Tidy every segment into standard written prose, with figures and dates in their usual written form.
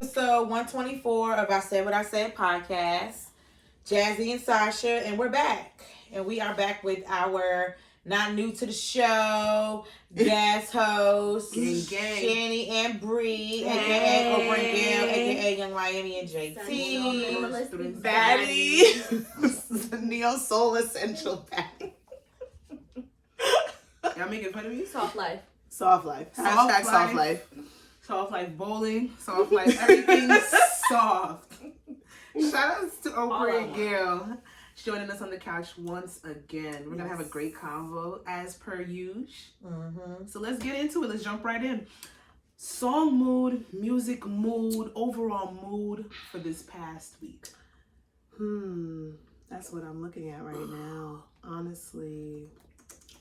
Episode 124 of I Said What I Said podcast. Jazzy and Sasha, and we're back. And we are back with our not new to the show guest host, Shani and Bre, aka Oprah and Gail, aka Young Miami and JT. Baddie. Neo Soul Essential Baddie. Y'all making fun of me? Soft life. Soft life. Hashtag soft life. Soft life bowling. Soft life everything soft. Shout outs to Oprah and Gail joining us on the couch once again. We're gonna have a great convo as per usual. So let's get into it. Let's jump right in. Song mood, music mood, overall mood for this past week. That's what I'm looking at right now. Honestly,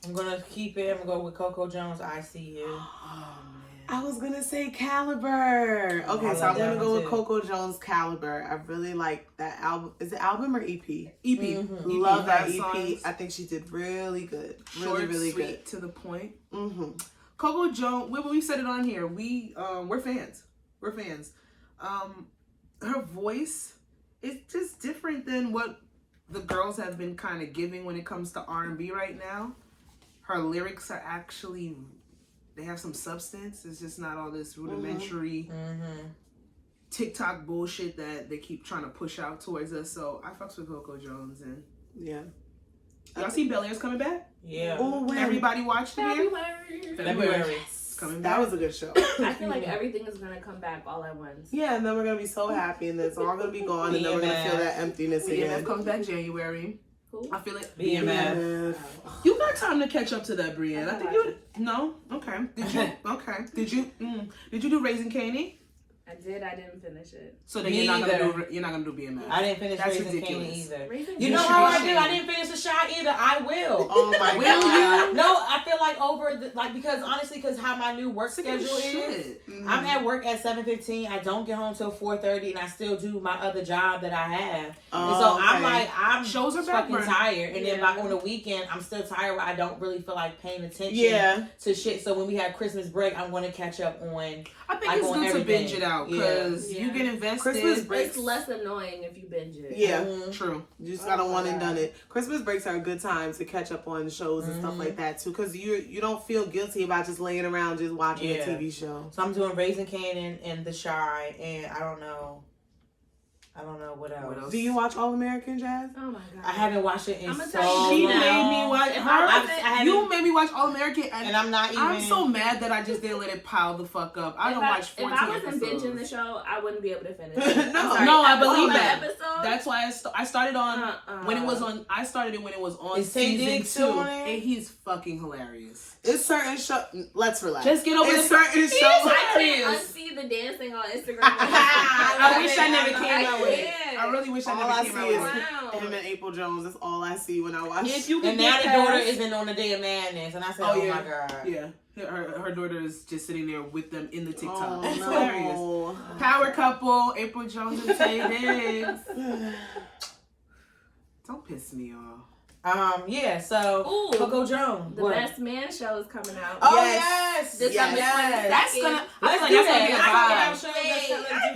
I'm gonna keep it. I'm gonna go with Coco Jones. I See You. Oh man. I was gonna say Caliber. Okay, so I'm gonna go with Coco Jones Caliber. I really like that album. Is it album or EP? EP. Love that EP. Songs. I think she did really good. Short, Really sweet, good. to the point. Coco Jones. We said it on here. We're fans. We're fans. Her voice is just different than what the girls have been kind of giving when it comes to R&B right now. Her lyrics are actually, they have some substance. It's just not all this rudimentary TikTok bullshit that they keep trying to push out towards us. So I fucks with Coco Jones. And Yeah. y'all see Bel Air's coming back? Yeah. Oh, when? Everybody watched it here? February. Coming That back. was a good show. I feel like everything is gonna come back all at once. Yeah, and then we're gonna be so happy, and then it's all gonna be gone, and then we're gonna feel that emptiness BMF again. comes back January. Who? I feel it. BMF. You got time to catch up to that, Brienne. I think you. No. Okay. Did you? Okay. Did you? Did you do Raising Katie? I did. I didn't finish it. So then Me you're not either. gonna do. You're not gonna do BMF. I didn't finish That's Raising ridiculous. Kanan either. Raising You know Kanan. how I should. do? I didn't finish the shot either. I will. Oh my Will god. you? No, I feel like over the, like because honestly, because how my new work Sick of schedule this is, shit. I'm at work at 7:15. I don't get home till 4:30, and I still do my other job that I have. And so I'm like, I'm Shows are back fucking burner. tired, and then Yeah. like on the weekend, I'm still tired. Where I don't really feel like paying attention to shit. So when we have Christmas break, I'm going to catch up on. I think like it's on good everything. to binge it out because Yeah. you get invested. Christmas breaks. It's less annoying if you binge it. Yeah. True. You just got a one and done it. Christmas breaks are a good time to catch up on shows and stuff like that too, because you don't feel guilty about just laying around just watching a TV show. So I'm doing Raising Kanan and The Shy, and I don't know what else. Do you watch All American, Jazz? Oh my god. I haven't watched it in I'ma so tell She you long. made me watch. If I You made me watch All American, and I'm not even. I'm so mad that I just didn't let it pile the fuck up. I don't watch 14 If I wasn't episodes. binging the show, I wouldn't be able to finish it. No. I'm sorry, No, I episode believe by that. Episode, That's why I started on when it was on. I started it when it was on Is Tay season Diggs still 2, on it? and he's fucking hilarious. It's certain show. Let's relax. Just get over It's the certain shows. I can't hilarious. unsee the dancing on Instagram. I wish I never came out with it. can't. I really wish I All never I came see out is with it. Wow. him and April Jones. That's all I see when I watch. If you can And now get the past, daughter isn't on the Day of Madness, and I said, Oh, "Oh, yeah. my god!" Yeah, her daughter is just sitting there with them in the TikTok. Oh, It's no. hilarious. Power couple, April Jones and Tay Diggs. Don't piss me off. Yeah. So Ooh. Coco Jones. The What? Best Man show is coming out. Oh Yes. yes. December Yes. 22nd. That's gonna. Let's I do think that's that. gonna be a I vibe. think let's do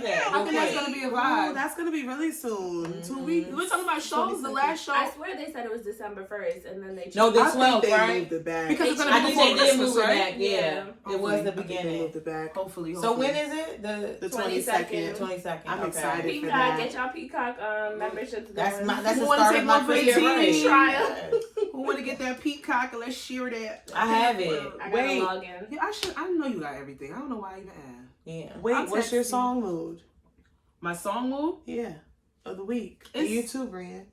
that. I think that's Okay. gonna be a Oh, vibe. that's gonna be really soon. 2 weeks. We're talking about shows. The last show. I swear they said it was December 1st, and then they changed No, the I think 12th, they right? moved it back. Because it's gonna I be think before they did Christmas, move it right? back. Yeah, Yeah. it was the I think they beginning. moved it back. Hopefully. So when is it? The 22nd. 22nd. I'm okay. excited. for Peacock, that. get y'all Peacock memberships That's going. my. That's Who the wanna start take of my one for free the team? Trial. Who want to get that peacock and let's share that? I have it. I gotta Wait. log in. Yeah, I know you got everything. I don't know why I even asked. Yeah. Wait, I'll what's text your you. song mood? My song move? Yeah, of the week. It's- You too, Brian.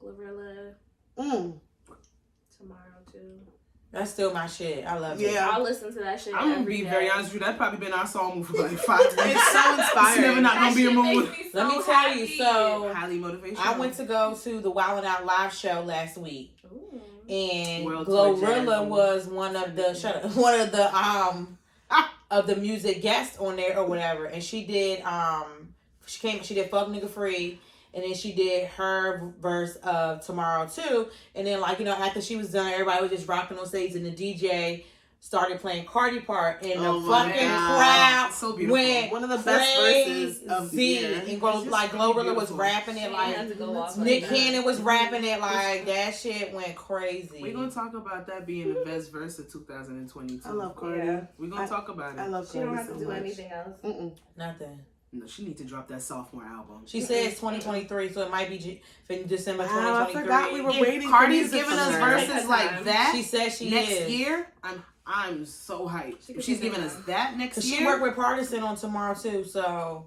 Glorilla Mm. tomorrow too. That's still my shit. I love it. Yeah. I'll listen to that shit. I'm gonna every be day. very honest with you. That's probably been our song move for like 5 weeks. It's so It's inspiring. never not That gonna be a shit mood. makes me Let me so tell you. happy. So Highly motivational. I went to go to the Wild 'N Out live show last week, Ooh. and World Tour Glorilla Jazzy. was one of the music guests on there or whatever, and she did She did Fuck Nigga Free. And then she did her verse of Tomorrow Too. And then, like, you know, after she was done, everybody was just rocking on stage, and the DJ started playing Cardi part, and the fucking crowd so beautiful. went one of the best verses of the year. And like Glorilla was rapping it, like Nick Cannon was rapping it, like that shit went crazy. We're gonna talk about that being the best verse of 2022. I love Cardi. Yeah. We're gonna talk about it. I love Cardi. She don't have to so do much. anything else. Nothing. No, she need to drop that sophomore album. She says 2023, so it might be December 2023. I forgot we were waiting. Cardi's for giving music us from her. verses like that. She says she next is. year. I'm so hyped. If she's giving us that next year. She worked with Partisan on Tomorrow Too, so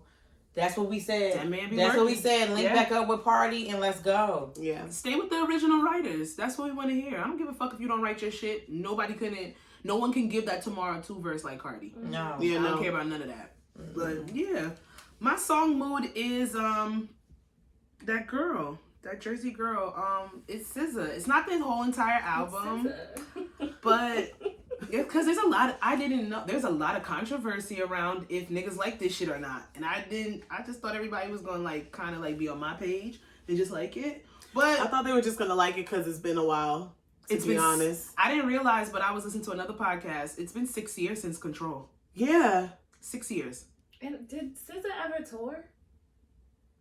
that's what we said. That man be That's working. what we said. Link back up with Party and let's go. Yeah. Stay with the original writers. That's what we want to hear. I don't give a fuck if you don't write your shit. No one can give that Tomorrow 2 verse like Cardi. No. Yeah, I don't care about none of that. But yeah. My song mood is that girl. That Jersey girl. It's SZA. It's not the whole entire album. But because there's a lot I didn't know there's a lot of controversy around if niggas like this shit or not. And I just thought everybody was gonna like kind of like be on my page and just like it. But I thought they were just gonna like it because it's been a while. To be honest, I didn't realize, but I was listening to another podcast. It's been 6 years since Control. Yeah. 6 years. And did SZA ever tour?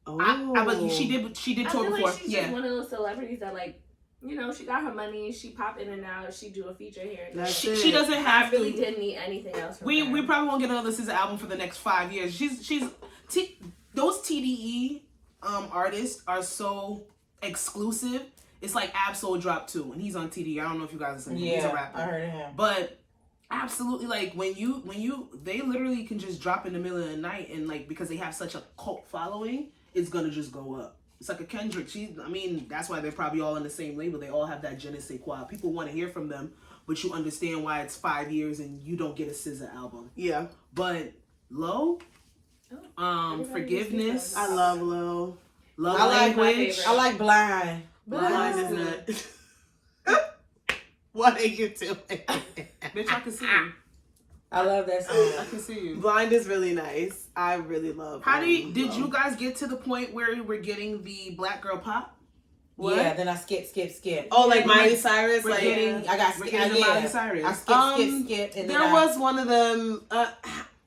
Oh. But she did I tour feel before. like she's just one of those celebrities that, like, you know, she got her money, she pop in and out, she do a feature here and there. She doesn't have I really to. didn't need anything else from We her. probably won't get another SZA album for the next 5 years. Those TDE artists are so exclusive. It's like Absol dropped 2 and he's on TDE. I don't know if you guys listen to him. He's a rapper. I heard of him. But absolutely, like when you they literally can just drop in the middle of the night, and like because they have such a cult following, it's gonna just go up. It's like a Kendrick. That's why they're probably all on the same label. They all have that je ne sais quoi. People want to hear from them, but you understand why it's 5 years and you don't get a SZA album. Yeah. But Low, Forgiveness. I love Lil. Love I like Language. I like Blind. Blind is not. What are you doing? Bitch, I can see you. I love that song. I can see you. Blind is really nice. I really love. How did you guys get to the point where we're getting the black girl pop? What? Yeah, then I skip. Oh, like Miley Cyrus. We're like getting, I got we're getting the Miley Cyrus. I skip. And there was one of them. Honestly,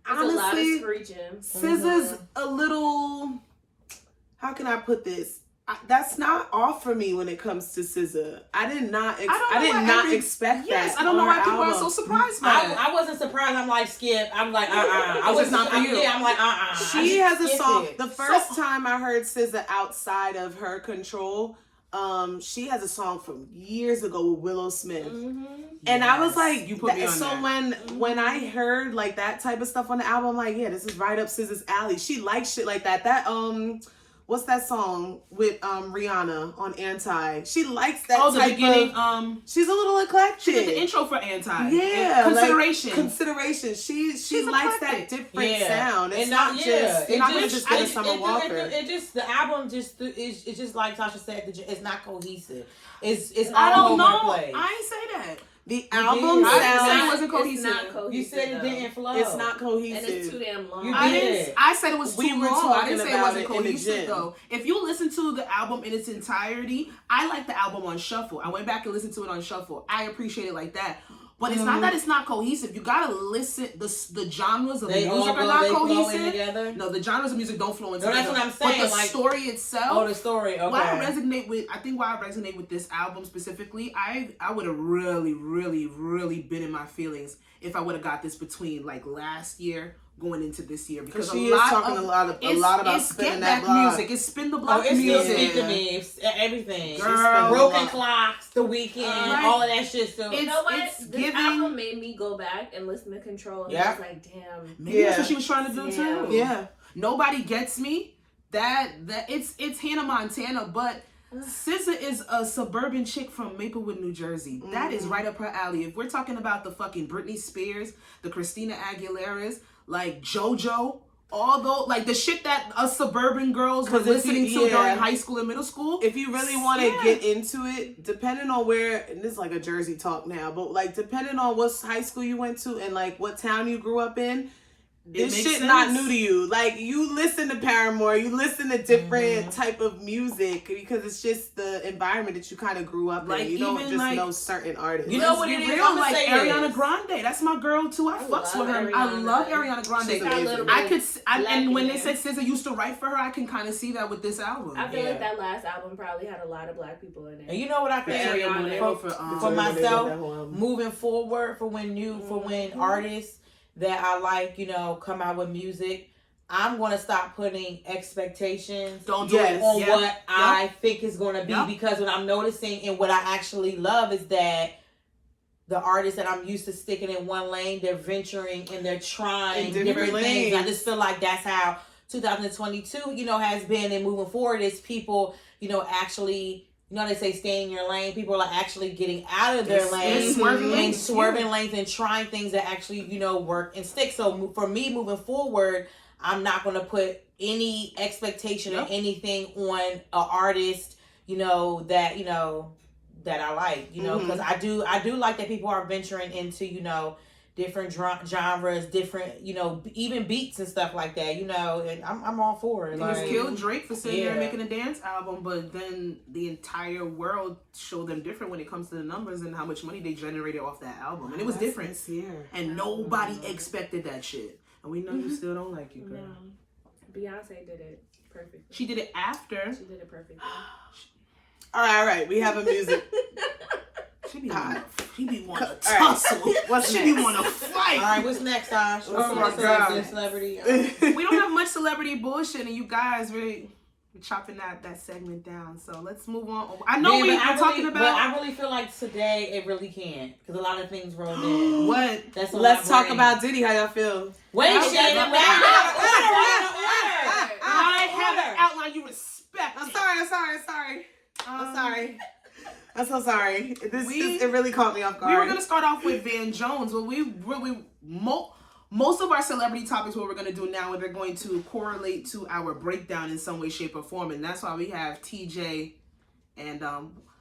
a lot of Honestly, screeching. SZA's a little. How can I put this? That's not off for me when it comes to SZA. I did not expect that. Yes, I don't know why people are so surprised by it. I wasn't surprised. I'm like skip. I'm like I was not for you. Yeah, I'm like She has a song. The first time I heard SZA outside of Her Control, she has a song from years ago with Willow Smith, and I was like, you put me on so that. when I heard like that type of stuff on the album, I'm like, yeah, this is right up SZA's alley. She likes shit like that. That what's that song with Rihanna on Anti? She likes that the type beginning. She's a little eclectic. She did the intro for Anti. Yeah, Consideration. Like, consideration. She likes that different sound. It's not just you're not just get a Summer Walker. It just the album just it's just like Tasha said. It's not cohesive. It's I all don't over know. the place. I ain't say that. The album I didn't say it sound. wasn't cohesive. It's not cohesive. You said it though. didn't flow. It's not cohesive. And it's too damn long. You I did. I said it was too were long. I talking didn't say it about wasn't it in the cohesive gym. though. If you listen to the album in its entirety, I like the album on shuffle. I went back and listened to it on shuffle. I appreciate it like that. But it's not that it's not cohesive. You gotta listen. The genres of They music all are go, not they flow in cohesive. together. No, the genres of music don't flow into. No, that's what I'm saying. But the like, story itself. Oh, the story. Okay. Why I resonate with this album specifically, I would have really, really, really been in my feelings if I would have got this between like last year going into this year, because she is talking a lot about spinning that block. Music. It's spin the block it's music. still Speak to Me. It's everything. Girl. Broken Clocks, The Weeknd, all of that shit. Still, You know what? It's This giving- album made me go back and listen to Control, and I was like, damn. Maybe that's what she was trying to do too. Yeah. Nobody Gets Me. That it's Hannah Montana, but SZA is a suburban chick from Maplewood, New Jersey. That is right up her alley. If we're talking about the fucking Britney Spears, the Christina Aguileras, like JoJo, although like the shit that us suburban girls were listening to during high school and middle school. If you really want to get into it, depending on where, and this is like a Jersey talk now, but like depending on what high school you went to and like what town you grew up in, this makes shit sense. not new to you. Like, you listen to Paramore, you listen to different type of music because it's just the environment that you kind of grew up Like, in. You don't even, just like, know certain artists. You know what it is? Real, I'ma like say Ariana this. Grande. That's my girl too. I fucks with her. I love Ariana Grande. She's amazing. I could, and when they black said SZA used to write for her, I can kind of see that with this album. I feel like that last album probably had a lot of black people in it. And you know what I think for myself, moving forward, for when artists that I like, you know, come out with music, I'm gonna stop putting expectations on what I think is gonna be, because what I'm noticing and what I actually love is that the artists that I'm used to sticking in one lane, they're venturing and they're trying different things. I just feel like that's how 2022, you know, has been, and moving forward is people, you know, actually, you know, they say stay in your lane. People are actually getting out of their lane and swerving lanes and trying things that actually, you know, work and stick. So for me, moving forward, I'm not going to put any expectation or anything on an artist, you know, that I like, you know, because I do like that people are venturing into, you know, different genres, different, you know, even beats and stuff like that, you know, and I'm all for it. Like, killed Drake for sitting there making a dance album, but then the entire world showed them different when it comes to the numbers and how much money they generated off that album, and it was different. And nobody expected that shit. And we know you still don't like it, girl. No. Beyonce did it perfectly. She did it after. She did it perfectly. All right. We have a music. She be want to tussle. She be want to fight. All right, what's next, Ash? Oh my God. Celebrity. We don't have much celebrity bullshit, and you guys really chopping that segment down. So let's move on. I know we're talking about. But I really feel like today it really can't, because a lot of things rolled in. What? Let's talk about Diddy. How y'all feel? Wait, Shannon. I have an outline. You respect. I'm sorry. I'm so sorry. It really caught me off guard. We were gonna start off with Van Jones, but we really most of our celebrity topics, what we're gonna do now, they're going to correlate to our breakdown in some way, shape, or form, and that's why we have TJ and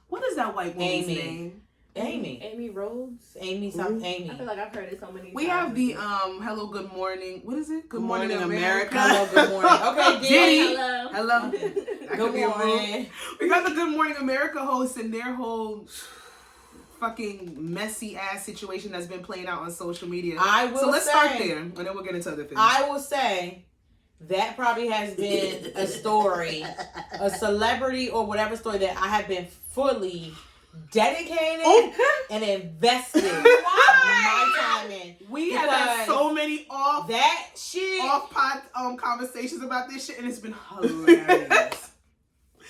what is that white woman's name? Amy Rhodes. Amy. I feel like I've heard it so many times. We have the Hello Good Morning. What is it? Good Morning America. Hello Good Morning. Okay, Diddy. Hello. Good morning. We got the Good Morning America hosts and their whole fucking messy ass situation that's been playing out on social media. So let's start there, and then we'll get into other things. I will say that probably has been a story, a celebrity or whatever story that I have been fully dedicated and invested my time in. We have had so many off pod conversations about this shit, and it's been hilarious.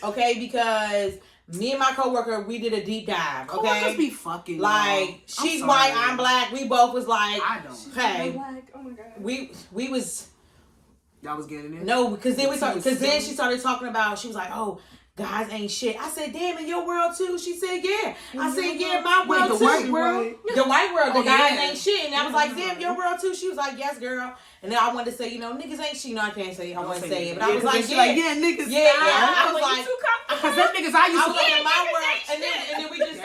Okay, because me and my coworker, we did a deep dive. Okay, coworkers be fucking like she's white, I'm black. We both was like, I don't. Hey, black. Oh my God. Y'all was getting it. No, because then she started talking about. She was like, oh, guys ain't shit. I said, damn, in your world too? She said, yeah. I said, yeah, my world too. The white world? The white world. The guys ain't shit. And I was like, damn, your world too? She was like, yes, girl. And then I wanted to say, you know, niggas ain't shit. No, I can't say it. I want to say it. But I was like, yeah, niggas. Yeah, I was like, because them niggas I used to like in my world. And then we just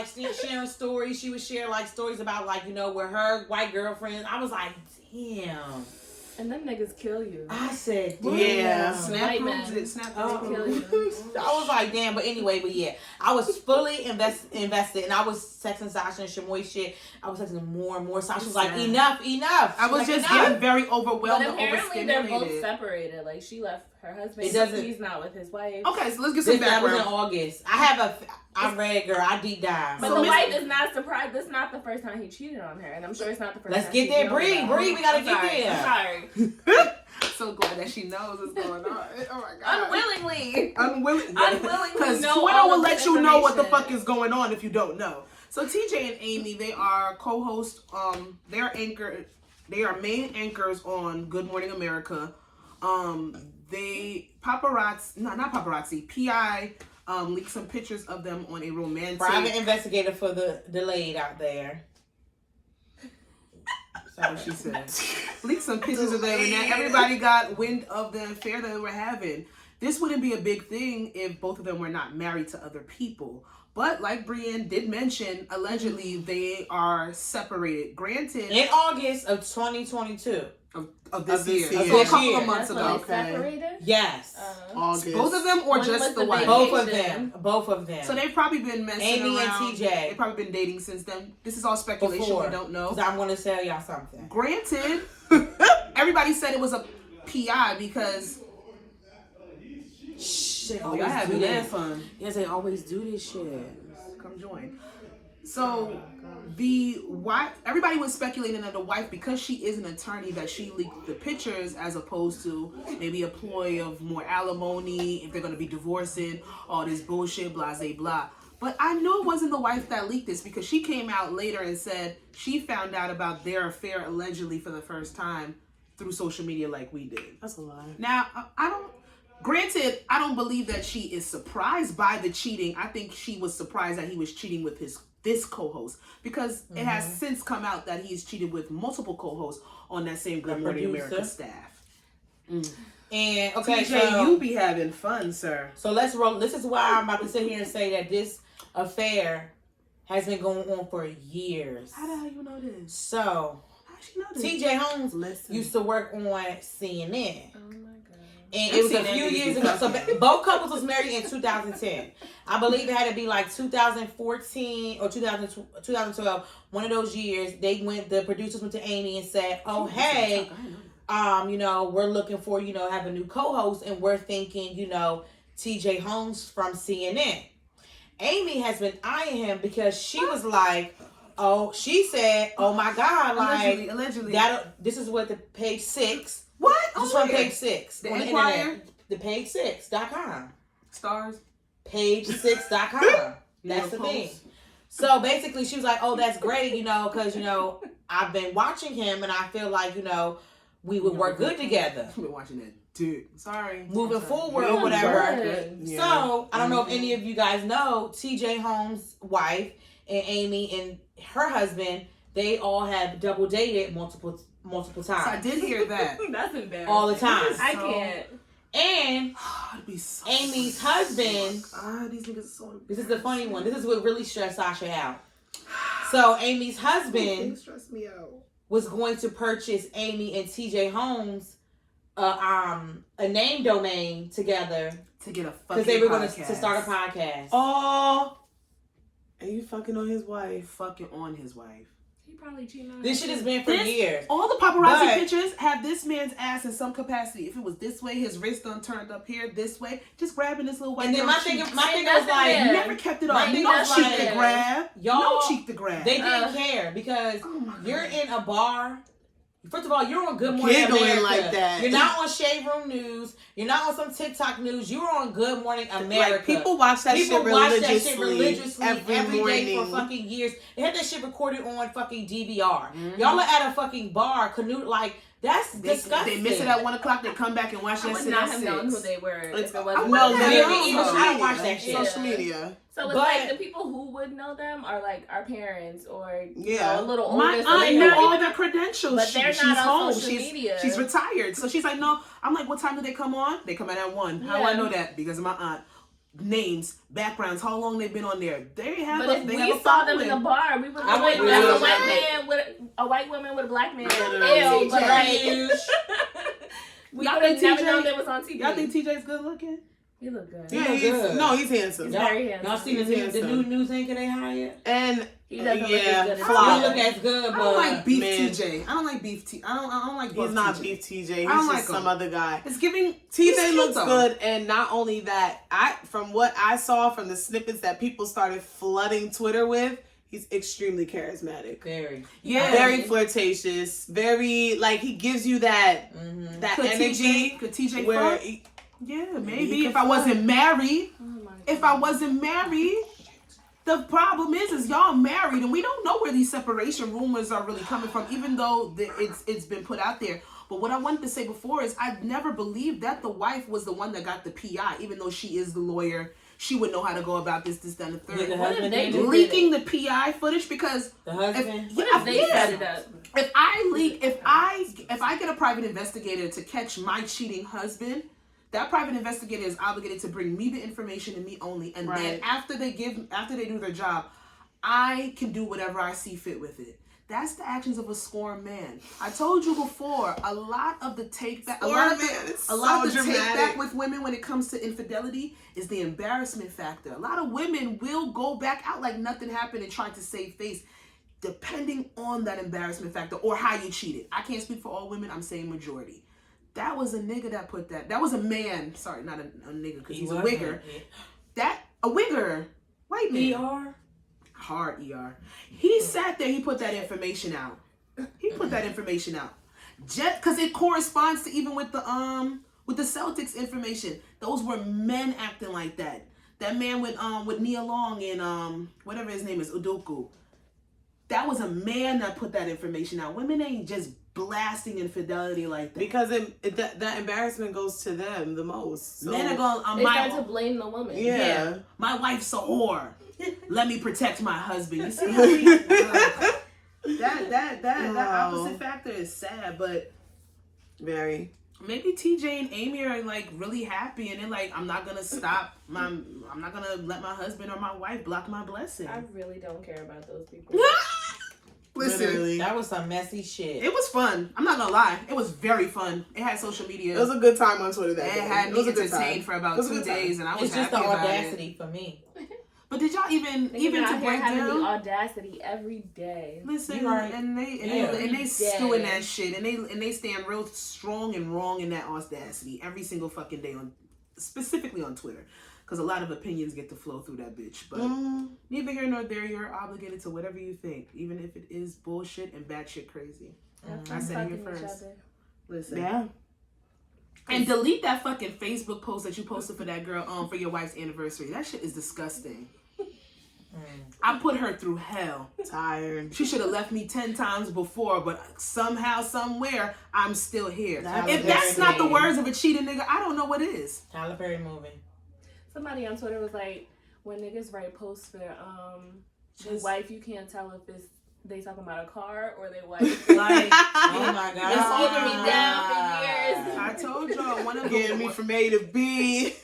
started sharing stories. She would share like stories about like, you know, with her white girlfriends. I was like, damn. And them niggas kill you. I said, damn. Yeah. Snap proves it. Snap kill you. I was like, damn. But anyway, I was fully invested, and I was texting Sasha and Shamoy shit. I was texting more and more. Sasha was like, enough. I was just getting very overwhelmed. But apparently they're both separated. Like, she left her husband. He's not with his wife. Okay, so let's get some background. That was in August. I read, girl. I deep dive. But the wife is not surprised. This is not the first time he cheated on her, and I'm sure it's not the first time. Let's get there, Bre. We gotta get there. I'm sorry. So glad that she knows what's going on. Oh my God. Unwillingly. Because Twitter will let you know what the fuck is going on if you don't know. So TJ and Amy, they are co-hosts. They are main anchors on Good Morning America. PI leaked some pictures of them on a romantic. Private investigator for the delayed out there. That's what she said. Leaked some pictures of them, and then everybody got wind of the affair that they were having. This wouldn't be a big thing if both of them were not married to other people. But like Brienne did mention, allegedly they are separated. Granted, in August of 2022. Of this year. year. So a This couple year. of months That's ago. when they separated? Yes. August. Both of them or When just was the the wife? Both of vacation? them. Both of them. So they've probably been messing Amy around. and TJ. They've probably been dating since then. This is all speculation. Before. We don't know. Because I'm going to tell y'all something. Granted, everybody said it was a PI because Shit, y'all having that fun. Yes, they always do this shit. Come join. So everybody was speculating that the wife, because she is an attorney, that she leaked the pictures as opposed to maybe a ploy of more alimony if they're going to be divorcing, all this bullshit, blah, blah, blah. But I knew it wasn't the wife that leaked this because she came out later and said she found out about their affair allegedly for the first time through social media like we did. That's a lie. Now, granted, I don't believe that she is surprised by the cheating. I think she was surprised that he was cheating with this co-host because it has since come out that he's cheated with multiple co-hosts on that same Good Morning America staff. And okay, TJ, so you be having fun, sir. So let's roll. This is why I'm about to sit here and say that this affair has been going on for years. How the hell you know this? So How she know this? TJ Holmes Listen. used to work on CNN. Oh my god. And it was a I've seen few that years movie. ago. So both couples was married in 2010. I believe it had to be like 2014 or 2012. One of those years, the producers went to Amy and said, "Oh, hey, we're looking for, have a new co-host, and we're thinking, TJ Holmes from CNN." Amy has been eyeing him because she was like, she said, "Oh my God, like allegedly. this is what the page 6." What? This is from page 6 The on the Enquirer? internet. The page6.com. Stars. Page6.com. That's the Post. thing. So basically, she was like, "Oh, that's great, because I've been watching him, and I feel like we would work good together, I've been watching that dude. Sorry. moving I'm sorry. forward or whatever." Good. Yeah. So I don't know if any of you guys know TJ Holmes' wife and Amy and her husband. They all have double dated multiple times. So I did hear that. That's embarrassing. All the time. I can't. And I'd be so Amy's husband. these niggas are so This is the funny one. This is what really stressed Sasha out. So Amy's They husband stress me out. was going to purchase Amy and TJ Holmes a name domain together To get a fucking because they were going podcast. to start a podcast. Oh, and you fucking on his wife. Fucking on his wife. He probably cheating on This her shit has too. been for years. All the paparazzi But- pictures have this man's ass in some capacity. If it was this way, his wrist done turned up here, this way, just grabbing this little white And then girl my thing cheek. was That's like, it. Never kept it My on. thing No was cheek like, to grab. y'all- No cheek to grab. they didn't care because Oh my God. you're in a bar. First of all, you're on Good Morning Giggling America. like that. You're not on Shade Room News. You're not on some TikTok news. You're on Good Morning America. Like, people watch that People shit watch religiously, that shit religiously every day morning. for fucking years. They had that shit recorded on fucking DVR. Mm-hmm. Y'all are at a fucking bar, canoe, like, that's disgusting. They miss it at 1 o'clock. They come back and watch I that would shit not at have 6. known who they were if it I wasn't. know that. that. Yeah, Yeah, me either. I don't watch that shit. Social media. So it's But- like the people who would know them are like our parents or Yeah. a little older. My so aunt they knew don't all even- their credentials. But they're she's not on home. social media. She's retired. So she's like, no. I'm like, what time do they come on? They come out at 1. How do I Yeah. know that? Because of my aunt. Names, backgrounds, how long they've been on there. They have But a, if they we have a saw them in the following. bar, we would I have like, wouldn't that's know a white that. man with a white woman with a black man. Yeah, Ew, but TJ. like we Y'all would have think never TJ known they was on TV. Y'all think TJ's good looking? he look good? He Yeah, look he's, good. no, he's handsome. He's Y'all- very handsome. Y'all seen the He's new handsome. news anchor they hired? And He doesn't look yeah, as good as He flop. don't look as good, I but don't like beef man. TJ. I don't like beef T. I don't like beef he's not TJ. beef TJ. He's I don't just like some him. other guy. It's giving TJ he's looks cute, though. good, and not only that, from what I saw from the snippets that people started flooding Twitter with, he's extremely charismatic. very. Yeah. Very flirtatious, very like he gives you that that Could energy could TJ where fuck? he- Yeah, He maybe could if I wasn't married. Oh my If I wasn't married, the problem is y'all married and we don't know where these separation rumors are really coming from, even though it's been put out there. But what I wanted to say before is I never believed that the wife was the one that got the PI, even though she is the lawyer. She would know how to go about this, that, and the third. Yeah, the What if husband they did do it. Leaking the PI footage because The husband. What if they set it up? if I get a private investigator to catch my cheating husband, that private investigator is obligated to bring me the information and me only. And then after they do their job, I can do whatever I see fit with it. That's the actions of a scorned man. I told you before, a lot of the take back, a lot of the take back with women when it comes to infidelity is the embarrassment factor. A lot of women will go back out like nothing happened and try to save face, depending on that embarrassment factor or how you cheated. I can't speak for all women. I'm saying majority. That was a nigga that put that. That was a man. Sorry, not a nigga because he's a wigger. A wigger, white man. ER. Hard ER. He sat there, he put that information out. Just because it corresponds to even with the Celtics information. Those were men acting like that. That man with Nia Long and whatever his name is, Udoku. That was a man that put that information out. Women ain't just blasting infidelity like that. Because that embarrassment goes to them the most. So men are going, they start to blame the woman. Yeah. My wife's a whore. Let me protect my husband. You see how that opposite factor is sad, but very. Maybe TJ and Amy are like really happy and they're like, I'm not gonna let my husband or my wife block my blessing. I really don't care about those people. Listen, literally. That was some messy shit. It was fun. I'm not gonna lie. It was very fun. It had social media. It was a good time on Twitter that day. It had me entertained for about 2 days, and I was happy about it. It's just the audacity for me. But did y'all even to break having down the audacity every day? Listen, and they stewing that shit, and they stand real strong and wrong in that audacity every single fucking day specifically on Twitter, because a lot of opinions get to flow through that bitch. But neither here nor there, you're obligated to whatever you think, even if it is bullshit and batshit crazy. I said it here first. Listen, yeah. And delete that fucking Facebook post that you posted for that girl for your wife's anniversary. That shit is disgusting. I put her through hell. Tired. She should have left me 10 times before, but somehow, somewhere, I'm still here. If that's not the words of a cheating nigga, I don't know what is. Tyler Perry movie. Somebody on Twitter was like, when niggas write posts for your wife, you can't tell if it's they talking about a car or they wife. Like, oh my God. It's holding me down for years. I told y'all, one of them getting me from A to B.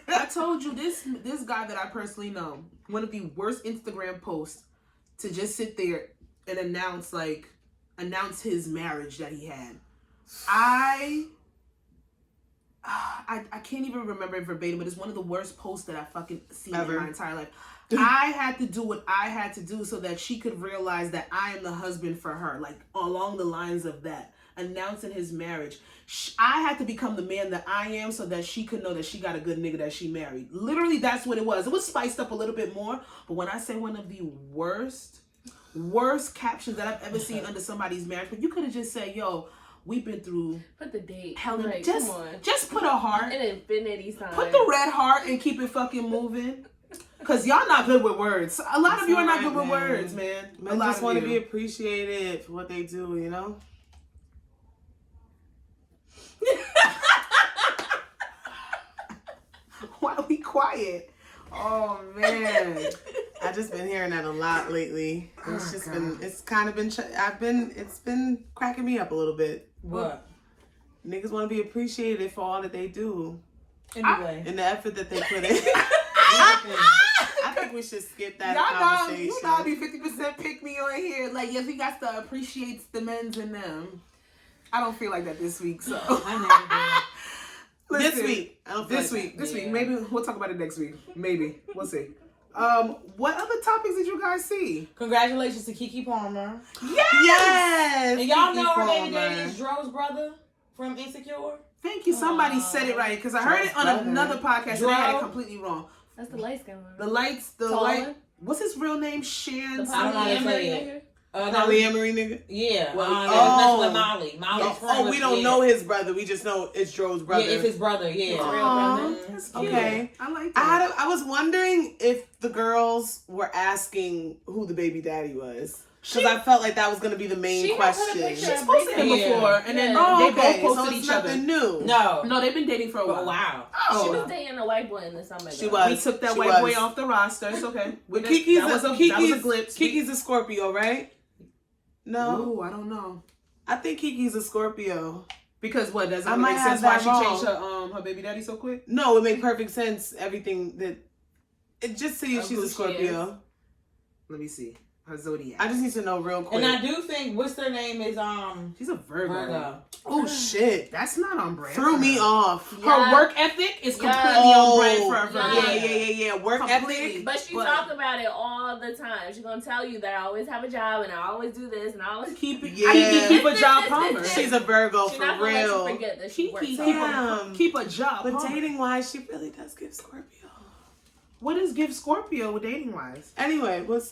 I told you this guy that I personally know, one of the worst Instagram posts to just sit there and announce his marriage that he had. I can't even remember it verbatim, but it's one of the worst posts that I've fucking seen in my entire life. I had to do what I had to do so that she could realize that I am the husband for her, like along the lines of that, announcing his marriage. I had to become the man that I am so that she could know that she got a good nigga that she married. Literally, that's what it was. It was spiced up a little bit more, but when I say one of the worst captions that I've ever seen under somebody's marriage, but you could have just said, yo, we've been through put the date. Hell, like, just put a heart. An infinity sign. Put the red heart and keep it fucking moving. Cause y'all not good with words. A lot of you are not good with words, man. Men just want to be appreciated for what they do, you know? Why are we quiet? Oh man. I just been hearing that a lot lately. It's just been, it's kind of been, it's been cracking me up a little bit. What? Niggas want to be appreciated for all that they do. Anyway. And the effort that they put in. I think we should skip that conversation. You know, be 50% pick me on here. Like, yes, we got to appreciate the men's in them. I don't feel like that this week, so. I never did. Listen, this week. I don't feel this like week. Maybe we'll talk about it next week. Maybe. We'll see. What other topics did you guys see? Congratulations to Kiki Palmer. Yes! And y'all know her Palmer. baby daddy is Dro's brother from Insecure. Thank you. Somebody said it right, because I heard it on another podcast and I had it completely wrong. That's the light skin one. The light. What's his real name? Shan. I don't know how to say it. Polyamory nigga? Yeah. Well, with Molly. Molly's friend. We don't know his brother. We just know it's Dro's brother. Yeah, it's his brother. Yeah. Real brother. That's cute. Okay. I like that. I was wondering if the girls were asking who the baby daddy was. Because I felt like that was going to be the main question. She's posted it before, and then they both posted each other. Nothing new. No, they've been dating for a while. Wow. She was dating a white boy in the summer. She was. We took that white boy off the roster. It's okay. Kiki's that was a glimpse. Kiki's a Scorpio, right? No. Ooh, I don't know. I think Kiki's a Scorpio. Because what doesn't I it might make have sense why that she wrong. changed her baby daddy so quick? No, it made perfect sense. Everything that it just see if Of she's who a she Scorpio. Let me see her zodiac. I just need to know real quick. And I do think what's their name is She's a Virgo. Virgo. Oh shit! That's not on brand. Threw me off. Her work ethic is completely on brand for a Virgo. Yeah. Work Completely. ethic. But she talks about it all the time. She's gonna tell you that I always have a job and I always do this and I always Keep it. Yeah. Keep a job, Palmer. She's a Virgo She's for not gonna let real. you forget that she works Keep hard. a job. But Palmer. dating wise, she really does give Scorpio. What does give Scorpio with dating wise? Anyway, what's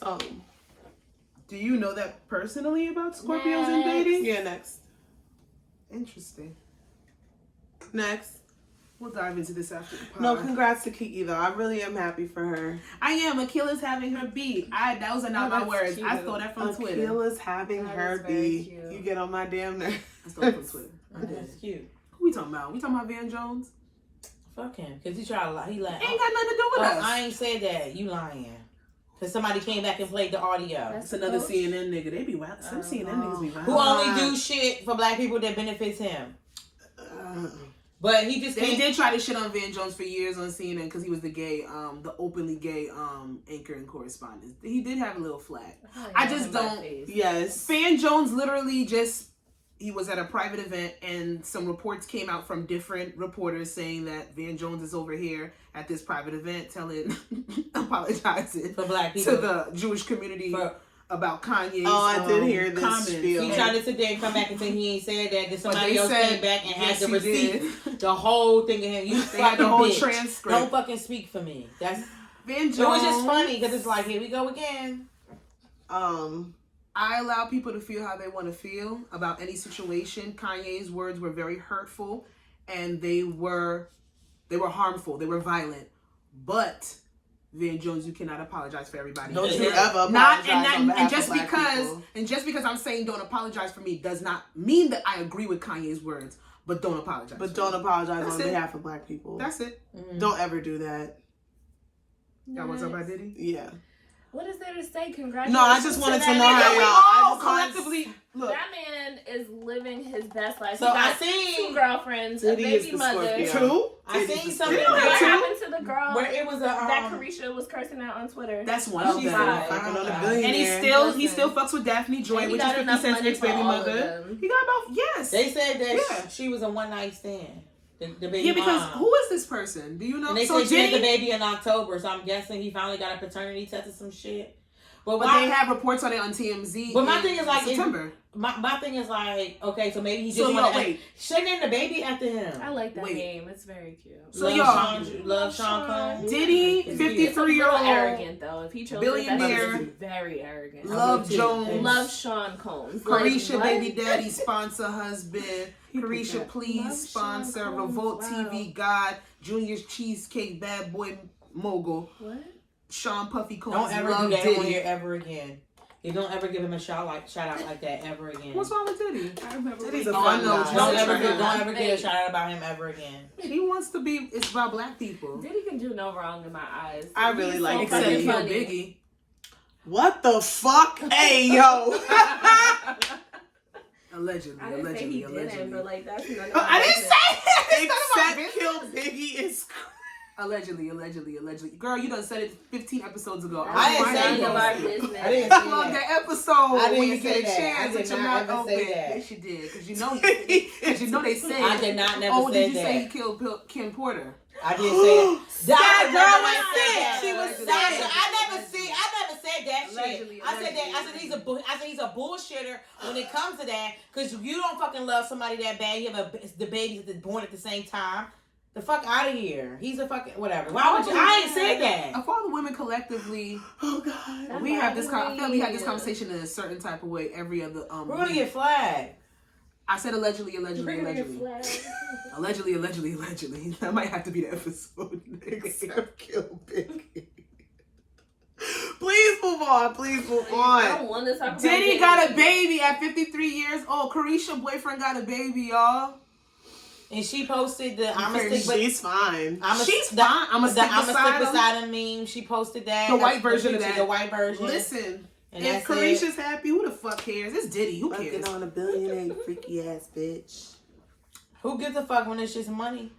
Do you know that personally about Scorpios and dating? Yeah, next. Interesting. Next. We'll dive into this after the pod. No, congrats to Kiki though. I really am happy for her. I am. Akila's having her beat. Those are not my that's words. cute. I stole that from Twitter. Akila's having That her is very be. cute. You get on my damn nerves. I stole it from Twitter. That's cute. Who we talking about? We talking about Van Jones? Fuck him, cause he tried to lie. He lied. Ain't got nothing to do with us. I ain't said that. You lying. Cause somebody came back and played the audio. It's another CNN nigga. They be wild. Some CNN niggas be wild. Who only do shit for black people that benefits him. But he just They did try to shit on Van Jones for years on CNN because he was the openly gay anchor and correspondent. He did have a little flack. I just don't. Yes. Van Jones literally he was at a private event and some reports came out from different reporters saying that Van Jones is over here at this private event apologizing for black people to the Jewish community about Kanye's I did hear this comments. spiel. He tried to sit there and come back and say he ain't said that. Then somebody they else said, came back and yes, had the he did. receipt. The whole thing of him. You They fucking had the whole bitch. transcript. Don't fucking speak for me. That's Van Jones. It was just funny because it's like, here we go again. I allow people to feel how they want to feel about any situation. Kanye's words were very hurtful and they were harmful. They were violent. But Van Jones, you cannot apologize for everybody. Don't you ever apologize on behalf just of black people. And just because I'm saying don't apologize for me does not mean that I agree with Kanye's words. But don't apologize. But don't apologize That's on it. behalf of black people. That's it. Don't ever do that. Y'all want to talk about Diddy? Yeah. What is there to say? Congratulations. No, I just wanted to know Yeah, how we y'all. all collectively look. That man is living his best life. So he got I seen 2 girlfriends, a Diddy is baby the mother. Scorpio. True. I Diddy's seen the something Scorpio. What happened to the girl where it was a that Carisha was cursing out on Twitter? That's one Oh, of them. God. Fucking on a And billionaire. And he still fucks with Daphne Joy, And he which got is 50 enough Cent's money ex for baby all of mother. them. He got about They said that Yeah. she was a one night stand. The baby Yeah, because mom. who is this person? Do you know? And they So said she had the Diddy, baby in October, so I'm guessing he finally got a paternity test or some shit. But but they have reports on it on TMZ. But my in thing is like, September. my thing is like, okay, so maybe he just So, want wait. Should name the baby after him. I like that Wait. name. It's very cute. So, Love y'all, Love Sean Combs. Diddy, It's cute. It's a 53-year-old, little arrogant though. If he chose billionaire, it, very arrogant. Love too. Jones, Love Sean Combs. Carisha, Like, baby daddy, sponsor husband. Carisha, that. please Love sponsor. Sean Combs, Revolt wow. TV God, Junior's Cheesecake Bad Boy Mogul, What? Sean Puffy Combs. Don't ever Love do that Diddy. on here ever again. You don't ever give him a shout out like that ever again. What's wrong with Diddy? I remember. Diddy's a Oh, I fun know. guy. Don't ever Don't get a shout out about him ever again. He wants to be. It's about black people. Diddy can do no wrong in my eyes. I really He's like so Except Diddy. fucking Kill funny. Biggie. What the fuck? Hey, yo. Allegedly, I didn't say he allegedly. didn't, but like that's none of Oh, my I didn't business. say it. Except Kill Biggie is Allegedly. Girl, you done said it 15 episodes ago. I didn't say None that. of our business. I didn't I say love that. that episode I didn't when you say get a that. chance I with did your not mouth ever say open. that. Yes, you did. Because you know they said. I did not never Oh, say did you that. say he killed Kim Porter? I didn't say that. That girl was sick. sick. She was Sasha, sick. I never said that Allegedly, shit. I said he's a bullshitter when it comes to that. Because you don't fucking love somebody that bad. You have the babies that born at the same time. The fuck out of here. He's a fucking whatever. Why would you? I ain't said that. Of all the women collectively, Oh God. That we have this. I feel like we have this bothers me. conversation in a certain type of way every other. We're gonna get flagged. I said allegedly. We're gonna get flagged. Allegedly. That might have to be the episode. Except Kill Biggie. Please move on. I don't want to talk about Diddy got a baby at 53 years old. Carisha boyfriend got a baby, y'all. And she posted the I'm a stick. She's fine. She's fine. I'm a stick beside him meme. She posted that. The white That's version of picture, that. The white version. Listen, And if that's it. Carisha's happy, who the fuck cares? It's Diddy. Who cares? Fucking on a billionaire, freaky ass bitch. Who gives a fuck when it's just money?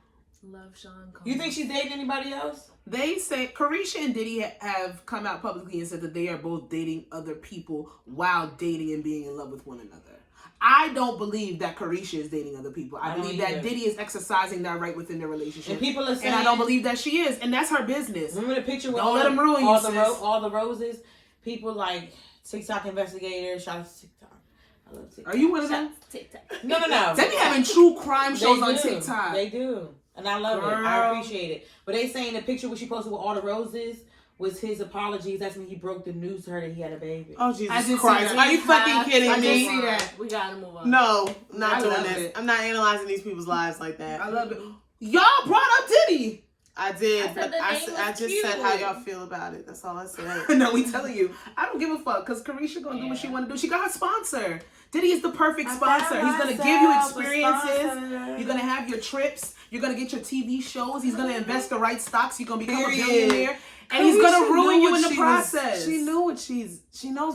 Love Sean Combs. You think she's dating anybody else? They say Carisha and Diddy have come out publicly and said that they are both dating other people while dating and being in love with one another. I don't believe that Carisha is dating other people. I believe that Diddy is exercising that right within their relationship. And people are saying, and I don't believe that she is, and that's her business. Remember the picture with don't let them ruin all you, all the roses? People like TikTok investigators, shout out to TikTok. I love TikTok. Are you one of them? TikTok. No. They be having true crime shows on do. TikTok. They do. And I love it. I appreciate it. But they saying the picture which she posted with all the roses was his apologies. That's when he broke the news to her that he had a baby. Oh, Jesus Christ. Are you fucking kidding me? I did see that. We gotta move on. No, not doing love this. it. I'm not analyzing these people's lives like that. I love it. Y'all brought up Diddy. I did, I said but the I name was just cute. said how y'all feel about it. That's all I said. No, we telling you. I don't give a fuck because Carisha gonna do what she want to do. She got her sponsor. Diddy is the perfect sponsor. He's gonna give you experiences. You're gonna have your trips. You're gonna get your TV shows. He's gonna invest the right stocks. You're gonna become a billionaire. And he's gonna ruin you in the process. She knows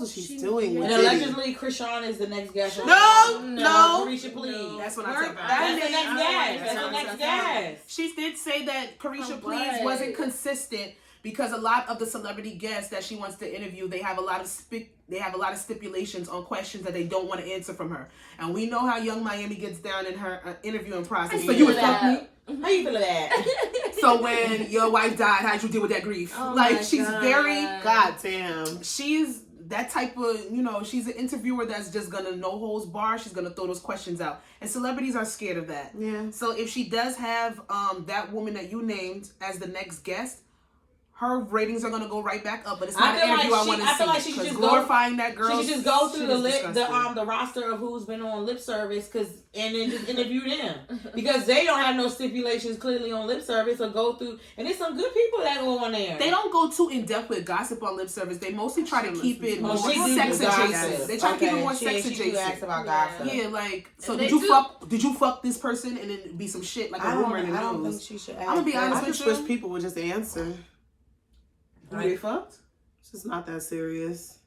what she's doing. And With allegedly, Krishan is the next guest. No. Carisha, please. That's what I said. That's the next guest. That's the next guest. She did say that Carisha Please wasn't consistent because a lot of the celebrity guests that she wants to interview, they have a lot of stipulations on questions that they don't want to answer from her. And we know how Young Miami gets down in her interviewing process. So you would fuck me? How you feel of that? So when your wife died, how'd you deal with that grief? Oh like she's God. very goddamn. She's that type of, she's an interviewer that's just gonna no holds bar. She's gonna throw those questions out. And celebrities are scared of that. Yeah. So if she does have that woman that you named as the next guest, her ratings are gonna go right back up. But it's not an interview I want to see. I feel like she should just glorifying that girl. She should just go through the roster of who's been on lip service, and then just interview them because they don't have no stipulations clearly on lip service, or go through. And there's some good people that go on there. They don't go too in depth with gossip on lip service. They mostly try to keep it more sex adjacent. They try to keep it more sex adjacent. Ask about gossip. Yeah, like so. Did you fuck this person and then be some shit like a rumor in the news? I don't think she should. I'm gonna be honest with you. I just wish people would just answer. Who they fucked? It's just not that serious.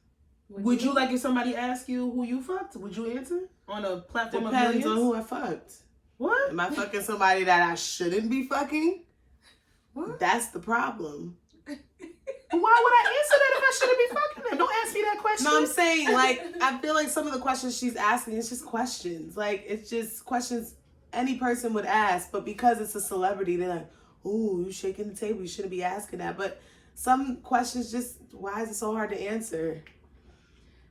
Would you like if somebody asked you who you fucked? Would you answer on a platform of millions? Depends on who I fucked. What? Am I fucking somebody that I shouldn't be fucking? What? That's the problem. Why would I answer that if I shouldn't be fucking them? Don't ask me that question. No, I'm saying, like, I feel like some of the questions she's asking, it's just questions. Like, it's just questions any person would ask. But because it's a celebrity, they're like, ooh, you shaking the table. You shouldn't be asking that. But some questions just, why is it so hard to answer?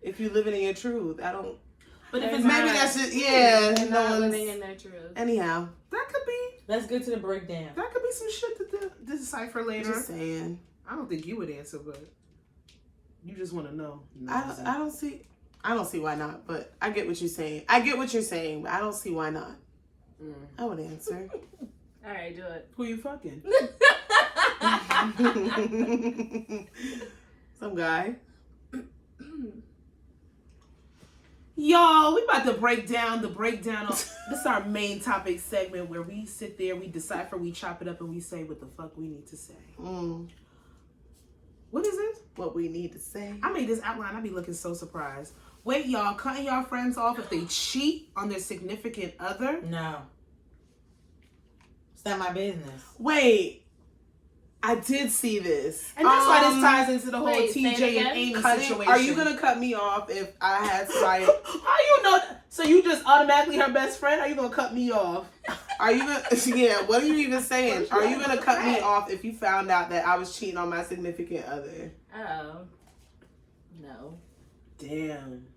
If you're living in your truth, I don't. But if it's maybe that's just, yeah. They're not living in their truth. Anyhow. That could be. Let's get to the breakdown. That could be some shit to decipher later. Just saying. I don't think you would answer, but you just want to know. I don't see why not, but I get what you're saying. I get what you're saying, but I don't see why not. I would answer. All right, do it. Who you fucking? Some guy. Y'all, we about to break down of this is our main topic segment where we sit there, we decipher, we chop it up, and we say what the fuck we need to say. What is this? What we need to say. I made this outline. I be looking so surprised. Wait, y'all, cutting y'all friends off if they cheat on their significant other? No. It's not my business. Wait. I did see this. And that's why this ties into the whole wait, TJ and Amy situation. Are you going to cut me off if I had somebody? How you know? So you just automatically her best friend? Are you going to cut me off? Are you going to, yeah, what are you even saying? Are you going to cut me off if you found out that I was cheating on my significant other? Oh. No. Damn.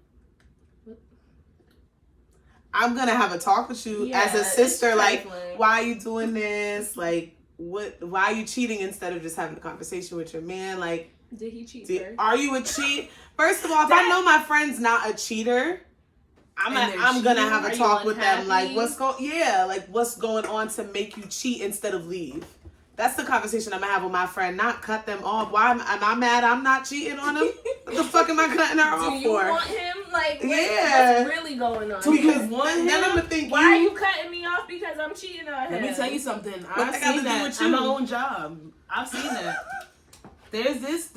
I'm going to have a talk with you as a sister. Like, why are you doing this? Like, why are you cheating instead of just having a conversation with your man? Like, did he cheat first? Are you a cheat? First of all, if I know my friend's not a cheater, I'm gonna have a talk with them. Like, what's going on to make you cheat instead of leave? That's the conversation I'm gonna have with my friend. Not cut them off. Why am I mad? I'm not cheating on him. What the fuck am I cutting her off for? Do you want him? Like, yeah. What's really going on? Because then I'm thinking, why are you cutting me off because I'm cheating on him? Let me tell you something. I've seen that on my own job. I've seen that. There's this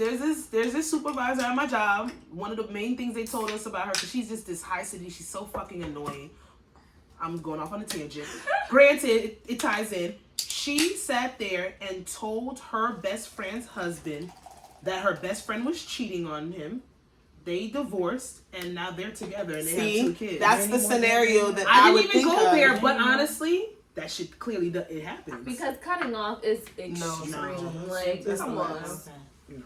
supervisor at my job. One of the main things they told us about her, because she's just this high city, she's so fucking annoying. I'm going off on a tangent. Granted, it ties in. She sat there and told her best friend's husband that her best friend was cheating on him. They divorced, and now they're together, and they have 2 kids. That's the scenario that I would didn't even think go of. there, but honestly, that shit clearly it happens. Because cutting off is extreme. No. Like, come on. No.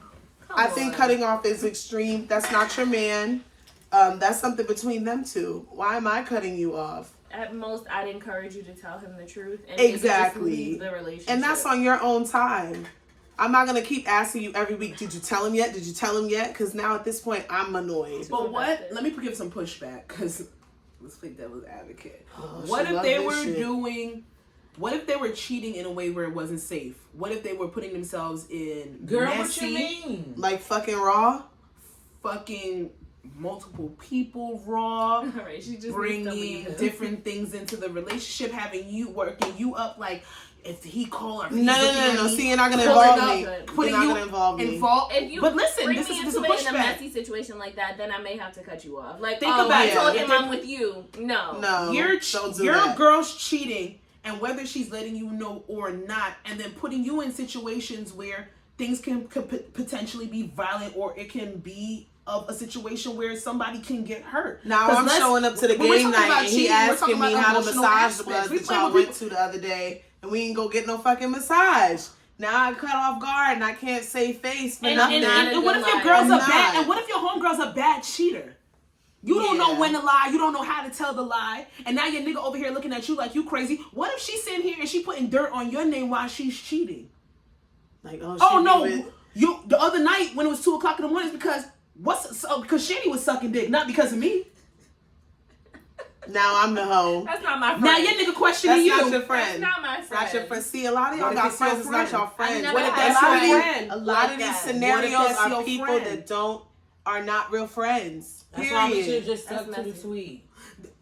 I think cutting off is extreme. That's not your man. That's something between them two. Why am I cutting you off? At most, I'd encourage you to tell him the truth. And Exactly. maybe just leave the relationship. And that's on your own time. I'm not going to keep asking you every week, did you tell him yet? Did you tell him yet? Because now at this point, I'm annoyed. But what? Let me give some pushback, because let's play devil's advocate. Oh, What if they were cheating in a way where it wasn't safe? What if they were putting themselves in Girl, messy, what you mean? Like fucking raw? fucking multiple people raw, Right, she just bringing different things into the relationship, having you working you up like if he call her. No. See, you're not gonna involve me. Putting You're not you gonna involve me. If you but listen, bring this me is into a it in a pushback. messy situation like that, then I may have to cut you off. Like, Think oh, about I it. told Yeah. him I'm with you. No. Don't do your that. girl's cheating, and whether she's letting you know or not, and then putting you in situations where things could potentially be violent, or it can be of a situation where somebody can get hurt. Now I'm showing up to the game night and he asking me how the massage was that y'all went to the other day, and we ain't go get no fucking massage. Now I cut off guard and I can't save face for nothing. And what if your girl's a bad? And what if your homegirl's a bad cheater? You don't know when to lie. You don't know how to tell the lie. And now your nigga over here looking at you like you crazy. What if she's sitting here and she putting dirt on your name while she's cheating? Like, You the other night when it was 2:00 in the morning is because because Shani was sucking dick, not because of me. Now I'm the hoe. That's not my friend. Now your nigga questioning you. That's not your friend. That's not my friend. Not your friend. See, a lot of y'all got friends. It's not your friend. What if that's your friend? A lot of these scenarios are people that are not real friends. That's why we should have just stuck to the tweet.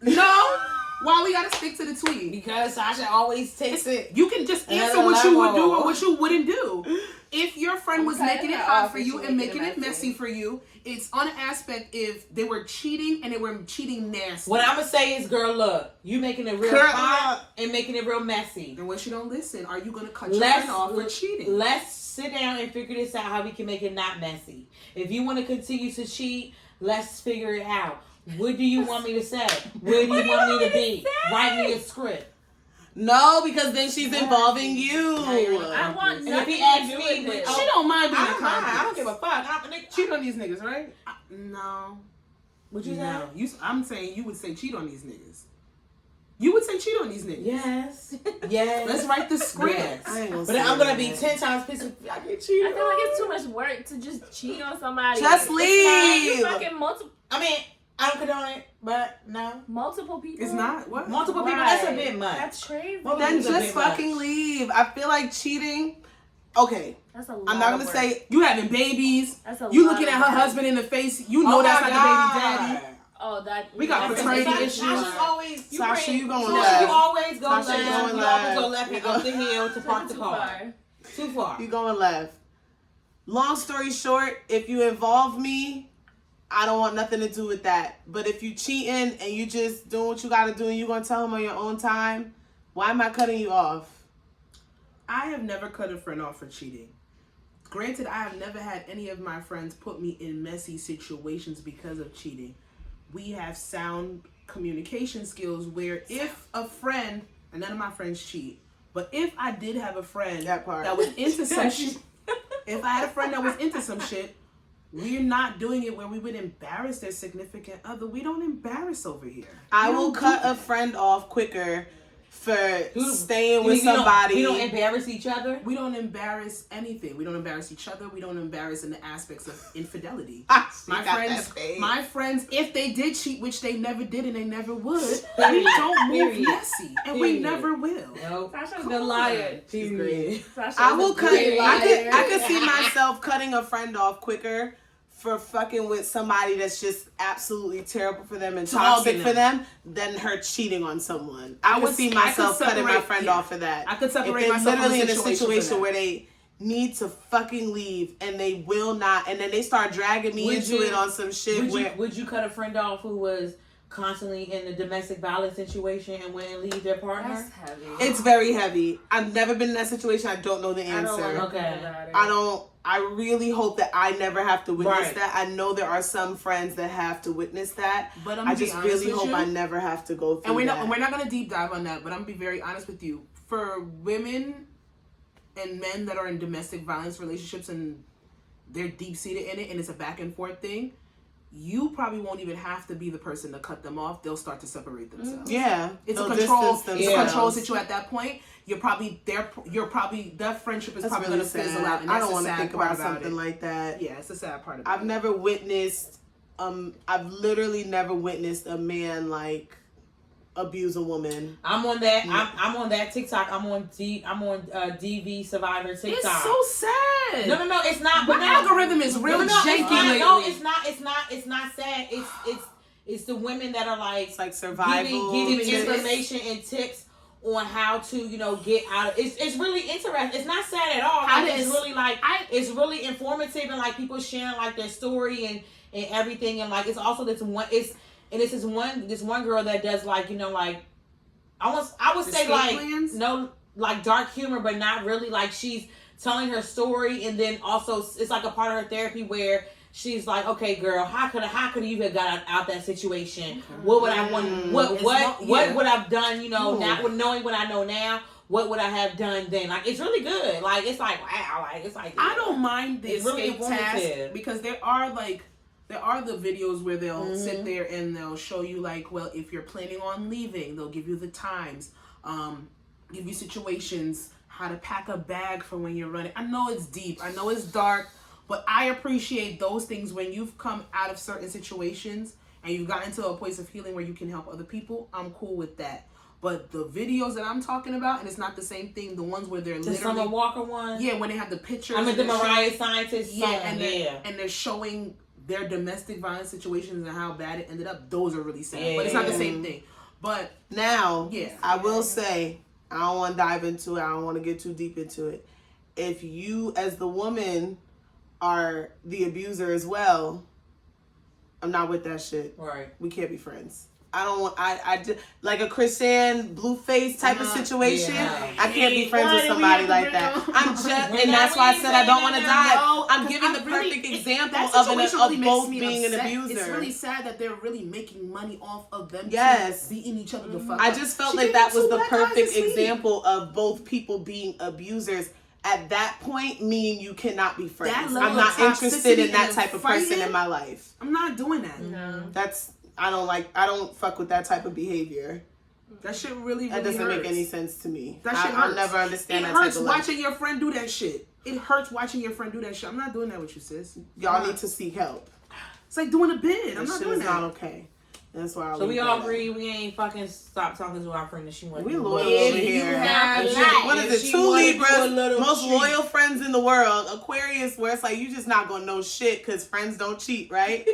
No. Why we gotta stick to the tweet? Because Sasha always takes it. You can just answer what you would do or what you wouldn't do. If your friend was making it hard for you and making it messy for you, it's on an aspect if they were cheating and they were cheating nasty. What I'm gonna say is, girl, look, you making it real hot and making it real messy. And when she don't listen, are you gonna cut your friend off for cheating? Let's sit down and figure this out, how we can make it not messy. If you want to continue to cheat, let's figure it out. What do you want me to say? Where do you want me to be? Write me a script. No, because then she's involving you. I want nothing if he asks to do me, with She don't mind being a I don't give a fuck. Cheat on these niggas, right? No. What you say? I'm saying you would say cheat on these niggas. You would say cheat on these niggas. Yes. Yes. Let's write the script. Yes. But I'm gonna be 10 times pissed if I get cheated. I feel like it's too much work to just cheat on somebody. Just leave. You fucking multiple. I mean, I don't condone it, but no. Multiple people. It's not what? Multiple people. That's a bit much. That's crazy. Well, Then It's a just bit fucking much. leave. I feel like cheating. Okay. That's a lot. I'm not gonna of work. say You having babies. That's a You lot looking of at her work. husband in the face. You know that's not the baby daddy. Oh, that. We got that's paternity a- issues. Sasha's always. Sasha, you going Sasha, left. you always go Sasha, left. you going You left. always go left and up the hill to park the Too car. far. Too far. You going left. Long story short, if you involve me, I don't want nothing to do with that. But if you cheating and you just doing what you gotta do and you gonna tell him on your own time, why am I cutting you off? I have never cut a friend off for cheating. Granted, I have never had any of my friends put me in messy situations because of cheating. We have sound communication skills where if a friend, and none of my friends cheat, but if I did have a friend That part. that was into some shit, if I had a friend that was into some shit, we're not doing it where we would embarrass their significant other. We don't embarrass over here. I We will don't cut do a that. friend off quicker for staying with You don't- somebody. We don't embarrass each other. We don't embarrass anything. We don't embarrass each other. We don't embarrass in the aspects of infidelity. My friends, if they did cheat, which they never did and they never would, we don't move messy, and we never will. No. Sasha's a liar. She's great. I will cut. I could see myself cutting a friend off quicker for fucking with somebody that's just absolutely terrible for them and toxic for them than her cheating on someone. I would see myself cutting my friend off for that. I could separate if they're myself literally from in a situation situation where they need to fucking leave and they will not, and then they start dragging me into it on some shit. Would you cut a friend off who was constantly in a domestic violence situation and went and leave their partner? That's heavy. It's very heavy. I've never been in that situation. I don't know the answer. I really hope that I never have to witness that. I know there are some friends that have to witness that. But I just really hope I never have to go through that. And we're not going to deep dive on that, but I'm going to be very honest with you. For women and men that are in domestic violence relationships and they're deep-seated in it and it's a back and forth thing, you probably won't even have to be the person to cut them off. They'll start to separate themselves. Yeah. It's a control situation at that point. That friendship is probably going to fizzle out. And I don't want to think about something like that. Yeah, it's the sad part about it. I've never witnessed, I've literally never witnessed a man like abuse a woman. I'm on that. I'm on that TikTok. I'm on DV Survivor TikTok. It's so sad. No, it's not. But algorithm is real janky lately. No, it's not sad. It's the women that are like, it's like survival, giving information and tips on how to, get out of it's really interesting. It's not sad at all. It's really it's really informative and like people sharing like their story and everything, and like it's also this one this one girl that does like I would say like plans? No, like dark humor, but not really. Like she's telling her story, and then also it's like a part of her therapy where she's like, okay, girl, how could you have got out that situation? Okay. What would I want? What would I've done? Now knowing what I know now, what would I have done then? Like it's really good. Like it's like wow. Like it's like I don't mind the escape really task because there are the videos where they'll sit there and they'll show you like, well, if you're planning on leaving, they'll give you the times, give you situations, how to pack a bag for when you're running. I know it's deep. I know it's dark. But I appreciate those things when you've come out of certain situations and you've gotten to a place of healing where you can help other people. I'm cool with that. But the videos that I'm talking about, and it's not the same thing, the ones where they're literally... The Summer Walker one? Yeah, when they have the pictures. I mean, the Mariah Scientist song. And they're showing their domestic violence situations and how bad it ended up. Those are really sad. But it's not the same thing. But now, I will say, I don't want to dive into it. I don't want to get too deep into it. If you, as the woman... are the abuser as well, I'm not with that shit. Right. We can't be friends. I don't want, I just, like a Christian Blueface type of situation, I can't be friends with somebody like that. I'm just, and that's why I said I don't want to die. I'm giving the perfect example of both being an abuser. It's really sad that they're really making money off of them beating each other the fuck up. I just felt like that was the perfect example of both people being abusers. At that point, me and you cannot be friends. I'm not interested in that type of person in my life. I'm not doing that. No. I don't fuck with that type of behavior. That shit really that doesn't hurts. make any sense to me. That shit hurts. I'll never understand that type type of of life. It hurts watching your friend do that shit. It hurts watching your friend do that shit. I'm not doing that with you, sis. Y'all need to seek help. It's like doing a bid. I'm not doing that. It's not okay. That's why. So we all agree we ain't fucking stop talking to our friend that she wants. We loyal over here. What is it? 2 Libras, most loyal friends in the world. Aquarius, where it's like you just not gonna know shit because friends don't cheat, right?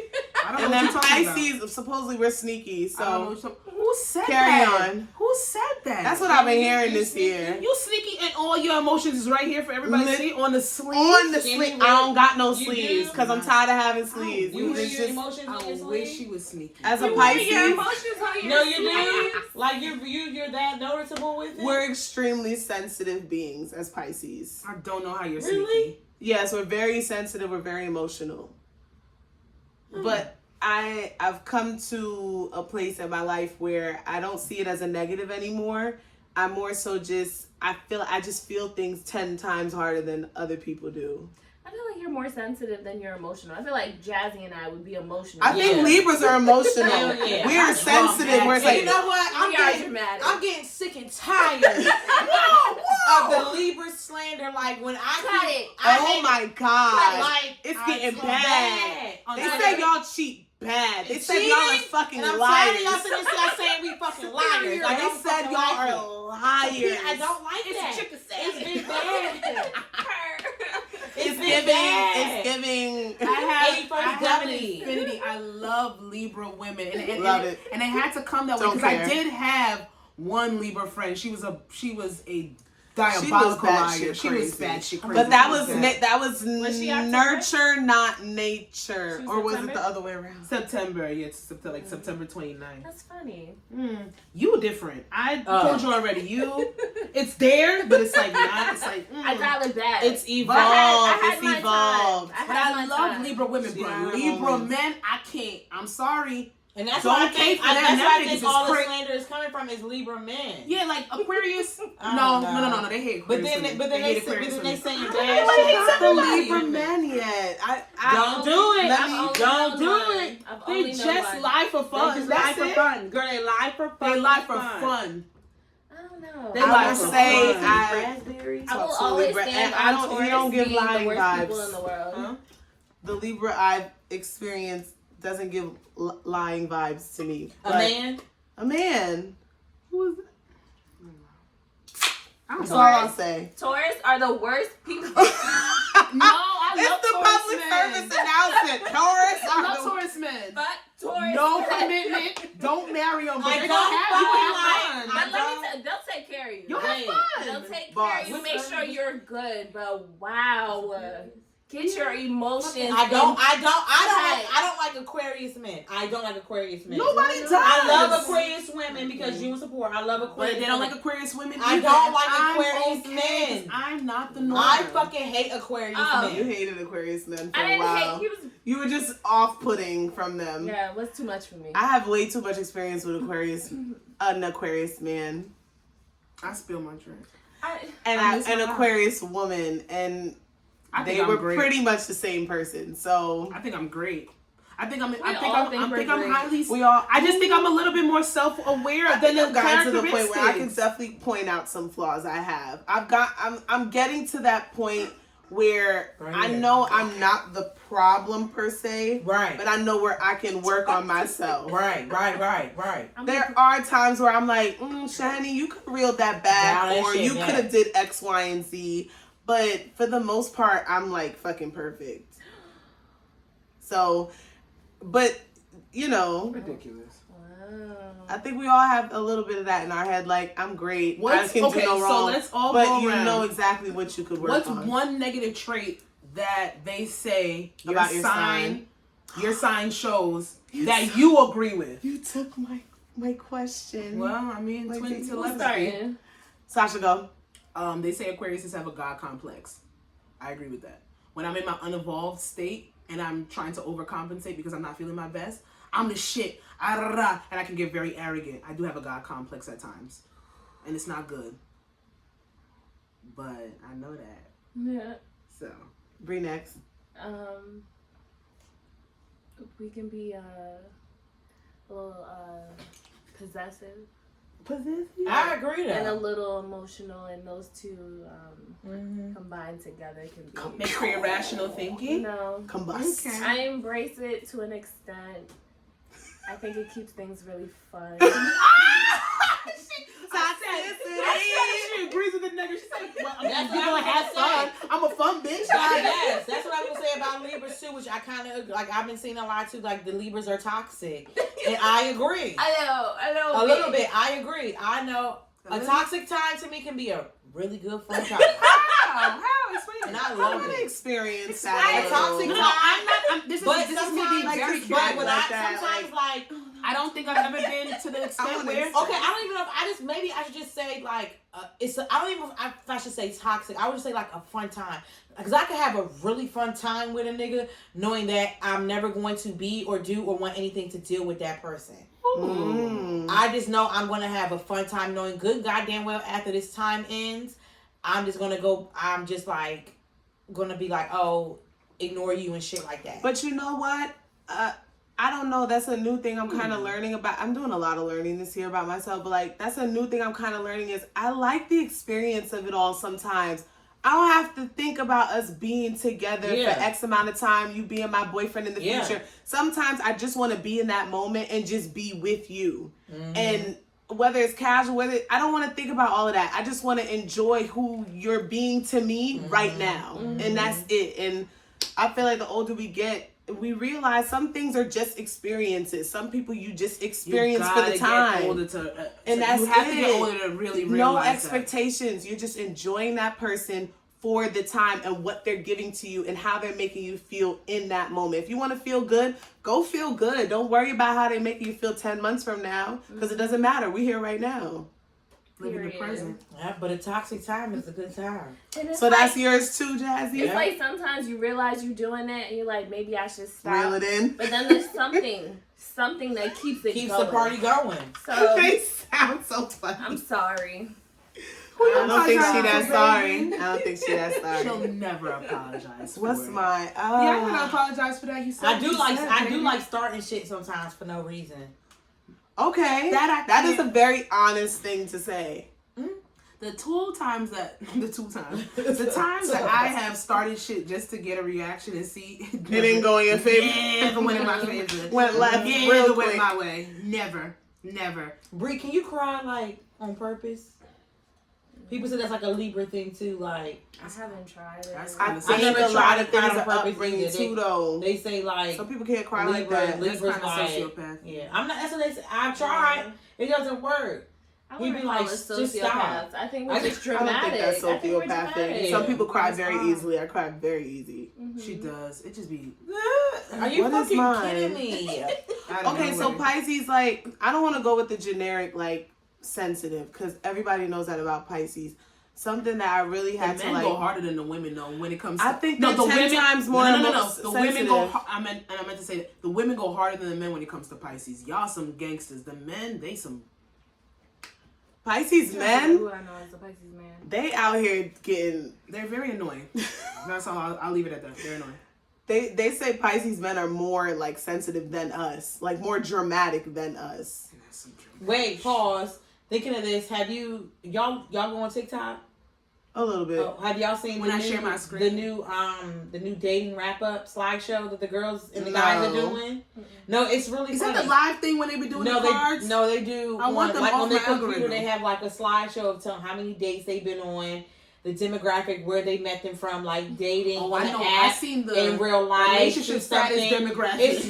I don't and know then Pisces, supposedly we're sneaky. So who said carry that? on. Who said that? That's what I've been hearing this year. You sneaky and all your emotions is right here for everybody to see on the sleeve. On the sleeve. I don't got no sleeves because I'm tired of having sleeves. You wear your emotions on your sleeve? I wish you was sneaky. As a Pisces. Your emotions on your no, you do. Like you're that noticeable with it. We're extremely sensitive beings as Pisces. I don't know how you're sneaky. Yes, we're very sensitive. We're very emotional. But I've come to a place in my life where I don't see it as a negative anymore. I'm more so I just feel things 10 times harder than other people do. I feel like you're more sensitive than you're emotional. I feel like Jazzy and I would be emotional. I think Libras are emotional. We're sensitive. We're like, you know what? I'm getting sick and tired of the Libra slander. Like when my God. Like it's getting bad. They say y'all cheat bad. They said y'all are fucking liars. I'm tired of y'all saying we fucking liars. Like they said y'all are liars. I don't like that. It's been bad. It's giving. I have an affinity. I love Libra women, and love it. And it had to come that way because I did have one Libra friend. She was a diabolical liar. batshit She was crazy. batshit crazy. But that was Was she October? nurture, not nature. She was Or was it September? the other way around? September. Yeah, it's September 29th. That's funny. You different. I told you already. You, it's there, but it's like not. It's like I dial it back. It's evolved. I had It's my evolved. time. But I love Libra women, She had but her Libra moments. men, I can't. I'm sorry. And that's Don't why I pay think, for them. that's Them why I niggas think is all the cra- slander is coming from is Libra men. Yeah, like Aquarius. I No, don't no, know. no. They hate But Aquarius. then, women. they hate say, Aquarius women. saying I bad don't shit think about the the Libra Libra men yet. Don't do it. Let me- Don't do it. They just lie for fun. They just lie That's for it. fun. Girl, they lie for fun. They lie for fun. I don't know. They I lie will for say fun. I I will talk to always Libra, stand and I on don't. You Taurus don't give being the lying worst vibes. people in the world. Huh? The Libra I've experienced doesn't give lying vibes to me. A But man. A man. Who is that? That's all Taurus. I'll say. Taurus are the worst people. No, I love It's the Taurus public men. service announcement. Taurus I are love the Taurus men. But Taurus. No commitment. Don't marry them. But I they don't gonna have you fucking have like- fun. But let me tell they'll take care of you. You'll Wait. have They'll fun. take Boss. care of you. Make sure you're good. But wow, get your emotions. I don't like Aquarius men. I don't like Aquarius men. Nobody does. I love Aquarius women because you support. I love But Aquarius. they don't women. like Aquarius women. I either. don't like I'm Aquarius okay, men. 'cause I'm not the norm. I fucking hate Aquarius Oh. You men. hated Aquarius men for I a didn't while. hate. He was. You were just off-putting from them. Yeah, it was too much for me. I have way too much experience with an Aquarius man, I spill my drink. and I miss an my life. Aquarius woman, and I think they I'm were great. pretty much the same person. So I think I'm great. I think I'm all think we're great. highly. we all. I just think I'm a little bit more self-aware I than think the I've gotten to the point where I can characteristics. definitely point out some flaws I have. I'm getting to that point where I know I'm not the problem per se, Right. but I know where I can work on myself. Right. There are times where I'm like, Shani, you could reel that back, Down that or shit you back. could have did X, Y, and Z. But for the most part, I'm like fucking perfect. So, but you know, Ridiculous. Wow. I think we all have a little bit of that in our head. Like, I'm great. What's- I can okay, do no so wrong. let's all but go you around. know exactly what you could work What's on. one negative trait that they say your About your sign shows that you agree with? You took my question. Well, I mean, Like, twin who's telepathy. Starting. Sasha, go. They say Aquariuses have a God complex. I agree with that. When I'm in my unevolved state and I'm trying to overcompensate because I'm not feeling my best, I'm the shit. And I can get very arrogant. I do have a God complex at times. And it's not good. But I know that. Yeah. So. Bre next. We can be a little possessive I agree and a though. little emotional, and those two combined together can be. Make for irrational thinking. No, Combust. Okay. I embrace it to an extent. I think it keeps things really fun. She agrees with the nigga. She's like, well, That's you what gonna I have was fun. gonna I'm a fun bitch. Yes, that's what I was gonna say about Libras too, which I kind of like. I've been seeing a lot too. Like the Libras are toxic, and I agree. I know. A little bit. I agree. I know a toxic time to me can be a really good fun time, How? Explain and it. I I love want to it. experience A that. toxic No, time. this But is me sometimes, being like, very but curious. when like that, sometimes like. I don't think I've ever been to the extent wanna where. Okay, I don't even know if I just maybe I should just say like it's I don't even know if I should say toxic. I would just say like a fun time because I could have a really fun time with a nigga knowing that I'm never going to be or do or want anything to deal with that person. I just know I'm gonna have a fun time knowing good goddamn well after this time ends, I'm just gonna go. I'm just like gonna be like, oh, ignore you and shit like that. But you know what? I don't know. That's a new thing I'm kind of learning about. I'm doing a lot of learning this year about myself, but like that's a new thing I'm kind of learning is I like the experience of it all sometimes. I don't have to think about us being together for X amount of time, you being my boyfriend in the future. Sometimes I just want to be in that moment and just be with you. And whether it's casual, I don't want to think about all of that. I just want to enjoy who you're being to me right now. And that's it. And I feel like the older we get, we realize some things are just experiences. Some people you just experience for the time. And that's you have it. to get older to really realize no expectations. That. You're just enjoying that person for the time and what they're giving to you and how they're making you feel in that moment. If you want to feel good, go feel good. Don't worry about how they make you feel 10 months from now, because it doesn't matter. We're here right now. Live in the present. Yeah, but a toxic time is a good time. So that's yours too, Jazzy? It's like sometimes you realize you're doing that and you're like, maybe I should stop. Reel it in. But then there's something that keeps going. The party going. So they sound so funny. I'm sorry. I don't think she that sorry. I don't think she that sorry. She'll never apologize. What's my? Yeah, I'm gonna apologize for that. You said I do like starting shit sometimes for no reason. Okay, that is a very honest thing to say. The times that I have started shit just to get a reaction and see it didn't go in your favor. Never went in my favor. Went left real quick. Went my way. Never. Bre, can you cry like on purpose? People say that's like a Libra thing too. Like I haven't tried it. I think a lot of things are upbringing too, though. They say like some people can't cry Libra, like that. Libra's that's kind like, of sociopath. Yeah, I'm not. That's what they say. I've tried. It doesn't work. He be like, just stop. I think we're just dramatic. I don't think that's sociopath thing. Some people cry very easily. I cry very easy. Mm-hmm. She does. It just be. Are you what fucking kidding me? Okay, so Pisces, like, I don't want to go with the generic like sensitive, because everybody knows that about Pisces. Something that I really had to like. Men go harder than the women though when it comes to. I think the 10 times more. No. The women go. I meant to say that the women go harder than the men when it comes to Pisces. Y'all some gangsters. The men, they some. Pisces men. Who I know is a Pisces man. They out here getting. They're very annoying. That's all. I'll leave it at that. They're annoying. They say Pisces men are more like sensitive than us, like more dramatic than us. Wait, pause. Thinking of this, have y'all go on TikTok? A little bit. Oh, have y'all seen when I share my screen? The new dating wrap up slideshow that the girls and the guys are doing? No, it's really Is funny. that the live thing when they be doing the cards? They do. I want them like off on their my computer. algorithm. They have like a slideshow of telling how many dates they've been on, the demographic where they met them from, like dating on the app, I've seen the in real life, relationship status demographic. It's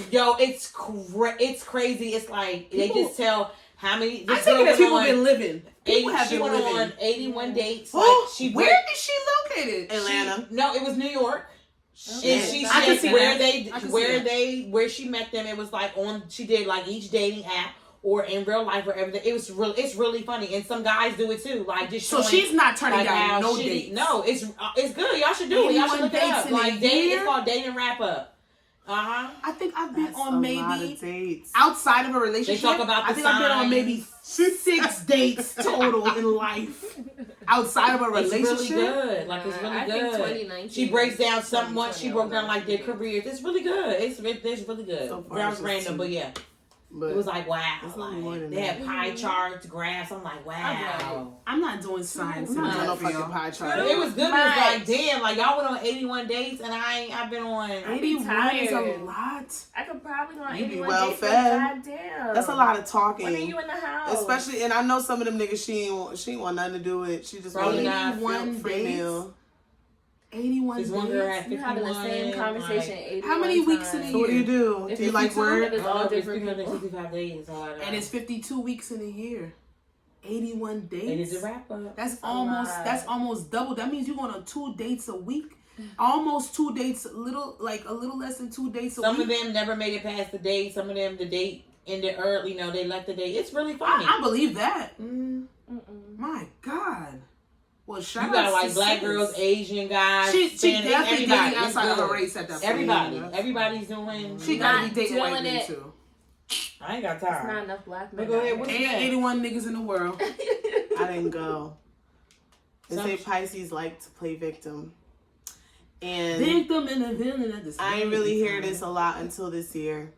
crazy. It's like they just tell. How many? I think that people been living. She went on 81 dates. Where is she located? Atlanta. No, it was New York. Okay. And she I can said see where she met them. It was like she did like each dating app or in real life, wherever. It's really funny, and some guys do it too. Like just showing, so she's not turning like down no shitty, dates. No, it's good. Y'all should do it. Y'all should look it up. Like dating, it's called dating wrap up. I think I've been That's on a maybe lot of dates. outside of a relationship. They talk about the I think I've been on maybe 6 dates total in life outside of a relationship. It's really good. Like it's really I good. think 2019. She breaks down somewhat. She broke down like their careers. It's really good. It's really good. So far, That it's was just random, but yeah. But It was like, wow. It's not more than They that. had pie charts, graphs. I'm like, wow. I'm not doing science. I'm not doing no for fucking y'all. pie chart. It was good. It was like, damn, like y'all went on 81 dates and I've been on 81 is a lot. I could probably go on You be 81 well dates, fed. but goddamn. That's a lot of talking. When are you in the house? Especially, and I know some of them niggas, she ain't want nothing to do with it. She just Probably wanted not. 81 free dates. meal. 81 this days. one girl had You 51. having the same conversation Like, 81 How many weeks in a times. So what do you do? If Do you it's like 52, work? It's all it's different people. 365 days. And it's 52 weeks in a year. 81 days. It is a wrap up. That's a almost lot. double. That means you're going on 2 dates a week. Almost 2 dates, a little less than 2 dates a Some week. of them never made it past the date. Some of them the date ended early. They left the date. It's really funny. I believe that. Mm. My God. Well, shout You got out like to black sis. girls, Asian guys. She Spanish, definitely everybody. dating It's outside of good. a race at that point. Everybody's doing. She gotta be Not dating white doing men it. too. I ain't got There's time. not enough black men. But go ahead. out What's here. that? 81 niggas in the world. I didn't go. They Some- say Pisces like to play victim. And Victim and the villain at the same I ain't really hear time. this a lot until this year.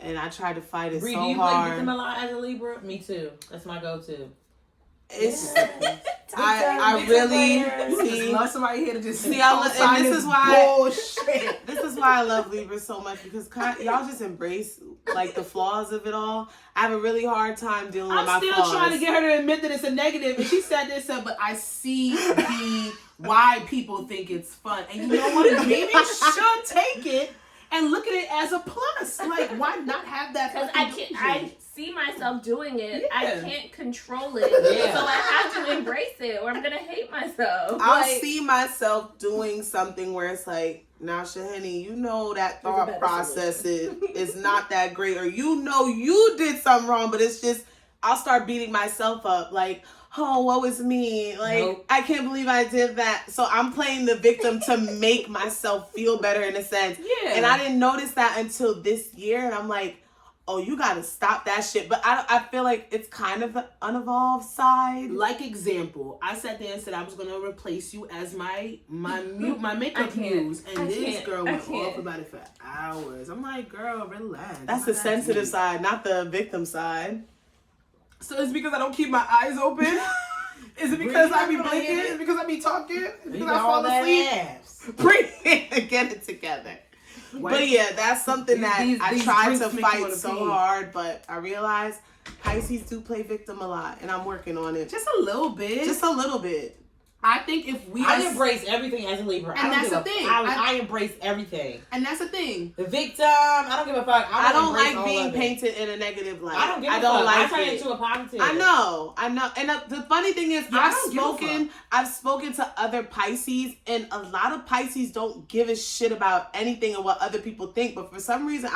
And I tried to fight it Bre, so do you play hard. victim a lot as a Libra? Me too. That's my go-to. It's Victim I really players. Just see. love somebody here to just See, and this is why bullshit. this is why I love Libra so much, because y'all just embrace like the flaws of it all. I have a really hard time dealing with my I'm still flaws. trying to get her to admit that it's a negative, and she said this, but I see why people think it's fun, and you know what? Maybe you should take it and look at it as a plus. Like, why not have that? Because I see myself doing it. Yeah. I can't control it. Yeah. So I have to embrace it or I'm going to hate myself. I'll Like, see myself doing something where it's like, now, Shahini, you know that thought process is not that great. Or you know you did something wrong, but it's just, I'll start beating myself up. Like, oh, woe is me. Like, Nope. I can't believe I did that. So I'm playing the victim to make myself feel better in a sense. Yeah. And I didn't notice that until this year. And I'm like, oh, you got to stop that shit. But I feel like it's kind of an unevolved side. Like example, I sat there and said I was going to replace you as my makeup muse. And this girl went off about it for hours. I'm like, girl, relax. That's the sensitive side, not the victim side. So it's because I don't keep my eyes open? Is it because I be blinking? Is it because I be talking? Is it because I fall asleep? Bring it, get it together. But yeah, that's something that I try to fight so hard, but I realize Pisces do play victim a lot, and I'm working on it. Just a little bit. Just a little bit. I think if we I embrace everything as a Libra. And that's the thing. I embrace everything. And that's the thing. The victim, I don't give a fuck. I don't like being painted in a negative light. I don't give a fuck. Like I turn it into a positive. I know. And the funny thing is, I've spoken to other Pisces, and a lot of Pisces don't give a shit about anything and what other people think. But for some reason,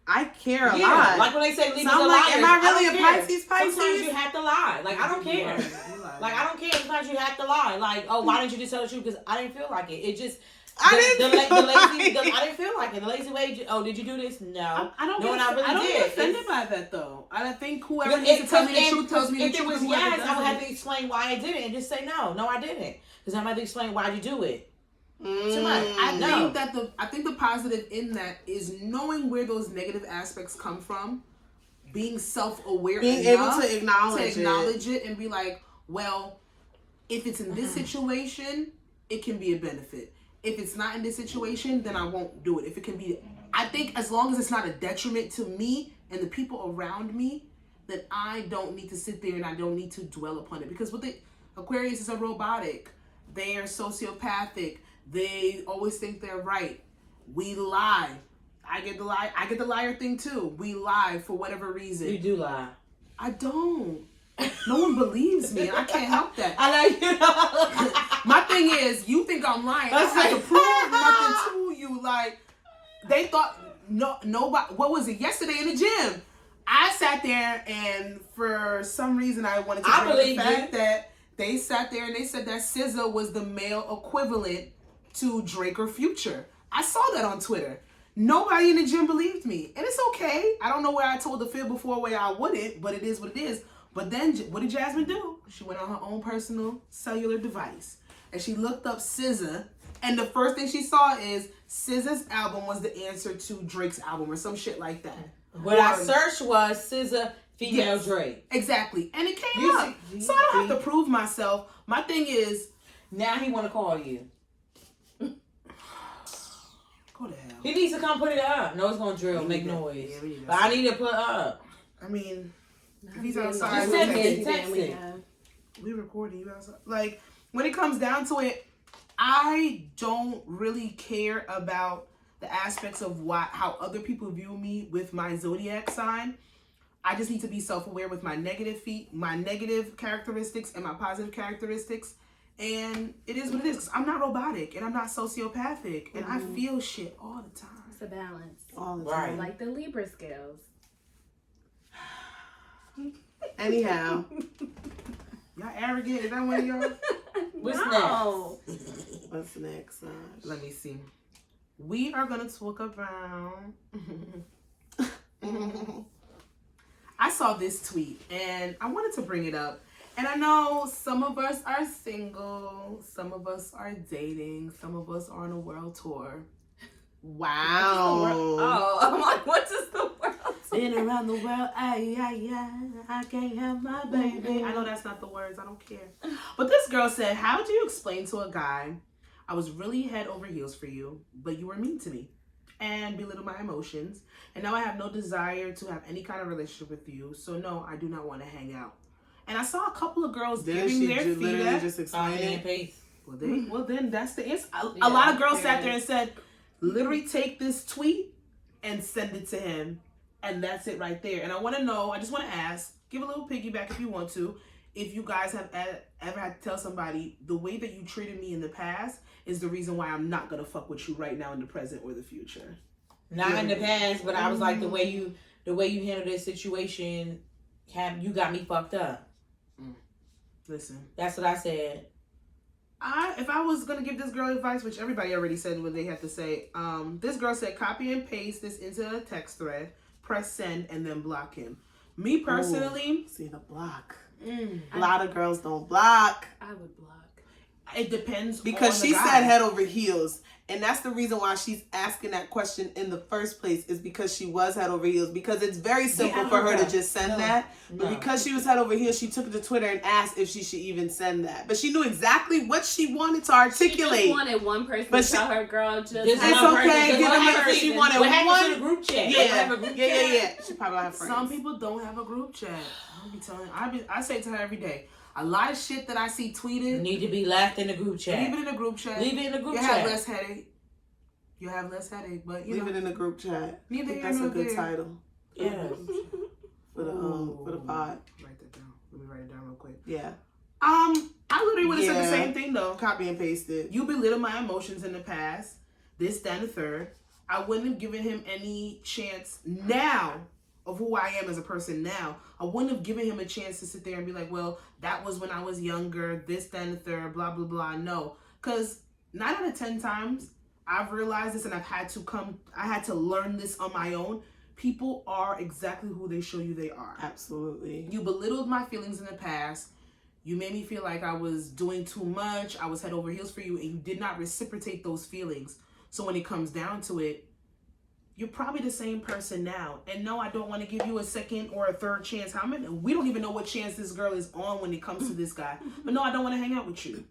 I care a lot. Like when they say Libras so I'm like, am I really a Pisces? Sometimes you have to lie. Like, I don't care. Like, I don't care. Sometimes you have to lie. Like, oh, why didn't you just tell the truth? Because I didn't feel like it. It just... I didn't feel like it. The lazy way. Oh, did you do this? No. I don't get offended by that though. I think whoever needs to tell me the truth tells me the truth. If it was yes, I would have to explain why I did it and just say no. No, I didn't. Because I'm going to explain why you do it. I think the positive in that is knowing where those negative aspects come from, being self-aware, being able to acknowledge it, and be like, well, if it's in this situation, it can be a benefit. If it's not in this situation, then I won't do it. If it can be, I think as long as it's not a detriment to me and the people around me, then I don't need to sit there and I don't need to dwell upon it. Because Aquarius is a robotic. They are sociopathic. They always think they're right. We lie. I get the liar thing too. We lie for whatever reason. You do lie. I don't. No one believes me. I can't help that. I like you. My thing is, you think I'm lying. I don't have to prove nothing to you. Like, they thought, nobody, what was it, yesterday in the gym? I sat there and for some reason I wanted to bring the fact that they sat there and they said that SZA was the male equivalent to Drake or Future. I saw that on Twitter. Nobody in the gym believed me. And it's okay. I don't know where I told the fib before where I wouldn't, but it is what it is. But then what did Jasmine do? She went on her own personal cellular device and she looked up SZA, and the first thing she saw is SZA's album was the answer to Drake's album or some shit like that. What I searched was SZA female Drake. Exactly. And it came up. So I don't have to prove myself. My thing is, now he want to call you. Go to hell. He needs to come put it up. No, it's going to drill, make noise. Yeah, but I need to put up. I mean, if he's outside, we recording you outside. Like, when it comes down to it, I don't really care about the aspects of how other people view me with my zodiac sign. I just need to be self-aware with my negative characteristics and my positive characteristics. And it is what it is. 'Cause I'm not robotic and I'm not sociopathic. And I feel shit all the time. It's a balance. All the time. Like the Libra scales. Anyhow. Y'all arrogant? Is that one of y'all? What's next? What's next? Let me see. We are going to talk about... I saw this tweet and I wanted to bring it up. And I know some of us are single, some of us are dating, some of us are on a world tour. Wow. Oh, I'm like, what is the world tour? Been around the world, I can't have my baby. I know that's not the words, I don't care. But this girl said, how do you explain to a guy, I was really head over heels for you, but you were mean to me and belittle my emotions. And now I have no desire to have any kind of relationship with you. So no, I do not want to hang out. And I saw a couple of girls giving their feedback. Just explain it. Well, then that's the answer. A lot of girls sat there and said, Literally take this tweet and send it to him. And that's it right there. And I want to know, I just want to ask, give a little piggyback if you want to, if you guys have ever had to tell somebody, the way that you treated me in the past is the reason why I'm not going to fuck with you right now in the present or the future. Not in the past, but I was like, the way you handled this situation, you got me fucked up. Listen. That's what I said. If I was going to give this girl advice, which everybody already said what they had to say, this girl said copy and paste this into a text thread, press send, and then block him. Me personally... See the block. A lot of girls don't block. I would block. It depends because on she the guy. said head over heels. And that's the reason why she's asking that question in the first place, is because she was head over heels. Because it's very simple for her to just send that. But because she was head over heels, she took it to Twitter and asked if she should even send that. But she knew exactly what she wanted to articulate. She just wanted one person to tell her, girl, just... It's okay. Give her she wanted what one. What to the group chat? Yeah. She probably have friends. Some people don't have a group chat. I'll be telling I say to her every day, a lot of shit that I see tweeted need to be left in the group chat. Leave it in the group chat. Leave it in the group chat. You have less headache. You have less headache, but leave it in the group chat. Neither here that's nor a good there. title. Yeah. For the pod. Write that down. Let me write it down real quick. Yeah. I literally would have said the same thing though. Copy and paste it. You belittled my emotions in the past. This, that, and the third. I wouldn't have given him any chance now of who I am as a person now. I wouldn't have given him a chance to sit there and be like, well, that was when I was younger, this, that, and the third, blah, blah, blah. No. Because 9 out of 10 times, I've realized this and I had to learn this on my own. People are exactly who they show you they are. Absolutely. You belittled my feelings in the past. You made me feel like I was doing too much. I was head over heels for you, and you did not reciprocate those feelings. So when it comes down to it, you're probably the same person now. And no, I don't want to give you a second or a third chance. We don't even know what chance this girl is on when it comes to this guy. But no, I don't want to hang out with you.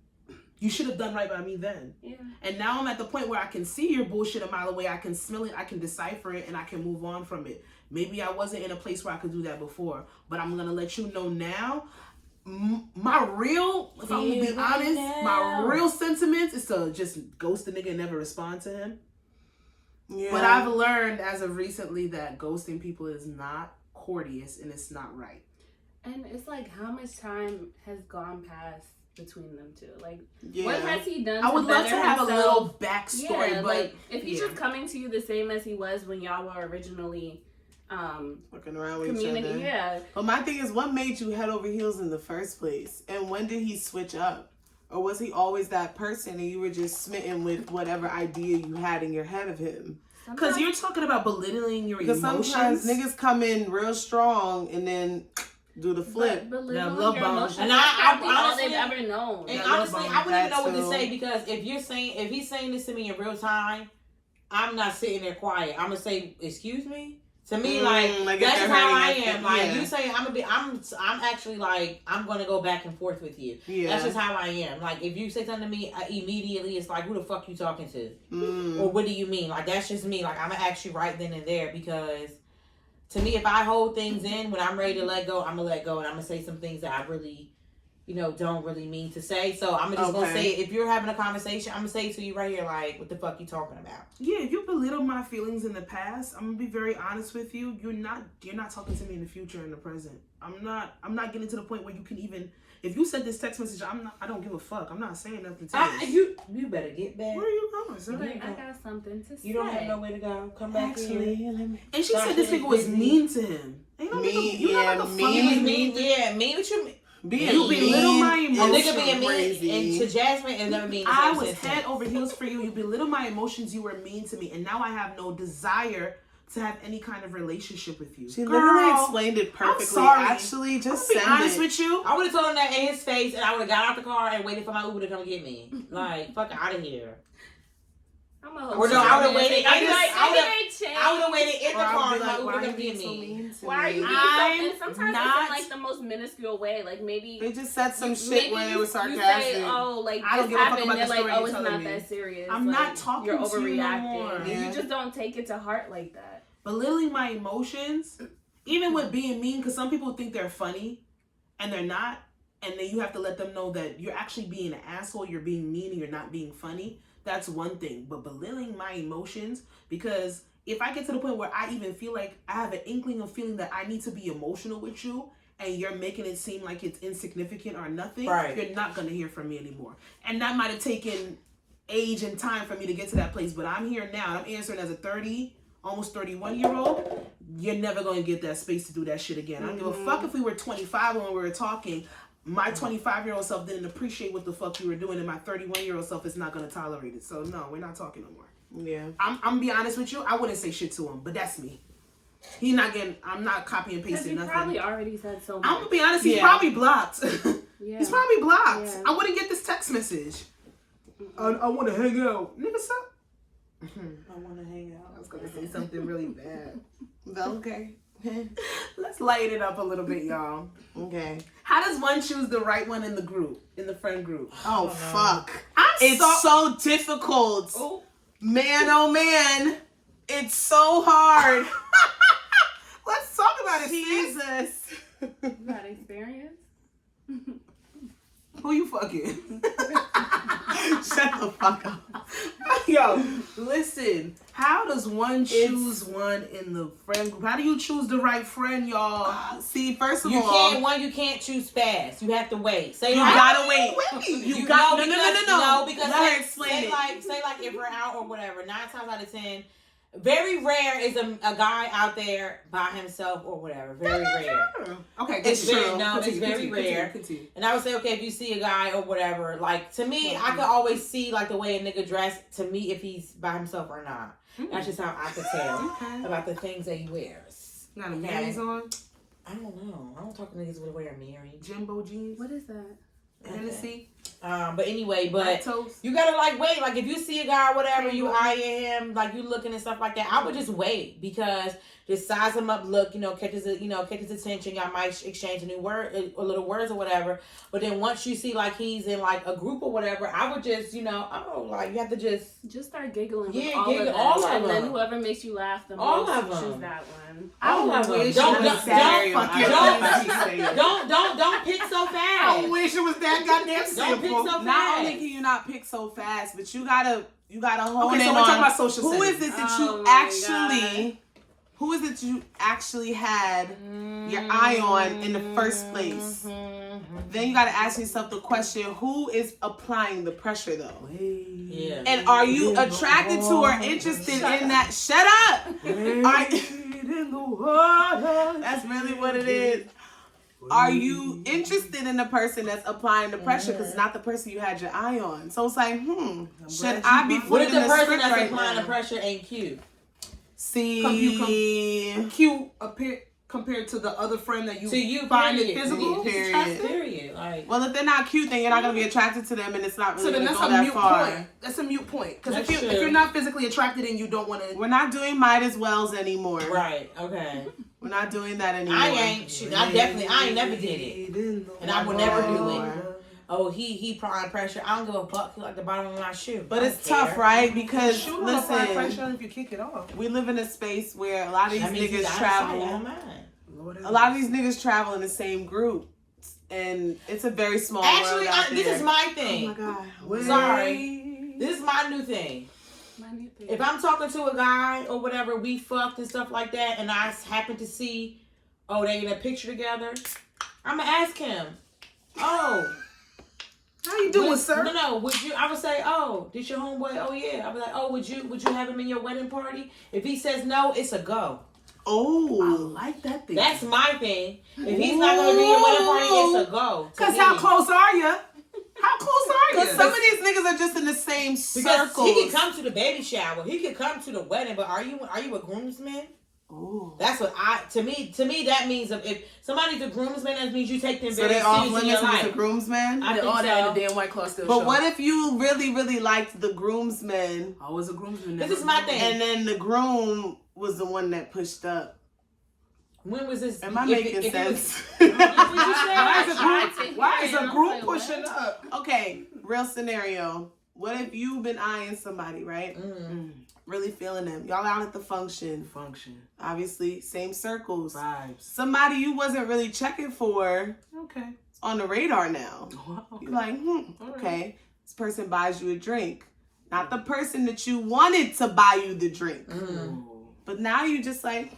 You should have done right by me then. Yeah. And now I'm at the point where I can see your bullshit a mile away. I can smell it. I can decipher it. And I can move on from it. Maybe I wasn't in a place where I could do that before. But I'm going to let you know now. My real, if I'm going to be honest, my real sentiments is to just ghost the nigga and never respond to him. Yeah. But I've learned as of recently that ghosting people is not courteous and it's not right. And it's like, how much time has gone past between them two? Like, what has he done? I would love to have a little backstory, yeah, but like, if he's just coming to you the same as he was when y'all were originally looking around with each other. Yeah. But my thing is, what made you head over heels in the first place? And when did he switch up? Or was he always that person and you were just smitten with whatever idea you had in your head of him? Because you're talking about belittling your emotions. Because sometimes niggas come in real strong and then do the flip. Belittling your emotions. And I honestly, all they've ever known. And honestly, I wouldn't even know what to say, because if he's saying this to me in real time, I'm not sitting there quiet. I'm gonna say, "Excuse me." To me, like that's just how I am. Like you say, I'm actually like, I'm gonna go back and forth with you. Yeah. That's just how I am. Like if you say something to me, immediately it's like, who the fuck you talking to? Or what do you mean? Like that's just me. Like I'm gonna ask you right then and there, because to me, if I hold things in, when I'm ready to let go, I'm gonna let go, and I'm gonna say some things that I really, don't really mean to say. So I'm just gonna say, if you're having a conversation, I'm gonna say it to you right here, like, what the fuck you talking about? Yeah, if you belittle my feelings in the past, I'm gonna be very honest with you. You're not talking to me in the future and the present. I'm not getting to the point where you can even, if you sent this text message, I don't give a fuck. I'm not saying nothing to you. You better get back. Where are you going, sir? I got something to say. You don't have nowhere to go. Come back here. And she said this nigga was mean to him. Ain't no mean, nigga, you know what the fuck he was mean? Yeah, mean what you mean. You belittle my emotions. A nigga being mean and to Jasmine and never mean. I was head over heels for you. You belittle my emotions. You were mean to me, and now I have no desire to have any kind of relationship with you. She literally explained it perfectly. I'm sorry. Actually, just be honest with you. I would have told him that in his face, and I would have got out the car and waited for my Uber to come get me. Like, fuck out of here. I'm a host. Or no, I would have waited. I would have waited in the car for my Uber to come get me. Why are you being so? And sometimes it's in like the most minuscule way. Like maybe they just said some shit when it was sarcastic. You say, oh, like I don't this give a fuck happened. about They're the like, story oh, you're it's not telling me. that serious. I'm like, not talking you're to you no overreacting. more. Yeah. You just don't take it to heart like that. Belittling my emotions, even with being mean, because some people think they're funny, and they're not. and then you have to let them know that you're actually being an asshole, you're being mean, and you're not being funny. That's one thing. But belittling my emotions, because if I get to the point where I even feel like I have an inkling of feeling that I need to be emotional with you, and you're making it seem like it's insignificant or nothing, you're not going to hear from me anymore. And that might have taken age and time for me to get to that place, but I'm here now. I'm answering as a 30, almost 31-year-old. You're never going to get that space to do that shit again. I don't give a fuck if we were 25 when we were talking. My 25-year-old self didn't appreciate what the fuck you were doing, and my 31-year-old self is not going to tolerate it. So no, we're not talking no more. Yeah. I'm gonna be honest with you. I wouldn't say shit to him, but that's me. He's not getting. I'm not copy and pasting nothing. He probably already said so much. I'm gonna be honest. He's probably blocked. Yeah. He's probably blocked. Yeah. I wouldn't get this text message. I want to hang out, nigga. Stop. I want to hang out. I was gonna say something really bad. Okay. Let's lighten it up a little bit, y'all. Okay. How does one choose the right one in the group, in the friend group? Oh, fuck. It's so difficult. Oh. Man, oh man. It's so hard. Let's talk about it, sis. Jesus. You got experience? Who you fucking? Shut the fuck up. Yo, listen. How does one choose one in the friend group? How do you choose the right friend, y'all? See, first of all, you can't choose fast. You have to wait. Say you like, gotta wait. You got know, no. Because let her explain it. Say like if we're out or whatever, 9 times out of 10, very rare is a guy out there by himself or whatever. Very rare. Okay, It's true. very, no, it's very rare. Continue. And I would say, okay, if you see a guy or whatever, like to me, I could always see like the way a nigga dress to me if he's by himself or not. That's just how I could tell about the things that he wears. Got a Mary's on? I don't know. I don't talk to niggas with wear Mary. Jimbo jeans? What is that? Hennessy? But anyway, Lactose? you gotta like wait. Like if you see a guy or whatever, you eyeing him, like you looking and stuff like that. I would just wait because just size him up, look, catches attention. Y'all might exchange a little words or whatever. But then once you see like he's in like a group or whatever, I would just you have to just start giggling. Yeah, with giggle all of them, all of and then them. whoever makes you laugh the All most, of them. choose that one. All of them. Don't pick so fast. I wish it was that goddamn simple. Don't pick so fast. Not only can you not pick so fast, but you gotta hone in so we're on talking about social who settings. is it that you actually had your eye on in the first place. Then you gotta ask yourself the question: who is applying the pressure though? Yeah. And are you attracted to or interested in that? Shut up. That's really what it is. Are you interested in the person that's applying the pressure? Because it's not the person you had your eye on. So it's like, should I be What if flipping the the person script that's right applying now? the pressure ain't cute? See, Cute compared to the other friend that you find it physical. Period. Like, well, if they're not cute, then you're not gonna be attracted to them, and it's not really So then gonna that's go a that mute far. point. That's a mute point. Because That's if true. you're not physically attracted and you don't want to, We're not doing might as wells anymore. right. Okay. We're not doing that anymore. I ain't never did it. And I will never do it. Oh, he applying pressure. I don't give a fuck. He like the bottom of my shoe. But it's tough, right? Because apply pressure listen, if you kick it off. we live in a space where a lot of these That means he's niggas out of travel. sight, out of mind. A lot of these niggas travel in the same group, and it's a very small Actually, world out this there. is my Oh thing. my god! Sorry. This is my new thing. If I'm talking to a guy or whatever, we fucked and stuff like that, and I happen to see, they in a picture together, I'm gonna ask him, how you doing, sir? No, would you? I would say, did your homeboy? Oh yeah. I was like, would you have him in your wedding party? If he says no, it's a go. Oh, I like that thing. That's my thing. If he's not gonna be in your wedding party, it's a go. Because how close are you? How close are you? because some of these niggas are just in the same Because circles. he can come to the baby shower, he can come to the wedding, but are you a groomsman? Ooh. That's what to me that means if somebody's a groomsman, that means you take them So very they off seriously in your limits with life. the groomsman? I think all so. that in the damn white claw still But show. what if you really, really liked the groomsman, I was a groomsman. This is my thing. and then the groom was the one that pushed up? When was this? Am I making sense? Why is a group pushing up? Okay, real scenario. What if you've been eyeing somebody, right? Really feeling them. Y'all out at the function. Obviously, same circles. Vibes. Somebody you wasn't really checking for. Okay. on the radar now. Okay. You're like, All okay, this person buys you a drink. Not the person that you wanted to buy you the drink. But now you're just like,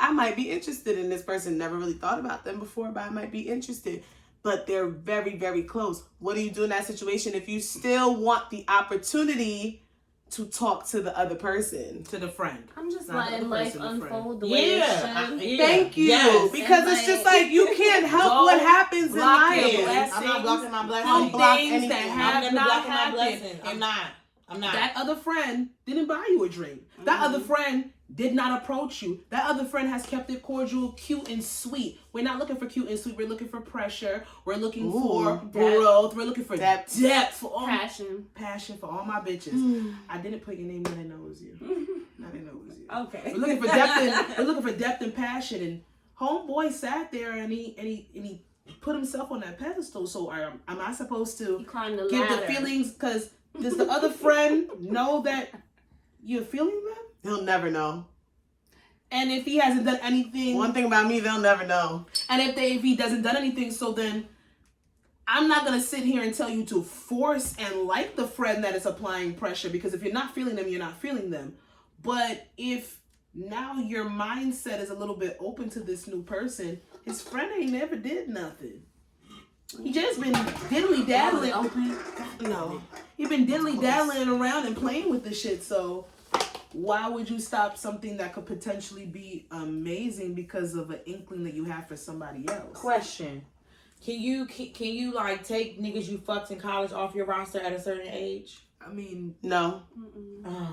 I might be interested in this person. Never really thought about them before, but I might be interested. But they're very, very close. What do you do in that situation if you still want the opportunity to talk to the other person? To the friend. I'm just Not the letting other life person, the friend. unfold the way it should. Thank you. Yes. Because And it's just like you can't help Don't what happens in block your life. blessings. I'm not blocking my blessings. Some block things anything. that I'm have never not blocking my happened. blessings. I'm not. That other friend didn't buy you a drink. That other friend did not approach you. That other friend has kept it cordial, cute, and sweet. We're not looking for cute and sweet. We're looking for pressure. We're looking for growth. We're looking for depth for all passion for all my bitches. I didn't put your name, but I know it was you. I didn't know it was you. Okay. We're looking for depth. We're looking for depth and passion. And homeboy sat there and he put himself on that pedestal. So am I supposed to give the feelings? Because does the other friend know that you're feeling them? He'll never know. And if he hasn't done anything, One thing about me, they'll never know. and if he doesn't done anything, so then I'm not gonna sit here and tell you to force and like the friend that is applying pressure, because if you're not feeling them, you're not feeling them. But if now your mindset is a little bit open to this new person, his friend ain't never did nothing. He just been diddly daddling. No, he been diddly daddling around and playing with the shit. So why would you stop something that could potentially be amazing because of an inkling that you have for somebody else? Question: Can you like take niggas you fucked in college off your roster at a certain age? I mean, No.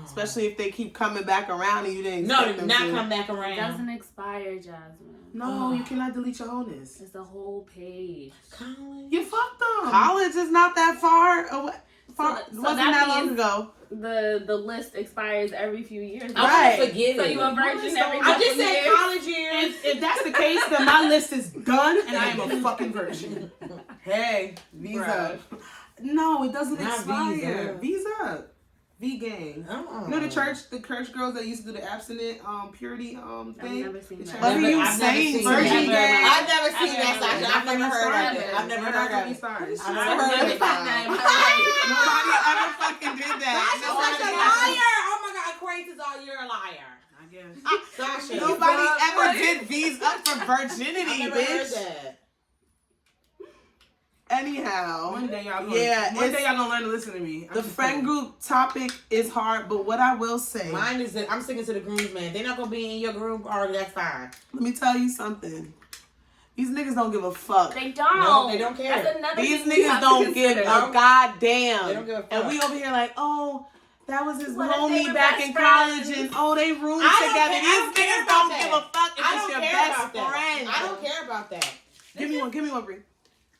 Especially if they keep coming back around and you didn't expect them not to. come back It around. doesn't expire, Jasmine. no, you cannot delete your wholeness. It's the whole page. College? You fucked them. College is not that far away. So Wasn't that that long means- ago. The list expires every few years. I Right. want to forget So it. you a virgin every I couple just said years? college years. If that's the case, then my list is done and I am a fucking virgin. Hey, visa. No, it doesn't Not expire. Visa. V-gang. Uh-uh. You know the church girls that used to do the abstinent purity thing? I've never seen The that. church- What are you I've never saying, seen virgin that. gang? I've never seen that, I've Sasha. I've never heard of it. I've never heard of it. Stars. I've never heard of it. Nobody ever fucking did that. Sasha's such a liar. Oh my God, Aquarius is all you're a liar. I guess. Sasha. Nobody ever did V's up for virginity, I've never heard bitch. that. Anyhow. One day y'all gonna, Yeah, one it's- day y'all gonna learn to listen to me. I'm The just friend saying. group topic is hard, but what I will say, Mine is that I'm sticking to the groomsmen. If they're not gonna be in your group, or that's fine. let me tell you something. These niggas don't give a fuck. They don't. No, they don't care. That's another These thing we niggas have to don't give consider. a goddamn. They don't give a fuck. And we over here like, oh, that was his What if they homie were back best in college, friends? and oh, they roomed I don't together. care- I These don't care niggas about don't that. give a fuck if I it's don't your care best about that. friend. I don't care about that. Give me one, Bree.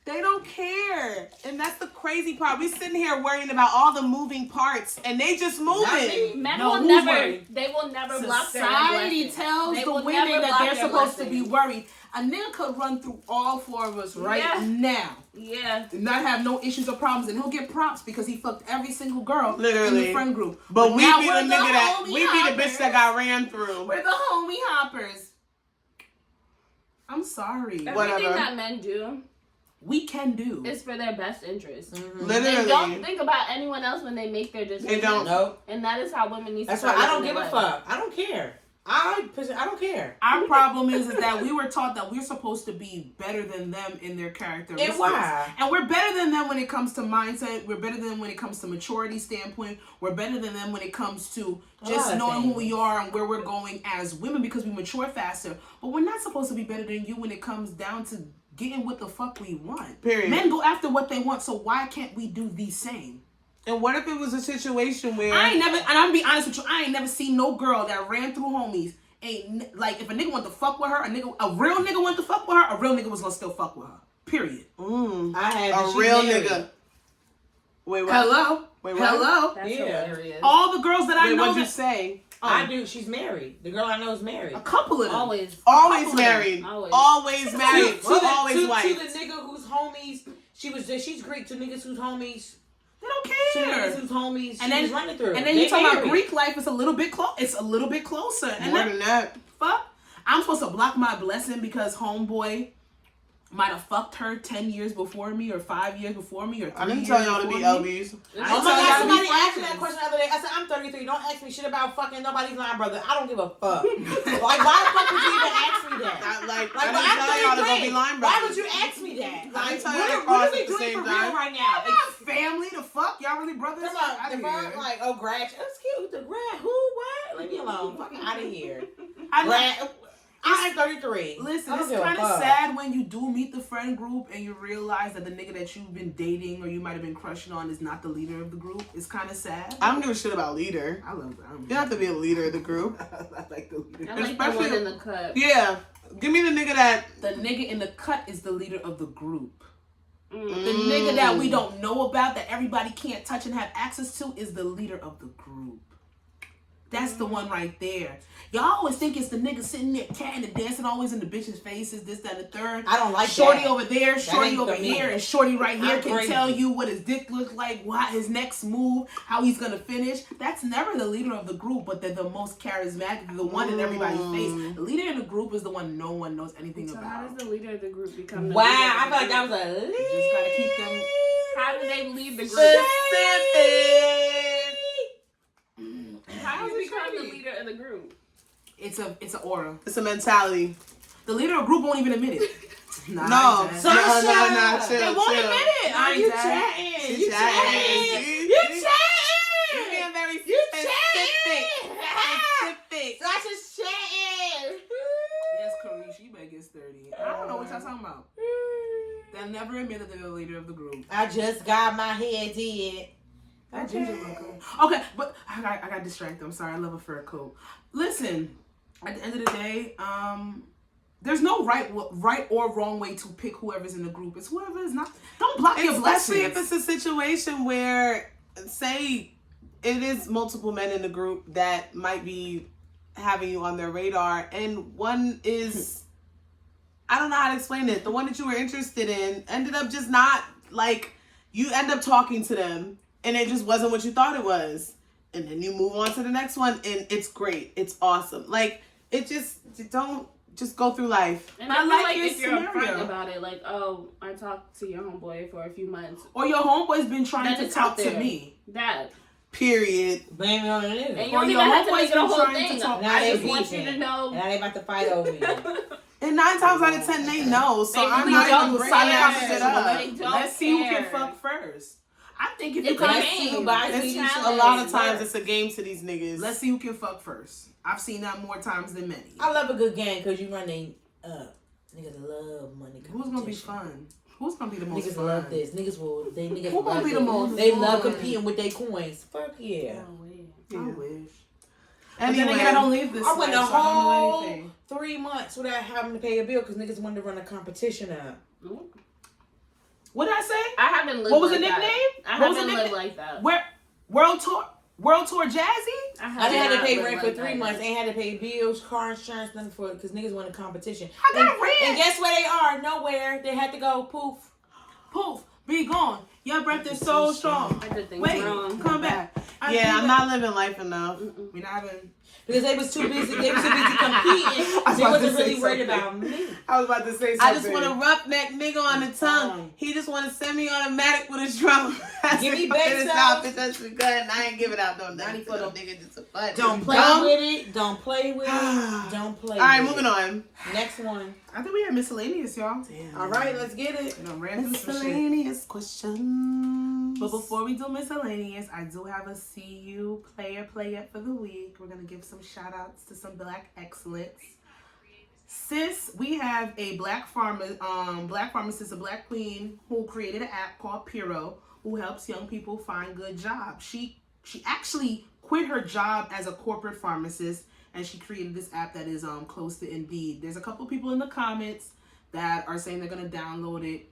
They don't care. And that's the crazy part. We sitting here worrying about all the moving parts, and they just Not me. moving. Men No, will who's never. worried? They will never block their Society blessings. tells They the will women never that block they're their supposed to be blessings. worried. A nigga could run through all four of us right Yeah. now. Yeah. And not have no issues or problems, and he'll get props because he fucked every single girl in Literally. the friend group. But we now be the we're nigga that homie we be the bitch hoppers. that got ran through. We're the homie hoppers. I'm sorry. Whatever. Everything that men do We can do. is for their best interest. Mm-hmm. They don't Literally. think about anyone else when they make their decisions. They don't. Nope. And that is how women need to That's why start I don't living give a their life. fuck. I don't care. I don't care. Our problem is that we were taught that we're supposed to be better than them in their characteristics. And why? And we're better than them when it comes to mindset. We're better than them when it comes to maturity standpoint. We're better than them when it comes to just knowing who we are and where we're going as women because we mature faster. But we're not supposed to be better than you when it comes down to getting what the fuck we want. Period. Men go after what they want, so why can't we do the same? And what if it was a situation where I ain't never, and I'm gonna be honest with you, I ain't never seen no girl that ran through homies. Ain't like if a nigga want to fuck with her, a real nigga want to fuck with her, a real nigga was gonna still fuck with her. Period. I have a real nigga? Wait, what? Hello. Wait, what? Hello. That's Yeah. hilarious. All the girls that I Wait, know what'd you that say? I do. She's married. The girl I know is married. a couple of them. Always. Always couple of married. Always. Always married. to Always the white. nigga whose homies she's Greek. To niggas whose homies. They don't To care. niggas whose homies And she then was running through. And then They you talk about married. Greek life. It's a little bit close. It's a little bit closer. And More that than that. fuck. I'm supposed to block my blessing because homeboy might have fucked her 10 years before me or 5 years before me or 3 I didn't years tell y'all to be before me. LBs. Oh my God, somebody asked me that question the other day. I said, I'm 33. Don't ask me shit about fucking nobody's line brother. I don't give a fuck. Like, why the fuck would you even ask me that? I didn't I'm tell y'all to go be line Why brothers. would you ask me that? I Like, didn't tell y'all to what cross are we at the doing same for time. real right now? Family, the fuck? Y'all really brothers? Come on, Outta the here. fuck, like, oh, grad, that's cute. The grad, who, what? Leave me alone. Fucking out of here. I know. Grad, I'm 33. Listen, I don't it's give a kind of fuck. sad when you do meet the friend group and you realize that the nigga that you've been dating or you might have been crushing on is not the leader of the group. It's kind of sad. I don't give a shit about leader. I love that. You don't have to be a leader of the group. I like the leader. I like the Especially- one in the cup. Yeah. Give me the nigga that... The nigga in the cut is the leader of the group. Mm. The nigga that we don't know about, that everybody can't touch and have access to, is the leader of the group. That's the one right there. Y'all always think it's the nigga sitting there catting and dancing always in the bitches' faces, this, that, and the third. I don't like Shorty that. over there, shorty ain't over for me. here, and shorty right here I'm can crazy. tell you what his dick looks like, what his next move, how he's gonna finish. That's never the leader of the group, but they're the most charismatic, the one in everybody's face. The leader in the group is the one no one knows anything So how about. does the leader of the group become the Wow, leader of I the feel like that group? was a You just gotta keep them. How do they lead the group? Specific. How do you become the Specific. leader of the group? It's an aura. It's a mentality. The leader of the group won't even admit it. Nah, No. I ain't that. Nah, chill, They won't chill. admit it. Nah, You you chatting. She You chatting. chatting. You You're chatting. being very You specific. chatting. Specific. Sasha's chatting. Yes, Karish, you better get sturdy. I don't know what y'all talking about. They'll never admit that they're the leader of the group. I just got my head did. That ginger look good. Okay, but I got distracted. I'm sorry. I love a fur coat. Listen, at the end of the day, there's no right or wrong way to pick whoever's in the group. It's whoever is not. Don't block your Especially blessings. if it's a situation where, say, it is multiple men in the group that might be having you on their radar, and one is, I don't know how to explain it, the one that you were interested in ended up just not, like, you end up talking to them, and it just wasn't what you thought it was. And then you move on to the next one, and it's great. It's awesome. Like, it just, don't just go through life. And I I feel like like your if you're upfront scenario. about it, like, oh, I talked to your homeboy for a few months. Or your homeboy's been trying That to is talk out to there. me. That. Period. Blame it on the And nigga. you don't Or even your have to homeboy's make it a been whole trying to thing. talk- Now I they just want you beefing. to know. Now they about to fight over you. And 9 times out of 10, they know. So They I'm really not don't even care. signing Silent that shit conversation. up. They don't Let's see who can care. fuck first. I think if It's you a can Let's see game. who buys It's these a A challenge. lot of times it's a game to these niggas. Let's see who can fuck first. I've seen that more times than many. I love a good game because you run they up. Niggas love money. Who's gonna be competition. fun? Who's gonna be the most Niggas fun? love this. Niggas Who gonna love be the this. most They fun? love competing with their coins. Fuck yeah. Oh, yeah. Yeah. I wish. Anyway, But then again, I don't live this I went life, the so I don't know whole anything. 3 months without having to pay a bill because niggas wanted to run a competition up. What did I say? I haven't lived What was like the that. nickname? I What was the haven't lived nickname? like that. Where World Tour Jazzy? I didn't have to not pay lived rent for like 3 that. months. Ain't had to pay bills, car insurance, nothing for it because niggas wanted competition. I got and, rent. and guess where they are? Nowhere. They had to go poof. Poof, be gone. Your breath is so strong. I did things Wait, wrong. come back. yeah, I'm not living life enough. We're not having. Because they was too busy. They was too busy competing. was They about wasn't to say really worried something. about me. I was about to say something. I just want a roughneck nigga on the tongue. He just want a semi-automatic with a drum. Give me this back out, some. bitch. That's good. And I ain't giving out no nothing for no nigga. Just a butt. Don't play Dumb. with it. Don't play with it. Don't play All right, with moving it. on. Next one. I think we have miscellaneous, y'all. Damn. All right, let's get it. You know, ran through some shit. Miscellaneous questions. But before we do miscellaneous, I do have a CU player for the week. We're gonna give some shout outs to some black excellence. Sis, we have a black pharmacist, a black queen who created an app called Piro, who helps young people find good jobs. She actually quit her job as a corporate pharmacist and she created this app that is close to Indeed. There's a couple people in the comments that are saying they're gonna download it,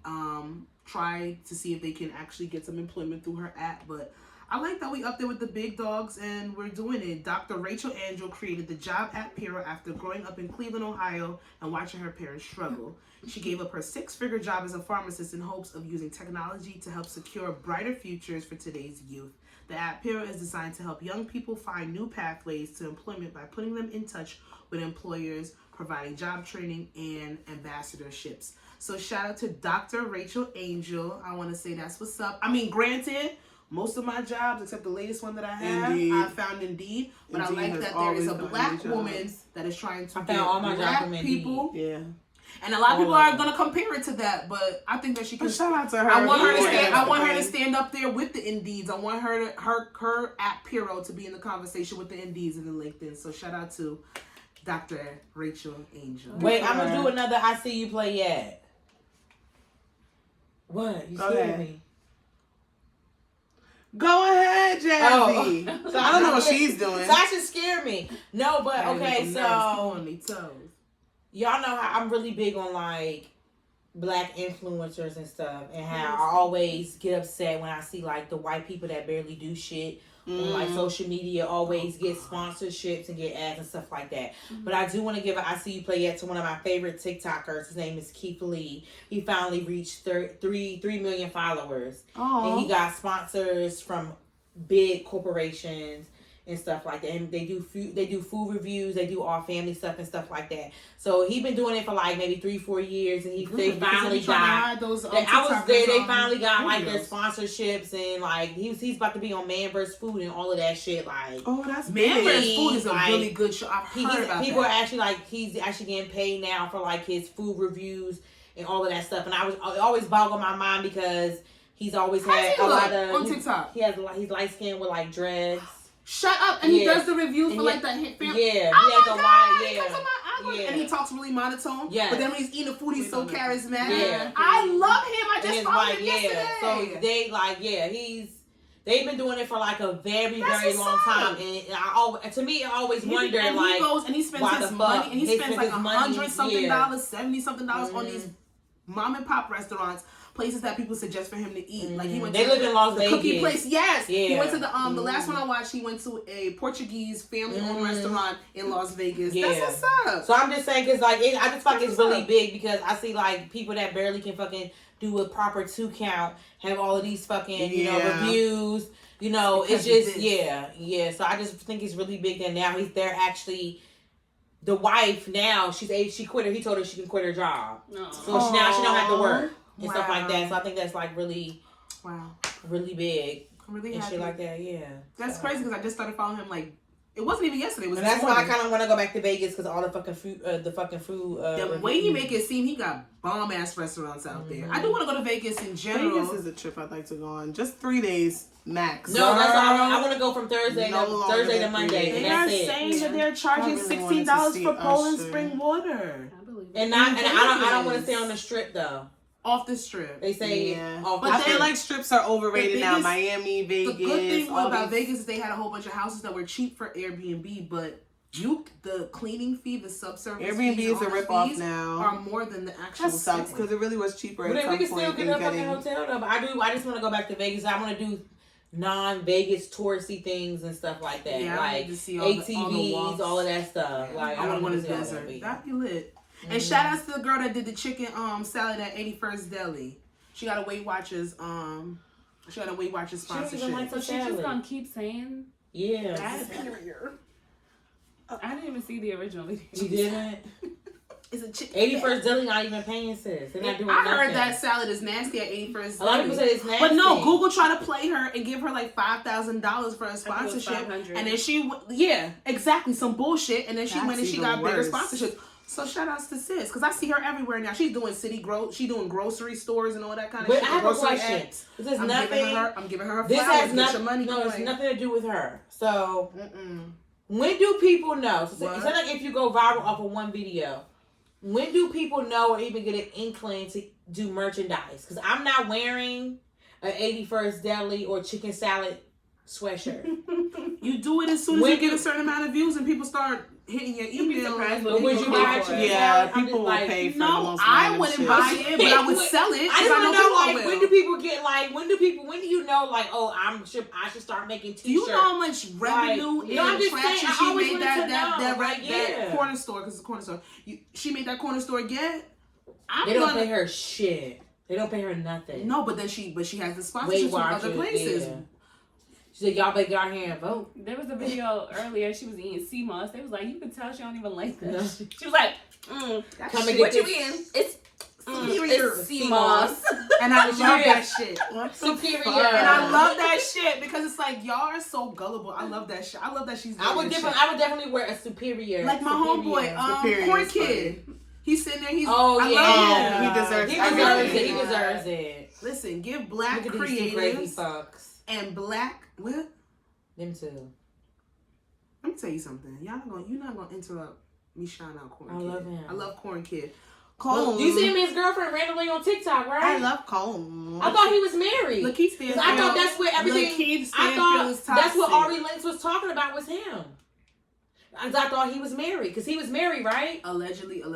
try to see if they can actually get some employment through her app. But I like that we up there with the big dogs and we're doing it. Dr. Rachel Angel created the job app Piro after growing up in Cleveland, Ohio and watching her parents struggle. She gave up her 6-figure job as a pharmacist in hopes of using technology to help secure brighter futures for today's youth. The app Piro is designed to help young people find new pathways to employment by putting them in touch with employers providing job training and ambassadorships. So shout out to Dr. Rachel Angel. I want to say that's what's up. I mean, granted, most of my jobs, except the latest one that I have, I found Indeed. But I like that there is a black woman that is trying to get all my black people. Yeah. And a lot of people are gonna compare it to that, but I think that she can. But shout out to her. I want her to stand. I want her to stand up there with the Indeeds. I want her at Piro to be in the conversation with the Indeeds and the LinkedIn. So shout out to Dr. Rachel Angel. Wait, I'm gonna do another I See You Play Yet. What? You scared me. Go ahead, Jazzy. Oh. So I don't know what she's doing. Sasha scared me. No, but okay, so on me toes. Y'all know how I'm really big on like black influencers and stuff, and how I always get upset when I see like the white people that barely do shit on like social media always get sponsorships and get ads and stuff like that. But I do want to give I See You Play Yet to one of my favorite TikTokers. His name is Keith Lee. He finally reached 3 million followers. And he got sponsors from big corporations and stuff like that. And they do food reviews, they do all family stuff and stuff like that. So he been doing it for like maybe 3-4 years, and they finally got those. I was there. They finally got like their sponsorships, and like he's about to be on Man vs. Food and all of that shit. Like, oh, that's Man vs. Food is a like, really good show. I've heard about people that. are actually like he's actually getting paid now for like his food reviews and all of that stuff. And it always boggled my mind because he's always had a lot of on TikTok. He's light skinned with like dreads. Shut up! And he does the reviews for like the family. Yeah, he has a wide, and he talks really monotone. Yeah, but then when he's eating the food, he's so charismatic. Yeah, I love him. I just followed him yesterday. So they've been doing it for like a very long time, and to me, I always wonder and like he goes and he spends his money, and he spends like $100-something, $70-something on these mom and pop restaurants. Places that people suggest for him to eat. Like he went to live in Las Vegas. Cookie place. Yes. Yeah. He went to the last one I watched, he went to a Portuguese family-owned restaurant in Las Vegas. Yeah. That's what's up. So I'm just saying, because like I just feel like it's really big, because I see like people that barely can fucking do a proper 2 count have all of these fucking reviews. You know, it's just So I just think it's really big that now they're actually. The wife now she quit her. He told her she can quit her job. So now she don't have to work. And stuff like that. So I think that's like really, really big. I'm really and happy. Shit like that. Yeah, that's crazy because I just started following him like it wasn't even yesterday. It was. And that's why I kind of want to go back to Vegas because all the fucking food, the way he make it seem, he got bomb ass restaurants out there. I do want to go to Vegas in general. Vegas is a trip I'd like to go on. Just 3 days max. No, that's I want to go from Thursday to Monday. They are saying that they're charging $16 for Poland spring water. I believe it. I don't want to stay on the strip though. Off the strip. They say I feel like strips are overrated now. Miami, Vegas. The good thing about Vegas is they had a whole bunch of houses that were cheap for Airbnb, but the cleaning fee, the subservice Airbnb is a ripoff now. Are more than the actual. That sucks because it really was cheaper. But we can still get a fucking hotel though. But I just want to go back to Vegas. I want to do non-Vegas touristy things and stuff like that. Yeah, like I need to see ATVs, all of that stuff. Yeah. Like I want to go to the desert. That'd be lit. And shout outs to the girl that did the chicken salad at 81st Deli. She got a Weight Watchers sponsorship. So she just gonna keep saying that? I didn't even see the original video. You didn't? It's a chicken. 81st Deli not even paying, sis. They're not doing nothing. I heard that salad is nasty at 81st Deli. A lot of people say it's nasty. But no, Google tried to play her and give her like $5,000 for a sponsorship. And then she, exactly, some bullshit. And then she went and she got bigger sponsorships. So shout outs to sis, because I see her everywhere now. She's doing she's doing grocery stores and all that kind of shit. But I have a question. I'm giving her this flowers. Has nothing. It's nothing to do with her. So when do people know? So it's not like if you go viral off of one video. When do people know or even get an inkling to do merchandise? Because I'm not wearing an 81st Deli or chicken salad sweatshirt. You do it as soon as you get a certain amount of views and people start hitting your email. Would you buy it? Yeah, people will pay for the most. I wouldn't buy it, but I would sell it. I don't know, like, when do people get, like, when do you know, like, oh, I should start making t-shirts? Do you know how much revenue and traction she made that corner store, because it's a corner store. She made that corner store get? They don't pay her shit. They don't pay her nothing. No, but then she has the sponsorships from other places. Yeah. She said, y'all better get out here and vote. There was a video earlier. She was eating sea moss. They was like, you could tell she don't even like that. She was like, That Come and shit- get What you this. eating? It's Superior. it's sea moss. And I love that shit. Superior. And I love that shit because it's like y'all are so gullible. I love that shit. I love that she's. I would doing definitely wear a superior. like my homeboy, Superior Corn is Kid. He's sitting there. He's. Oh I yeah, love him. He deserves He everything. deserves it. He deserves it. Listen, give black Look at these two crazy creatives fucks. and black. What? Them two. Let me tell you something. You're not gonna interrupt me shine out Corn I Kid. love him. I love Corn Kid. Cole. You see him and his girlfriend randomly on TikTok, right? I love Cole. I thought he was married. Lakeith 'Cause Stanfield. I thought that's where everything. Lakeith I Stanfield is thought that's what toxic. Ari Lennox was talking about was him. I thought he was married because he was married, right? Allegedly. And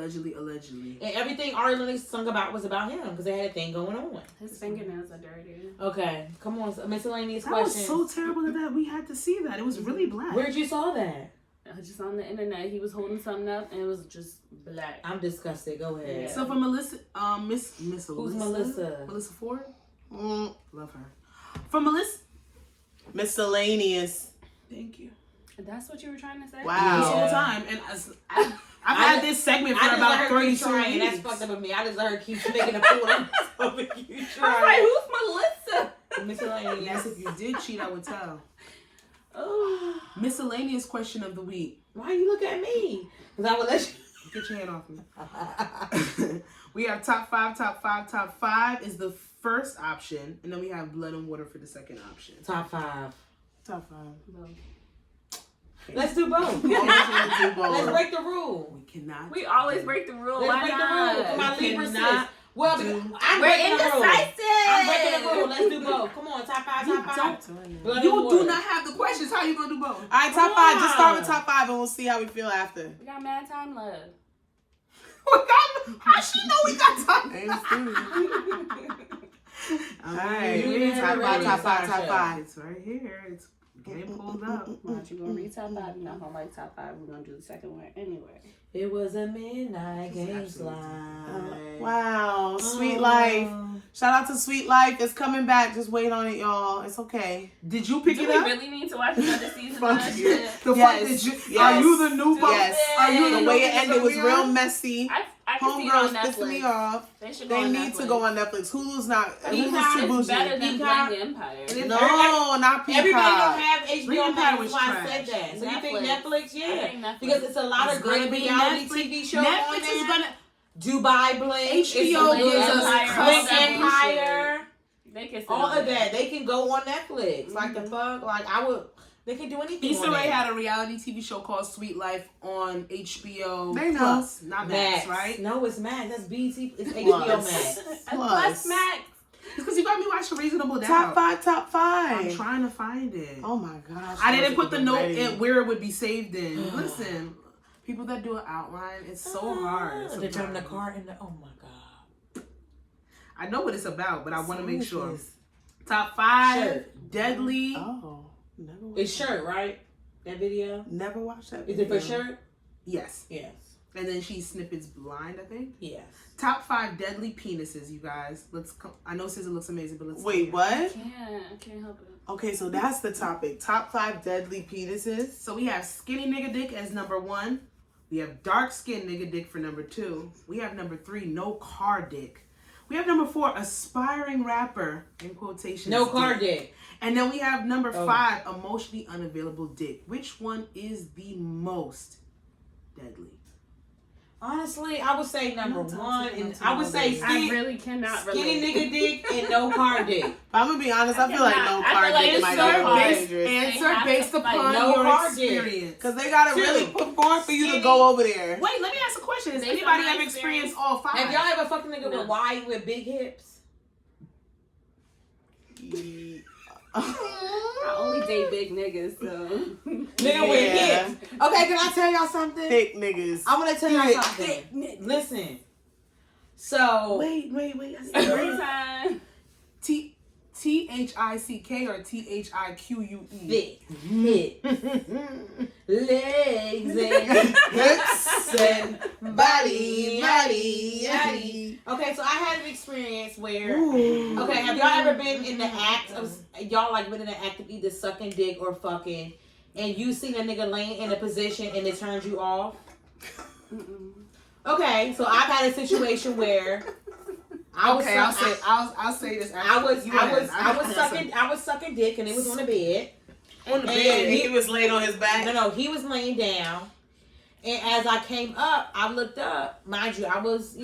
everything Ari Lennox sung about was about him because they had a thing going on. His fingernails are dirty. Okay, come on, miscellaneous That questions. was so terrible that we had to see that. It was really black. Where'd you saw that? Just on the internet, he was holding something up and it was just black. I'm disgusted. Go ahead. Yeah. So for Melissa, Miss Who's Alyssa? Melissa? Melissa Ford. Mm, Love her. For Melissa. miscellaneous. Thank you. That's what you were trying to say? Wow. This whole time, and I've had this segment for I just let about her 32 keep trying. weeks. That's fucked up with me. I just let her keep making a fool of herself and keep I was trying. like, who's Melissa? Miscellaneous. Yes, if you did cheat, I would tell. Oh. Miscellaneous question of the week. Why you look at me? Because I would let you. Get your hand off me. We have top five is the first option, and then we have blood and water for the second option. Top 5. Top 5. Well, Let's do both. Always wanna do both. Let's break the rule. We cannot. we always break the rule. Let's Why break not? the rule. Come on, We Libra cannot sis. Well, I'm We're breaking the rule. indecisive. I'm breaking the rule. Let's do both. Come on, top 5, You top 5. don't. Blood and You water. do not have the questions. How you gonna do both? All right, top 5. Just start with top 5 and we'll see how we feel after. We got mad time left. How she know we got time? All right. You Top already 5, top 5, top Sasha. 5. It's right here. It's getting pulled up. Watch, you gonna read top 5. You're not gonna like top 5. We're gonna do the second one anyway. It was a midnight game absolutely slide. Wow. Sweet Life. Shout out to Sweet Life. It's coming back. Just wait on it, y'all. It's okay. Did you pick Do it we up? really need to watch another season of Fuck that you. shit? The Yes. fuck did you? Yes. Are you the new boss? Yes. Are you The the way new it ended was nigga real we messy. I can see it on Homegirls pissing me Netflix. off. They should go They on need Netflix. to go on Netflix. Hulu's not. Peacock Hulu's too It's better bougie. than Peacock. Blind Empire. And No, not Everybody don't Peacock. have HBO Green Max. was That's why I trash. said that. So you think Netflix. Netflix? I Yeah. think Netflix. Because it's a lot It's of gonna great be reality Netflix. TV shows on Netflix there. is gonna. Dubai Bling. HBO it's gives us Empire, Blink custom Empire. They can sit All on of there. that. They can go on Netflix. Like the fuck? Like I would. They can do anything. Issa on Rae there. had a reality TV show called Sweet Life on HBO They know. Plus, not Max, right? No, it's Max. That's BT. It's Plus. HBO Max. Plus Max. It's because you got me watching Reasonable Doubt. Top 5, top I'm 5. trying to find it. Oh my gosh. I didn't put the note ready. in where it would be saved in. Listen, people that do an outline, it's so hard. To turn the sometimes. car into. Oh my god. I know what it's about, but I want to make sure. Delicious. Top 5, Shirt. Deadly. Oh, never watched It's shirt, right? That video. Never watched that Is video. it for shirt? Yes. Yes. And then she snippets blind, I think. Yes. Top 5 deadly penises, you guys. Let's come. I know Scissor looks amazing, but let's Wait, what? I can't help it. Okay, so that's the topic. Top 5 deadly penises. So we have skinny nigga dick as number 1. We have dark skin nigga dick for number 2. We have number 3, no car dick. We have number 4, aspiring rapper, in quotations. No car dick. And then we have number Oh. 5, emotionally unavailable dick. Which one is the most deadly? Honestly, I would say number Not one, toxic, and not I would say toxic. I skinny, really cannot skinny relate. nigga dick and no car dick. But I'm gonna be honest, I feel like no I car feel like dick it's might so be a little hard. dangerous. Answer have based to, like, upon no your hard dick. experience. Because they gotta Two. really perform for you to Skinny. go over there. Wait, let me ask a question. Has Based anybody on my ever experienced all 5? Have y'all ever fucked a nigga No. with wide with big hips? I only date big niggas, so. Nigga with Yeah. hips. Okay, can I tell y'all something? Thick niggas. I'm gonna tell y'all Thick. something. Listen. So Wait. Every time. T-H-I-C-K or T-H-I-Q-U-E? thick, hip, legs and hips and body. Okay, so I had an experience where. Ooh. Okay, have y'all ever been in the act of y'all like been in the act of either sucking dick or fucking, and you seen a nigga laying in a position and it turns you off? Mm-mm. Okay, so I've had a situation where I'll say this. I was sucking dick, and it was on the bed. On the bed, and he was laid on his back. No, he was laying down. And as I came up, I looked up. Mind you, I was,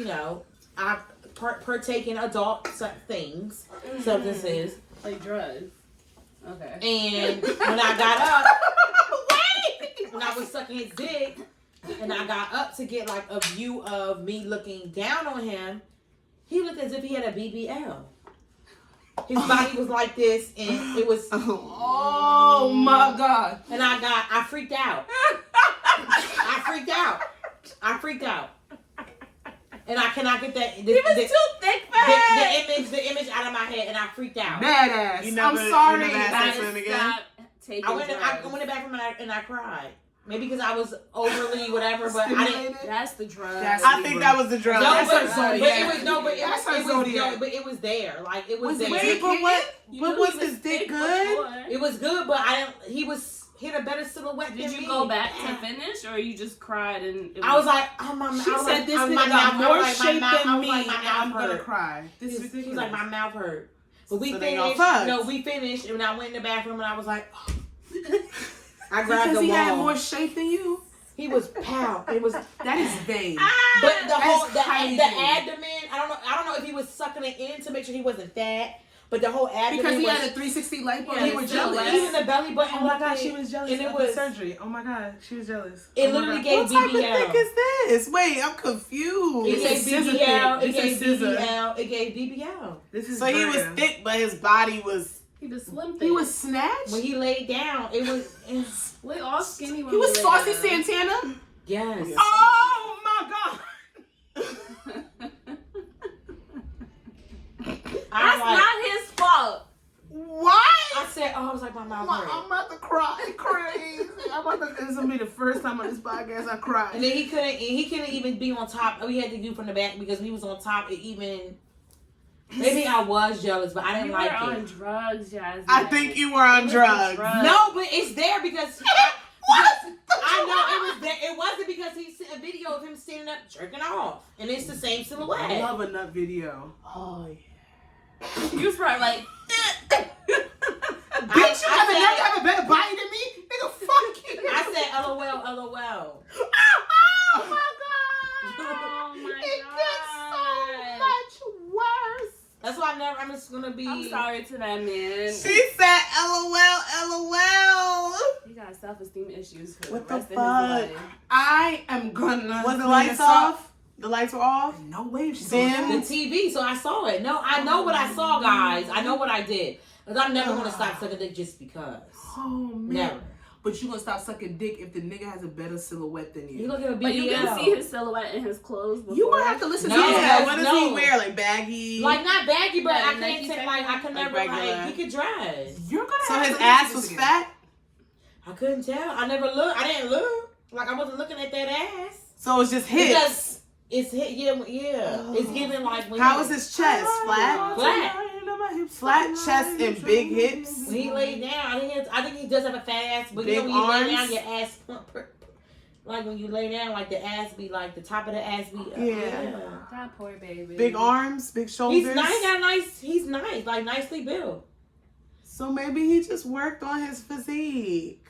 I partaking adult things, substances, like drugs. Okay. And when I got up, when I was sucking his dick, and I got up to get like a view of me looking down on him, he looked as if he had a BBL. His body was like this, and it was. Oh my God! And I freaked out. I freaked out. And I cannot get that. He was too thick for the image out of my head, and I freaked out. Badass. I'm sorry. I went in the bathroom and I cried. Maybe because I was overly whatever, but I didn't. That's the drug. I think that was the drug. No, but it was there. Like it was there. Wait, but was his dick good? It was good, but I didn't. He had a better silhouette than me. Did you go back to finish, or you just cried and? I was like, she said this nigga got more shape than me. I'm gonna cry. This is ridiculous. She was like, my mouth hurt. But we finished. We finished, and I went in the bathroom, and I was like. I grabbed because the he wall. had more shape than you. He was pow. It was that is vain. But the abdomen. I don't know if he was sucking it in to make sure he wasn't fat. But the whole abdomen because he had a 360 lipo. Yeah, he was jealous. Even the belly button. Oh my God, she was jealous. And it of was the surgery. Oh my God, she was jealous. It literally gave BBL. What type of dick is this? Wait, I'm confused. It gave BBL. It gave BBL. It gave BBL. So he was thick, but his body was. He was slim. He was snatched. When he laid down, it was. We all skinny. He was Saucy Santana. Yes. Oh my God. That's not his fault. Why? I said, I was like, my mouth hurt. I'm about to cry. Crazy. This is gonna be the first time on this podcast I cried. And then he couldn't even be on top. We had to do from the back because he was on top. It even. Maybe I was jealous, but I didn't like it. You were on drugs, Jasmine. I think you were on drugs. No, but it's there because I know it was there. It wasn't because he sent a video of him standing up jerking off, and it's the same silhouette. I love a nut video. Oh yeah. You was probably like, bitch, you have a better body than me, nigga. Fuck you. I said, LOL. Oh my God. oh my It God. gets so much worse. That's why I'm just gonna be. I'm sorry to that man. She said, LOL. He got self-esteem issues for What the rest the of his life. I am gonna. Was the lights off? The lights were off? No way. The TV, so I saw it. No, I know what I saw, guys. I know what I did. Because I'm never gonna stop sucking dick just because. Oh man. Never. But you gonna stop sucking dick if the nigga has a better silhouette than you. You look at a BBL. But you can see his silhouette in his clothes before. You gonna have to listen No, to Yeah, his what does he wear? Like baggy? Like not baggy, but Yeah, I Nike can't take like I could Like never regular. like he could dress. You're gonna So have his to ass listen was to fat? I couldn't tell. I never looked. I didn't look. Like I wasn't looking at that ass. So it's just hips. Because it's hit. Yeah. It's giving like. When How was his chest? Flat? Flat chest and big hips? When he laid down, I think he does have a fat ass. But Big you know when you lay down, arms? your ass. Like when you lay down, like the ass be like the top of the ass be. Yeah. That poor baby. Big arms, big shoulders. He's nice. He's nice. Like nicely built. So maybe he just worked on his physique.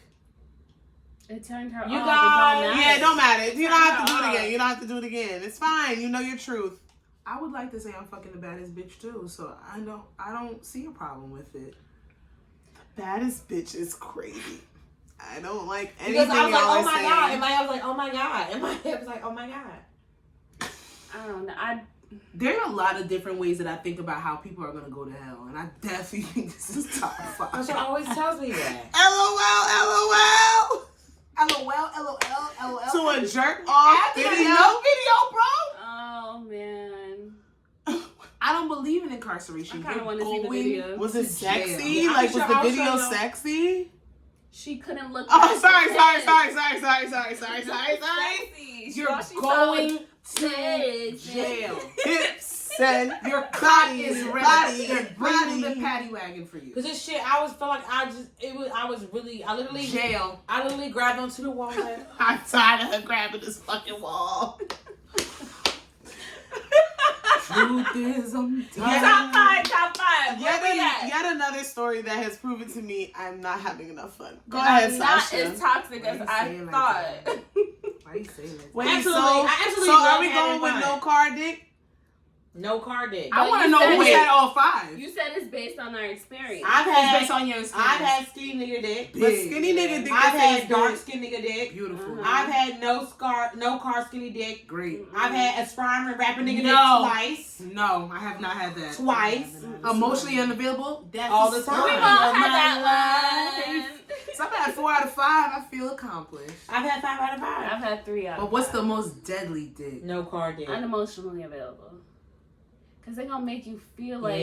It turned her You off. guys- Yeah, it don't matter. You don't have to do it off. again. You don't have to do it again. It's fine. You know your truth. I would like to say I'm fucking the baddest bitch too, so I don't see a problem with it. Baddest bitch is crazy. I don't like anything Because I was like, y'all oh are my saying. god. And my head was like, oh my god. And my head was like, oh my god. I don't know. There are a lot of different ways that I think about how people are gonna go to hell, and I definitely think this is top 5. That's what always tells me that. LOL. LOL. To a jerk off video, video. bro. Oh man. I don't believe in incarceration. I kinda You're wanna see the going video. Was it to sexy? jail. Yeah, Like, I'm was sure the I'll video show you. sexy? She couldn't look. Oh, past sorry. the tits. Sexy. You're All she saw going was to tits. jail. Hips and Your cock body is ready. body They're and bringing the body. paddy wagon for you. Cause this shit, I Jail. literally grabbed onto the wall. Like, I'm tired of her grabbing this fucking wall. Truth is, I'm Top five. Yet another story that has proven to me I'm not having enough fun. Go ahead, Sasha. Not as toxic as I thought. Why you saying that? Wait, Absolutely. so I absolutely are love we having going with fun. no car dick? No car dick. I want to know who had all 5. You said it's based on our experience. I've It's had based on your experience. I've had skinny nigga dick. But skinny nigga dick. I've that had dark says skinny nigga dick. Beautiful. I've had no car skinny dick. Great. I've had aspiring rapper nigga dick No. twice. No, I have not had that. Twice. Emotionally unavailable? That's All the time. We all had that one. So I've had 4 out of 5. I feel accomplished. I've had 5 out of 5. I've had 3 out. But what's the most deadly dick? No car dick. unemotionally available? Because they're gonna make you feel like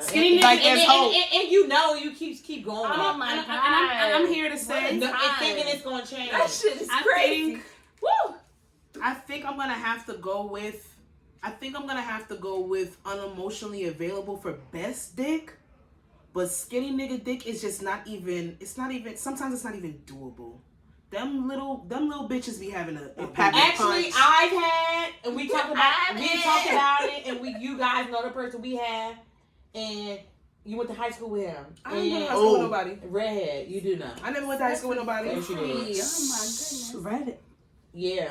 Skinny and, nigga like, is hope. and you know you keep going. Oh my and God. I'm here to say, and thinking it's gonna change. that shit is I crazy. think- Woo! I think I'm gonna have to go with unemotionally available for best dick. But skinny nigga dick is just not even. Sometimes it's not even doable. Them little bitches be having a pack of Actually, punch. I've had, and we talked about it, and you guys know the person we have, and you went to high school with him. I ain't going to high school with nobody. Redhead, you do know. I never went to high school with nobody. Yes, you did. Oh my goodness. Reddit. Yeah,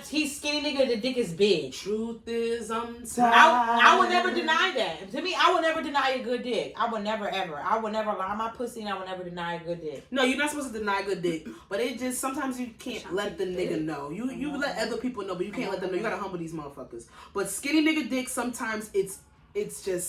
he's skinny nigga. The dick is big. Truth is, I'm I would never deny that. To me, I would never deny a good dick. I would never ever. I would never lie my pussy, and I would never deny a good dick. No, you're not supposed to deny good dick, but it just sometimes you can't let the nigga know. You let other people know, but you can't let them know. You gotta humble these motherfuckers. But skinny nigga dick, sometimes it's too.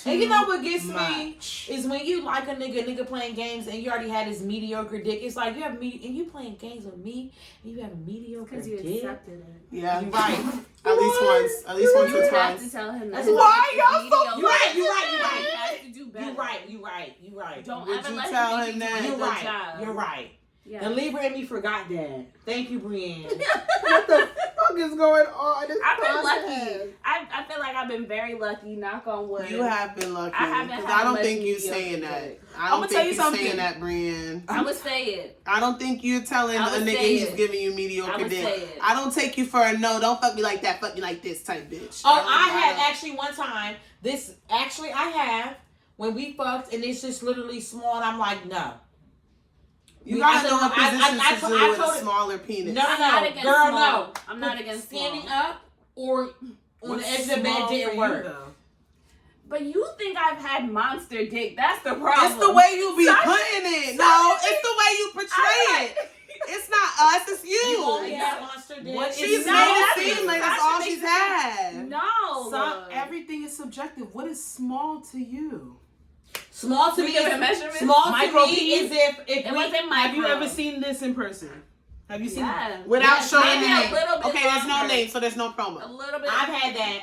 And you know what gets much. me is when you like a nigga playing games and you already had his mediocre dick. It's like you have and you playing games with me and you have a mediocre Because you dick. accepted it. Yeah. You're right. At least once or You have to twice. tell him that. That's his why dick is y'all so mediocre. right. He has to do better. You right. Don't Would ever you let tell him him think that? you You're do a good right. job. You're right. Yeah. The Libra in me forgot that. Thank you, Brienne. What the fuck is going on? I've been lucky. I feel like I've been very lucky. Knock on wood. You have been lucky. I haven't 'Cause had I don't much think you mediocre saying that. dick. I I'ma don't tell think you you something. saying that, Brienne. I would say it. I don't think you're telling I a would nigga say he's it. giving you I mediocre would say dick. it. I don't take you for a no. Don't fuck me like that. Fuck me like this type bitch. Oh, I had actually one time. I have when we fucked and it's just literally small and I'm like, no. You gotta know what I positions to told- do I with told a it- smaller penis. No, I'm not against girl, small. no. I'm not against standing small. up or on the edge of the bed didn't work. But you think I've had monster dick? That's the problem. It's the way you be Sasha- putting it. No, it's the way you portray it. It's not us, it's You you. only have monster dick. What It's she's She's not- made not- it seem like that's Sasha all makes she's it- had. No. Everything is subjective. What is small to you? Small to We me giving is measurements? small Micro to me penis? is if It wasn't Have micro. you ever seen this in person? Have you seen it? Yeah. Without showing maybe the a name. little bit Okay, there's no longer. name, so there's no A promo. little bit. I've had that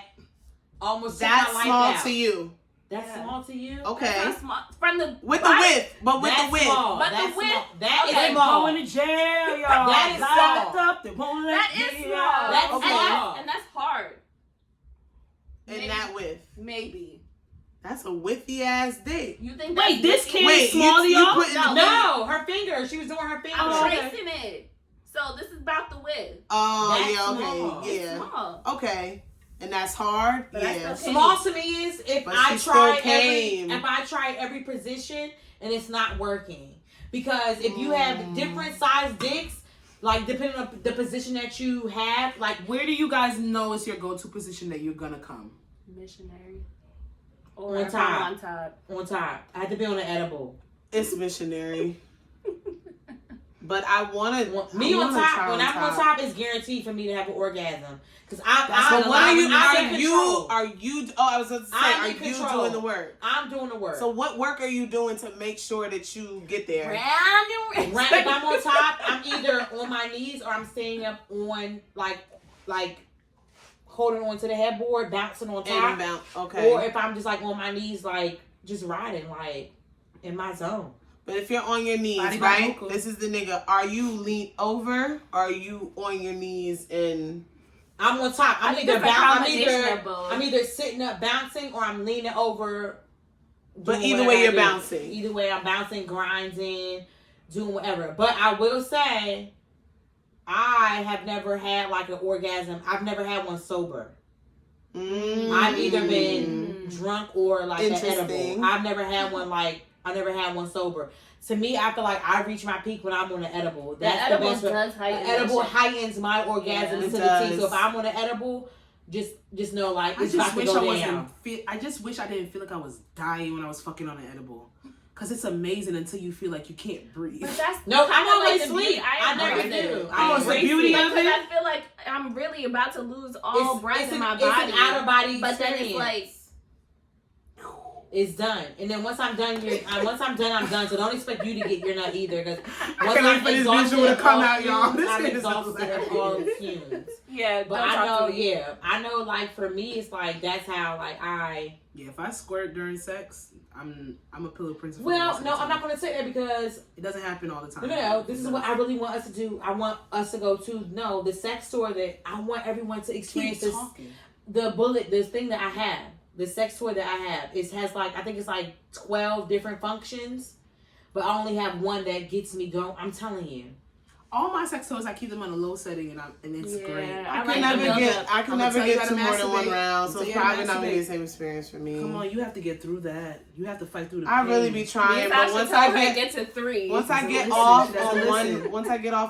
almost That's since my life small out. to you. That's Yeah. small to you. Okay. That's not small. From the With the body- width, but with That's the width. small. But the That's width- small. That okay. is small. Going to jail, y'all. That is Locked small. up, they won't let That is me small. out. That's and small. and that's hard. And that width. Maybe. That's a whiffy ass dick. You think Wait, that's this whippy? kid Wait, is small to you y'all? putting the No, her finger. She was doing her finger. I'm Oh, okay. tracing it. So this is about the width. Oh, That's yeah, small. okay. It's Yeah. small. Okay. And that's hard? But that's Yeah. okay. Small to me is if But I she still try came. every position and it's not working. Because if you have different size dicks, like depending on the position that you have, like Where do you guys know is your go-to position that you're gonna come? Missionary. Or On if I'm top. on top. on top, I have to be on the edible. It's missionary. But I want to. Me on top, when I'm on top, it's guaranteed for me to have an orgasm. Because I'm But what are you? I'm in Are you? control. Are you? Oh, I was about to say, I'm are in you control. doing the work? I'm doing the work. So what work are you doing to make sure that you get there? Round and Right, if I'm on top, I'm either on my knees or I'm standing up on like holding on to the headboard, bouncing on top. And bounce. Okay. Or if I'm just like on my knees, like just riding, like in my zone. But if you're on your knees, Body right? vocal. This is the nigga. Are you lean over? Or are you on your knees and? I'm on top. I think it's a combination of both. I'm either sitting up bouncing or I'm leaning over. But doing either whatever way, I you're do. bouncing. Either way, I'm bouncing, grinding, doing whatever. But I will say, I have never had like an orgasm. I've never had one sober. I've either been drunk or like an edible. I've never had one sober. To me, I feel like I reach my peak when I'm on an edible. That's the best. An edible heightens my orgasm to the T. So if I'm on an edible, just know like it's about to go down. I just wish I didn't feel like I was dying when I was fucking on an edible. Cause it's amazing until you feel like you can't breathe. But that's I'm always like sleep. I never do. It's the beauty of it. I feel like I'm really about to lose all breath in my body. It's an out of body but experience. then it's like it's done. And then once I'm done, I'm done. So don't expect you to get your nut either. Because once I'm for this visual to come out, y'all. I'm exhausted of all the fumes. Yeah, but I know. Yeah, I know. Like for me, it's like that's how like I. Yeah, if I squirt during sex, I'm a pillow princess. Well, no, I'm not gonna say that because it doesn't happen all the time. No, this is what I really want us to do. I want us to go to the sex tour that I want everyone to experience. This thing that I have. The sex toy that I have, has like, I think it's like 12 different functions, but I only have one that gets me going. I'm telling you. All my sex toys, I keep them on a low setting and it's great. I can never get to more than one round, so it's probably not gonna be the same experience for me. Come on, you have to get through that. You have to fight through the pain. I really be trying, but once I get to 3, once I get off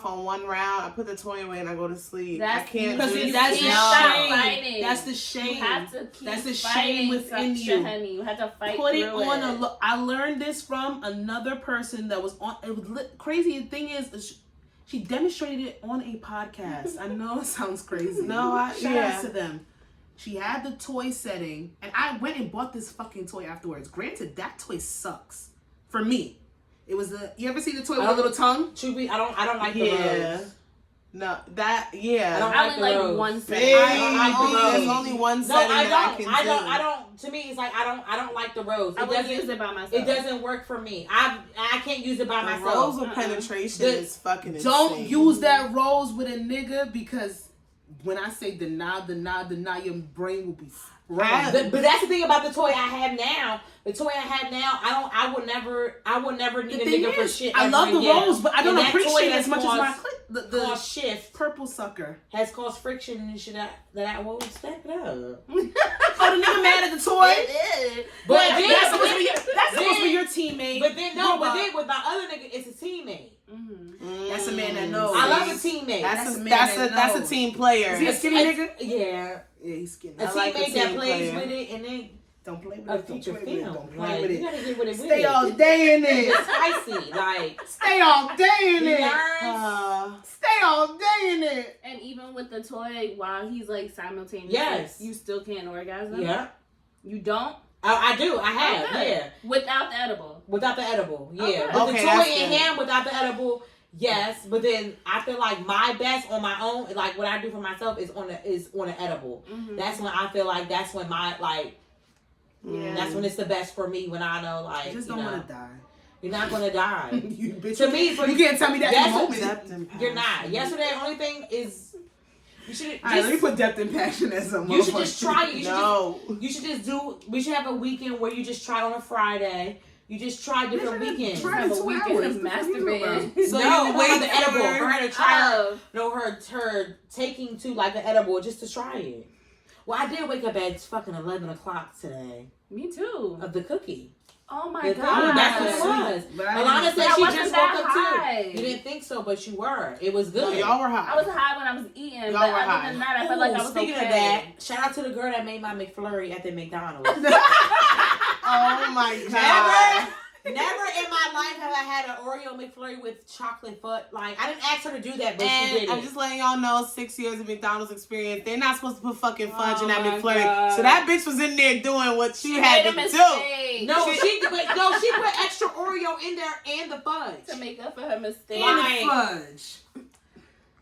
on one round, I put the toy away and I go to sleep. I can't do it. That's the shame. That's the shame. You have to keep that's the shame within you. Honey. You have to fight Put through it on I learned this from another person that was on. It was crazy. The thing is. She demonstrated it on a podcast. I know it sounds crazy. Shout out to them. She had the toy setting, and I went and bought this fucking toy afterwards. Granted, that toy sucks for me. It was you ever see the toy with a little tongue? I don't like the rose. No, I only like one setting. There's only one setting that I can do. I don't. To me, it's like I don't like the rose. I wouldn't use it by myself. It doesn't work for me. I can't use it by myself. Rose with penetration is fucking insane. Don't use that rose with a nigga because when I say deny, your brain will be right. But that's the thing about the toy I have now. The toy I have now, I will never need a nigga for shit. I love the rose, but I don't appreciate it as much as my the shift purple sucker has caused friction and shit that I will step it up. Oh, the nigga mad at the toy? It is. But that's supposed to be your teammate. But then with my other nigga, it's a teammate. Mm-hmm. That's a man that knows. I love a teammate. That's a team player. Is he a skinny nigga? Yeah, he's skinny. A teammate that plays with it and then. Don't play with it. Don't play with it. You gotta get with it. Stay all day in it. It's spicy. Like stay all day in it. Stay all day in it. And even with the toy, while he's like simultaneously, you still can't orgasm. Yeah. You don't. I do. I have. Okay. Yeah. Without the edible. Yeah. Okay. With the toy in hand, without the edible. Yes, but then I feel like my best on my own, like what I do for myself, is on an edible. Mm-hmm. That's when I feel like that's when my like. Yeah. That's when it's the best for me when I know like you just don't want to die. You're not gonna die. You bitch. To me, you can't tell me that in the moment. You're not. Yesterday, the only thing is you should. Let me put depth and passion as a. You should just try it. You should just do. We should have a weekend where you just try on a Friday. You just try different weekends. Have a weekend of masturbating. So you wait the edible for her to try. Her taking to like the edible just to try it. Well, I did wake up at fucking 11 o'clock today. Me too. Of the cookie. Oh my God. That's what it was. Alana said she just woke up too. You didn't think so, but you were. It was good. No, y'all were high. I was high when I was eating. Y'all but were other high. than that, I felt like I was speaking okay. of that, shout out to the girl that made my McFlurry at the McDonald's. Oh my God. Never in my life have I had an Oreo McFlurry with chocolate fudge. Like, I didn't ask her to do that, but she did it. I'm just letting y'all know, 6 years of McDonald's experience, they're not supposed to put fucking fudge in that McFlurry. God. So that bitch was in there doing what she had to do. No, she put extra Oreo in there and the fudge. To make up for her mistake. And the fudge.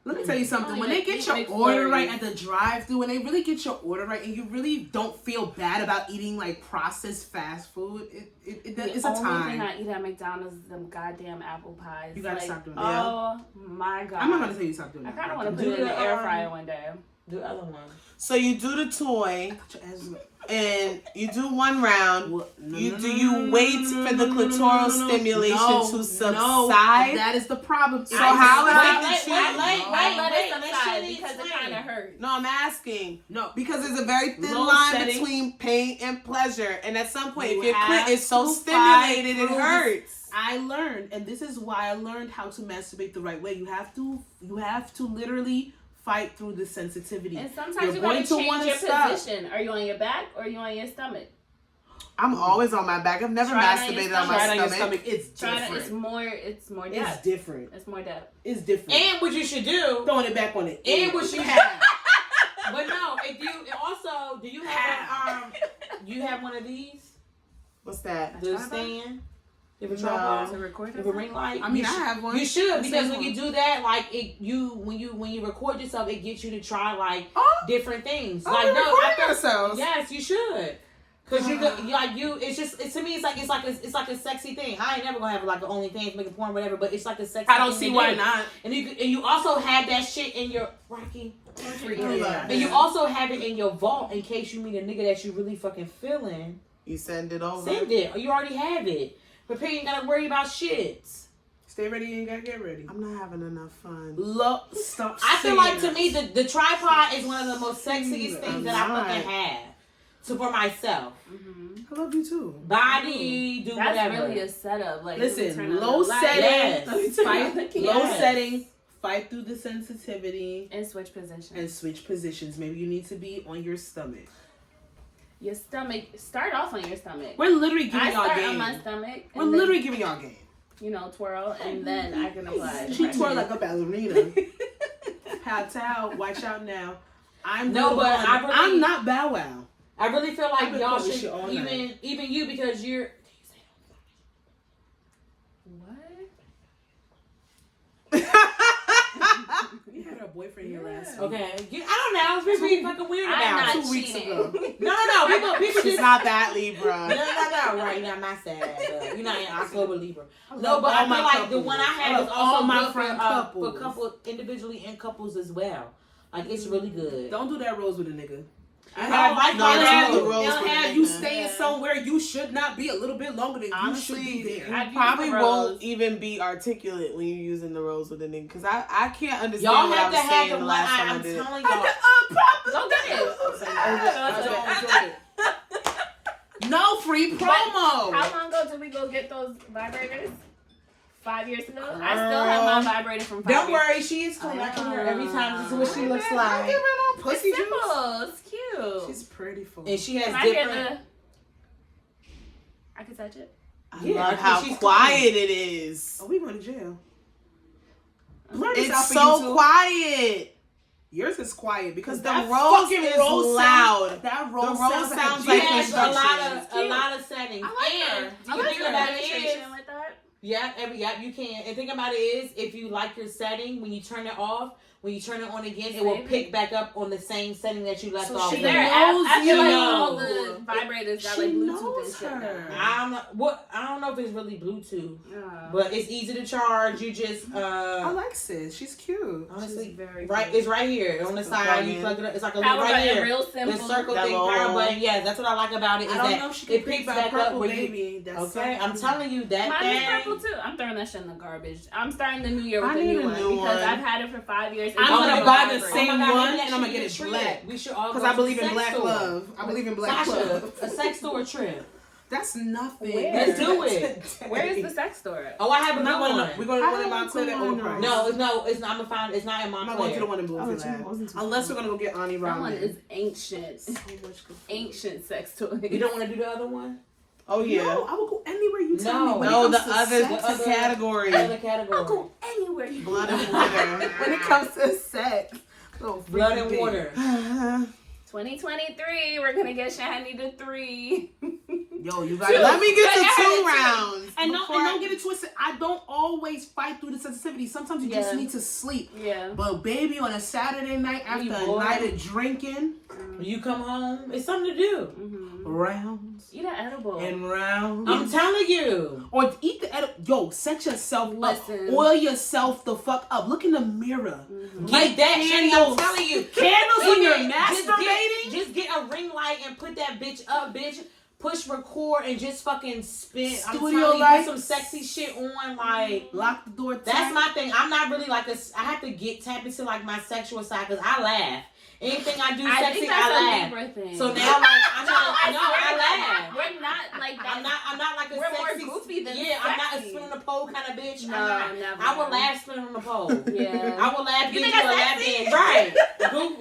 Let me tell you something. When they get your order right at the drive-thru, when they really get your order right, and you really don't feel bad about eating like processed fast food, it's a time. The only thing I eat at McDonald's is them goddamn apple pies. You gotta stop doing that. Oh my God! I'm not gonna tell you stop doing that. I kind of want to put it in the air fryer one day. The other one. So you do the toy, and you do one round. You wait for the clitoral stimulation to subside? No, that is the problem. So how is Let it subside because it kind of hurts. No, I'm asking. No, Because there's a very thin Low line setting. between pain and pleasure, and at some point, You if your have clit is so to stimulated, fight it through hurts. I learned, and this is why I learned how to masturbate the right way. You have to literally fight through the sensitivity. And sometimes you gotta change your position. Are you on your back or are you on your stomach? I'm always on my back. I've never masturbated on my stomach. It's different. It's more depth. It's different. It's more depth. It's different. And what you should do, throwing it back on it. and what you have. But no, if you also, do you have you have one of these? What's that? The stand? You have a No. tripod? To record You have a ring light? I mean, You I should- have one. You should, The because same when one. you do that, like when you record yourself, it gets you to try like different things. Oh, Like we're recording after ourselves. yes, you should. Cause it's to me, it's like a sexy thing. I ain't never gonna have like an OnlyFans, making porn, whatever. But it's like a sexy. I don't thing see to why do. not. And you also have that shit in your Rocky. Yeah. And you also have it in your vault in case you meet a nigga that you really fucking feeling. You send it over. Send it, or you already have it. Prepare, you ain't gotta worry about shit. Stay ready, you ain't gotta get ready. I'm not having enough fun. Stop. I feel saying like to that. me the tripod is one of the most sexiest things that I fucking have. So for myself, I love you too. body, do That's whatever. really a setup. Like, you can turn Listen, on low the light. Yes. setting, low Yes. setting, fight through the sensitivity, And switch positions. and switch positions. Maybe you need to be on your stomach. Your stomach. Start off on your stomach. We're literally giving I y'all start game. on my stomach. We're and then, literally giving y'all game. twirl, and then I can apply. She pressure. twirl like a ballerina. Hat out, watch out now. I'm not Bow Wow. I really feel I've like been y'all calling should shit all night. even you because you're. What? We had our boyfriend here last week. Okay, I don't know. It's really fucking weird I'm about not it. 2 weeks cheating. ago. No. People She's just not that Libra. no. Right, you're not my side. You're not in October Libra. No, love but I all feel my like the couples. one I I have love is all also my good friend for couples. couple individually and couples as well. Like it's really good. Don't do that rose with a nigga. I Like No, it'll that's have, the rules it'll with have the you nigga. staying somewhere you should not be a little bit longer than Honestly, you should be there. I've you used probably the won't rose. even be articulate when you're using the rose with a nigga. Because I can't understand Y'all what have to I was have saying the the one last time I I'm did it. telling y'all. Go get it. No free promo. How long ago did we go get those vibrators? 5 years ago? I still have my vibrator from 5 Don't years. worry, she is cool. I come here every time. This is what she looks I'm like. giving on It's pussy juice. simple. It's cute. She's pretty full. And she has Can I get different. I can touch it. I Yeah, love how she's quiet it is. Oh, we going to jail. Blur this out It's for so you two. quiet. Yours is quiet because The that rose fucking is rose loud. Sounds, that The rose rose sounds sounds She like has instructions. a lot of settings. I like And her. the I like thing her about it is, penetration with that. you can. And the thing about it is, if you like your setting, when you turn it off, when you turn it on again, it will Save pick it. back up on the same setting that you left So off. she with. There, knows I feel like you. all the vibrators got like She Bluetooth and knows shit. her. now. I don't know if it's really Bluetooth, Yeah. but it's easy to charge. You just I like sis. She's cute. honestly, She's very right. cute. It's right here on the side. plug You in. plug it up. It's like a Power little right button, here. real The simple. circle That thing, little- power button. Yeah, that's what I like about it. Is I don't that know if she it can picks pick back back up where you. baby. That's Okay, I'm telling you that Mine is thing. purple too. I'm throwing that shit in the garbage. I'm starting the new year with I a need new a one new because one. I've had it for 5 years. I'm It's gonna never buy the vibrated. same Oh my God, one, maybe that and I'm gonna should get be it a trip. black. We should all Because go I to believe the in sex black store. love. I believe in black Sasha, love. a sex store trip. That's nothing. Where? Let's do it. Where is the sex store? Oh, I have a We're good not going one. to, we're going to I one in don't Montclair at want overpriced. No, it's no, it's not. I'm gonna find. It's not in I'm not going to the Montclair. one in Oh, Bloomfield. it wasn't too Unless far. we're going to go get Ani That one Ramen. is ancient. So much good. Ancient sex toy. You don't want to do the other one? Oh, yeah. No, I will go anywhere you tell No. me. When No, it the comes to other sex. The other- category. The other category. I'll go anywhere you Blood want. and water. When it comes to sex. Oh, Blood and freaking water. 2023, we're gonna get Shani to 3. Yo, you gotta let me get to 2 rounds. And don't get it twisted. I don't always fight through the sensitivity. Sometimes you just need to sleep. Yeah. But baby, on a Saturday night after a night of drinking, you come home, it's something to do. Rounds. Eat an edible. And rounds. I'm telling you. Or eat the edible. Yo, set yourself up. Listen. Oil yourself the fuck up. Look in the mirror. Like that, Shani, I'm telling you. Candles when you're Just masturbating. Just get a ring light and put that bitch up, bitch. Push record and just fucking spin. I'm telling you, put some sexy shit on, like lock the door tight. That's my thing. I'm not really like I have to tap into like my sexual side because I laugh. Anything I do sexy, I laugh. So now, like, I laugh. We're not like that. I'm not like a We're sexy. more goofy than I'm not a sexy. spin on the pole kind of bitch. No, I'm not. never. I will laugh spinning on the pole. Yeah. I will laugh. You Give think you a I'm laugh sexy? in. Right.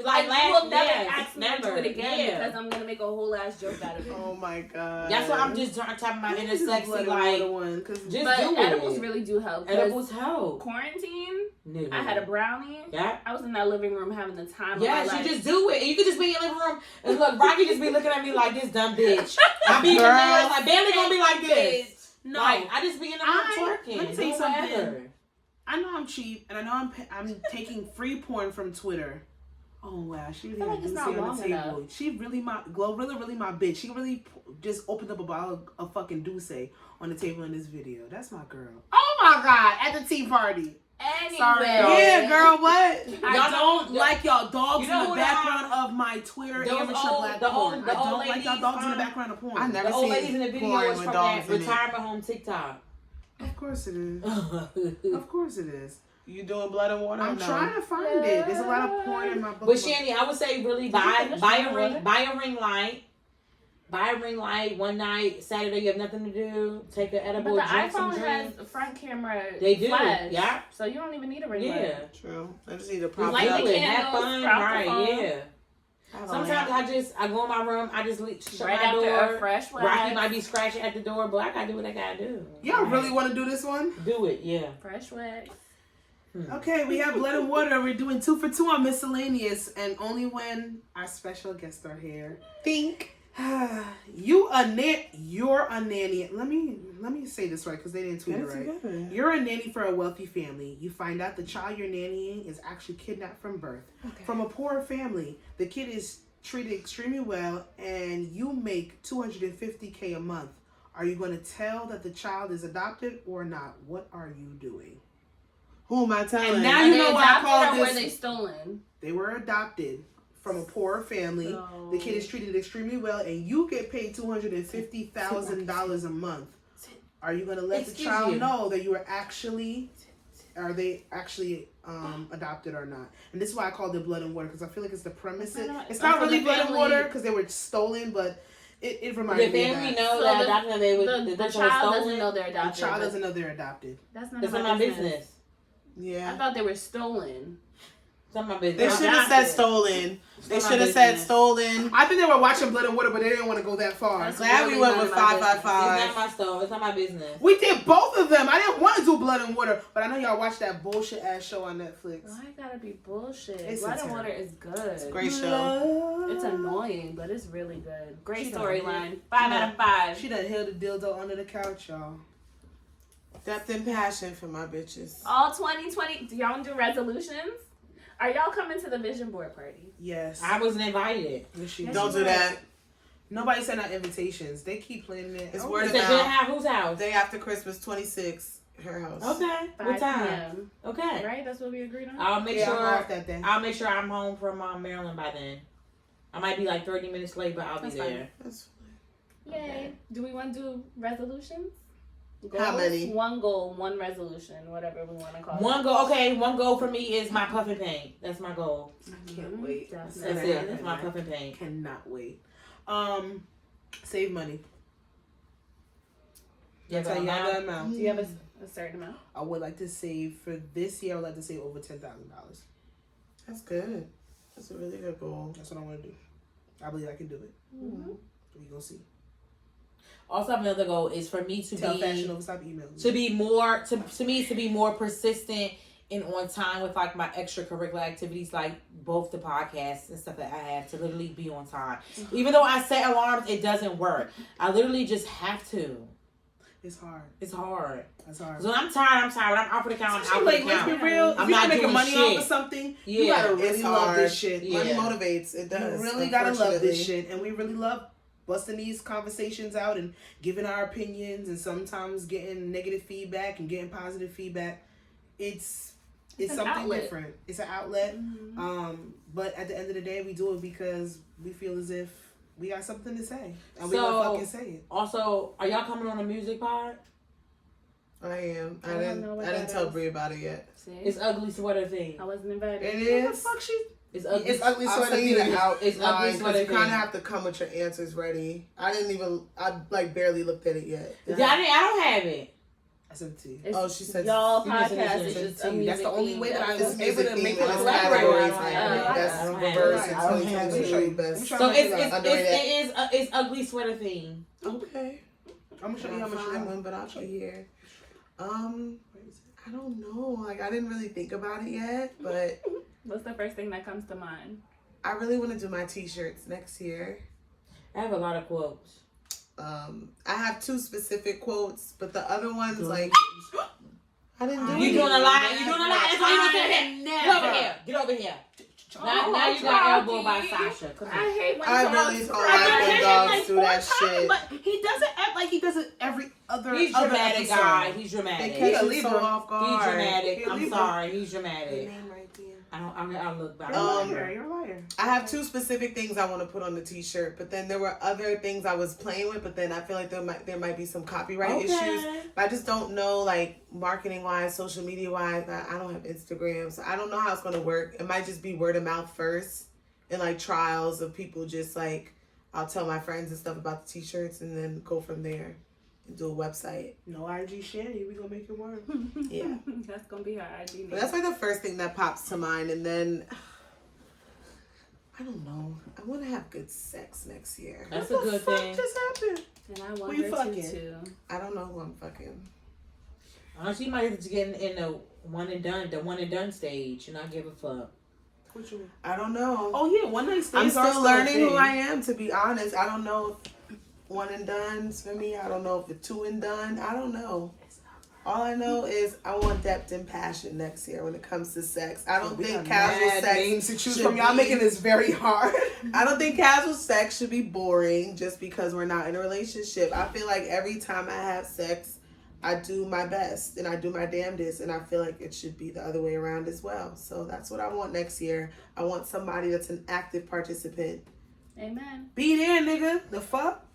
Like laugh. You will never yes, ask me to do it again because I'm gonna make a whole ass joke out of it. Oh my god. That's why I'm just trying to tap my inner sexy. Like, just do but it. edibles really do help. Edibles help. Quarantine. No. I had a brownie. Yeah. I was in that living room having the time of my Yes, life. you just do it. And you could just be in your living room and look, Rocky just be looking at me like this dumb bitch. I be in the nails, like barely gonna be like this. No, like, I just be in the room twerking. Let me tell you doing something. whatever. I know I'm cheap, and I know I'm taking free porn from Twitter. Oh wow, she really had Lucy on the table. She really really my bitch. She really just opened up a bottle of fucking Douce on the table in this video. That's my girl. Oh my god, at the tea party. Anyway. Sorry, yeah, girl, what? I don't like y'all dogs you know in the background of my Twitter amateur black porn. I don't like y'all dogs in the background of porn. I never the old ladies in the video is from that retirement home TikTok. Of course it is. Of course it is. You doing blood and water? I'm trying to find it. There's a lot of porn in my book. But Shani, I would say really buy a ring light. Buy a ring light one night, Saturday you have nothing to do, take an edible, but the drink iPhone some has a front camera. They do, flash, yeah. So you don't even need a ring light. Yeah. True. I just need a prop Light up. the have candles, fun, prop the right, phone. yeah. Sometimes I go in my room, I just shut right my after door. A fresh wax. Rocky might be scratching at the door, but I gotta do what I gotta do. Y'all really want to do this one? Do it, yeah. Fresh wax. Okay, we have blood and water. We're doing 2 for 2 on miscellaneous, and only when our special guests are here. Think. You're a nanny. Let me say this right because they didn't tweet it right. Together. You're a nanny for a wealthy family. You find out the child you're nannying is actually kidnapped from birth. Okay. From a poor family, the kid is treated extremely well, and you make $250K a month. Are you going to tell that the child is adopted or not? What are you doing? Who am I telling? And now you know what I call this. this. Were they stolen? They were adopted from a poor family. So... The kid is treated extremely well, and you get paid $250,000 a month. Are you going to let the child know that are they actually adopted or not? And this is why I called it blood and water, because I feel like it's the premise. It's not really blood and water because they were stolen, but it reminded me of that. The family know that adopted, the child doesn't know they're adopted. The child doesn't know they're adopted. That's not my business. Yeah. I thought they were stolen. It's not my business. They should have said stolen. They should have said stolen. I think they were watching Blood and Water, but they didn't want to go that far. That's Glad we went with 555. It's not my store. It's not my business. We did both of them. I didn't want to do Blood and Water, but I know y'all watched that bullshit ass show on Netflix. Why it gotta be bullshit? It's Blood and Water is good. It's a great show. It's annoying, but it's really good. Great She storyline. 5 out of 5. She done held the dildo under the couch, y'all. Depth and passion for my bitches. All 2020. Do y'all want to do resolutions? Are y'all coming to the vision board party? Yes. I wasn't invited. Don't do that. Nobody sent out invitations. They keep planning it. It's word It's of at your mouth. house. Whose house? Day after Christmas, 26, her house. Okay. 5 What time? p.m. Okay. Right? That's what we agreed on? I'll make I'm sure. off that day. I'll make sure I'm home from Maryland by then. I might be like 30 minutes late, but I'll be That's there. fine. That's Yay. Okay. Do we want to do resolutions? How many? One goal, one resolution, whatever we want to call it. One goal. Okay, one goal for me is my puff and paint. That's my goal. I can't wait. That's it. That's my puff and paint. Cannot wait. Save money. Yeah, That's how you have that amount. Do you have a certain amount? I would like to save for this year. I would like to save over $10,000. That's good. That's a really good goal. That's what I want to do. I believe I can do it. Mm-hmm. We gonna see. Also, another goal is for me to Tell Fashion Nova stop emailing me. to be more persistent and on time with like my extracurricular activities, like both the podcasts and stuff that I have, to literally be on time. Even though I set alarms, it doesn't work. I literally just have to. It's hard. It's hard. That's hard. So when I'm tired. I'm tired. When I'm out for the count, I'm out for the Let's count. be real. I'm If not you're making doing money shit. off of something, Yeah, you gotta really it's love hard. this shit. Yeah. Money motivates. It does. You really gotta love this unfortunately. shit, and we really love busting these conversations out and giving our opinions, and sometimes getting negative feedback and getting positive feedback. It's something outlet. different. It's an outlet. But at the end of the day, we do it because we feel as if we got something to say, and we gonna fucking say it. Also, are y'all coming on a music pod? I am. I don't know what didn't that tell is. Bre about it yet. See? It's ugly sweater thing. I wasn't invited. It What the is. fuck she? It's ugly. It's ugly I'll sweater send you the thing. outline It's ugly because sweater you kind of thing. have to come with your answers ready. I like barely looked at it yet. I don't have it. I sent it to you. It's Oh, she said y'all you just podcast listen is to just a you. music That's the only way that I theme. was able to make my my categories. I That's don't have reverse it. in I don't have it. 2022 best. So Underrated. it's ugly sweater thing. Okay. I'm gonna show you how I'll much you find got. one, but I'll be here. I don't know. Like I didn't really think about it yet, but What's the first thing that comes to mind? I really want to do my t-shirts next year. I have a lot of quotes. I have 2 specific quotes, but the other ones like I didn't do You it. doing a lot. You doing a lot. That's why you want to get over here. Get over here. Now you got elbowed by Sasha. Come on. I hate when I dogs really don't cry. like when dogs do that shit. But he doesn't act like he does it every other. He's other dramatic, episode. guy. He's They dramatic. catch He'll you leave so her. off guard. He's dramatic. He'll I'm leave her. sorry. He's The dramatic. name right there. I'll look back. You're a liar. You're a liar. I have 2 specific things I want to put on the t-shirt, but then there were other things I was playing with, but then I feel like there might be some copyright issues. But I just don't know, like, marketing wise, social media wise. I don't have Instagram, so I don't know how it's going to work. It might just be word of mouth first and like trials of people, just like I'll tell my friends and stuff about the t-shirts and then go from there and do a website. No IG Shani, we gonna make it work. Yeah. That's gonna be her IG name. But that's like the first thing that pops to mind, and then I don't know. I want to have good sex next year. That's a What the good fuck thing. just happened? And I want Who you her fucking? to too. I don't know who I'm fucking. She might have to get in the one and done stage, and I give a fuck. What you mean? I don't know. Oh yeah, one night I'm stands are still a learning thing. who I am, to be honest. I don't know if one and done's for me. I don't know if it's 2 and done. I don't know. All I know is I want depth and passion next year when it comes to sex. I don't We think got casual mad sex names to choose should from. Y'all be- making this very hard. I don't think casual sex should be boring just because we're not in a relationship. I feel like every time I have sex, I do my best and I do my damnedest, and I feel like it should be the other way around as well. So that's what I want next year. I want somebody that's an active participant. Amen. Be there, nigga. The fuck?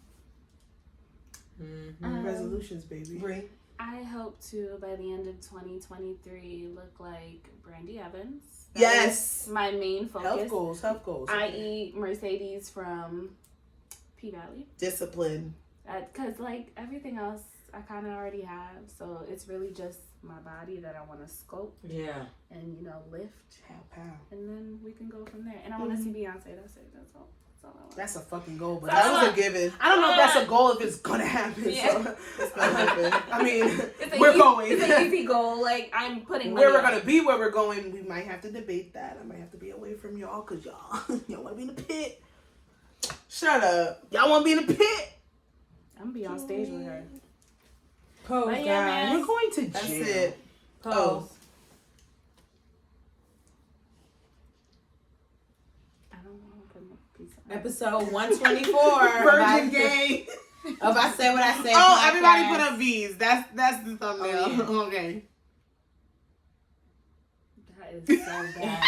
Mm-hmm. Resolutions, baby. Bre? I hope to, by the end of 2023, look like Brandy Evans. That Yes. is my main focus. Health goals. I.e. Mercedes from P-Valley. Discipline. Because, like, everything else I kind of already have. So it's really just my body that I want to sculpt Yeah. and, you know, lift. Pow. And then we can go from there. And I want to see Beyonce. That's it. That's all I want. That's a fucking goal, but That was a given. I don't know if that's a goal if it's gonna happen. Yeah. So. It's gonna happen. I mean, It's we're going. It's an easy goal. Like, I'm putting money Where we're on gonna it. be, where we're going, we might have to debate that. I might have to be away from y'all because y'all want to be in the pit. Shut up. Y'all want to be in the pit. I'm going to be on stage with her. Pose, But yeah, man. You're going to jail. That's it. Pose. Oh. I don't want to put my piece on. Episode 124. Virgin gang. Of I Said What I Said. Oh, everybody podcast. put up V's. That's the thumbnail. Oh, Okay. That is so bad.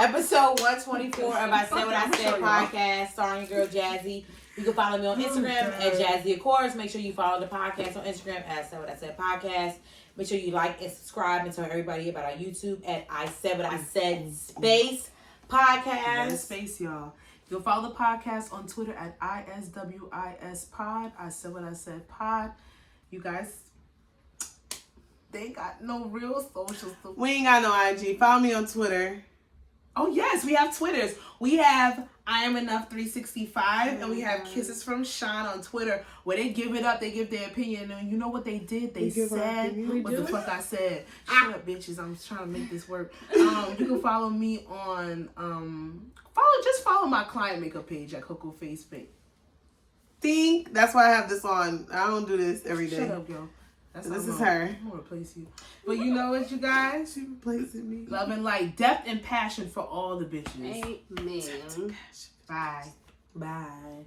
Episode 124 of I Said What I Said podcast, starring your girl Jazzy. You can follow me on Instagram at Jazzy of course. Make sure you follow the podcast on Instagram at I Said What I Said podcast. Make sure you like and subscribe and tell everybody about our YouTube at I Said What I Said space That podcast. space, y'all. You'll follow the podcast on Twitter at ISWIS pod. I said what I said pod. You guys, they ain't got no real socials. We ain't got no IG. Follow me on Twitter. Oh yes, we have Twitters. We have I Am Enough 365, and we have Kisses from Sean on Twitter, where they give it up, they give their opinion, and you know what they did? They said what the fuck I said. Shut up, bitches! I'm trying to make this work. You can follow me on follow my client makeup page at Coco Face Paint. Think that's why I have this on. I don't do this every day. Shut up, girl. This is her. I'm gonna replace you. But you know what, you guys? She replacing me. Love and light, depth and passion for all the bitches. Amen. Bye. Bye.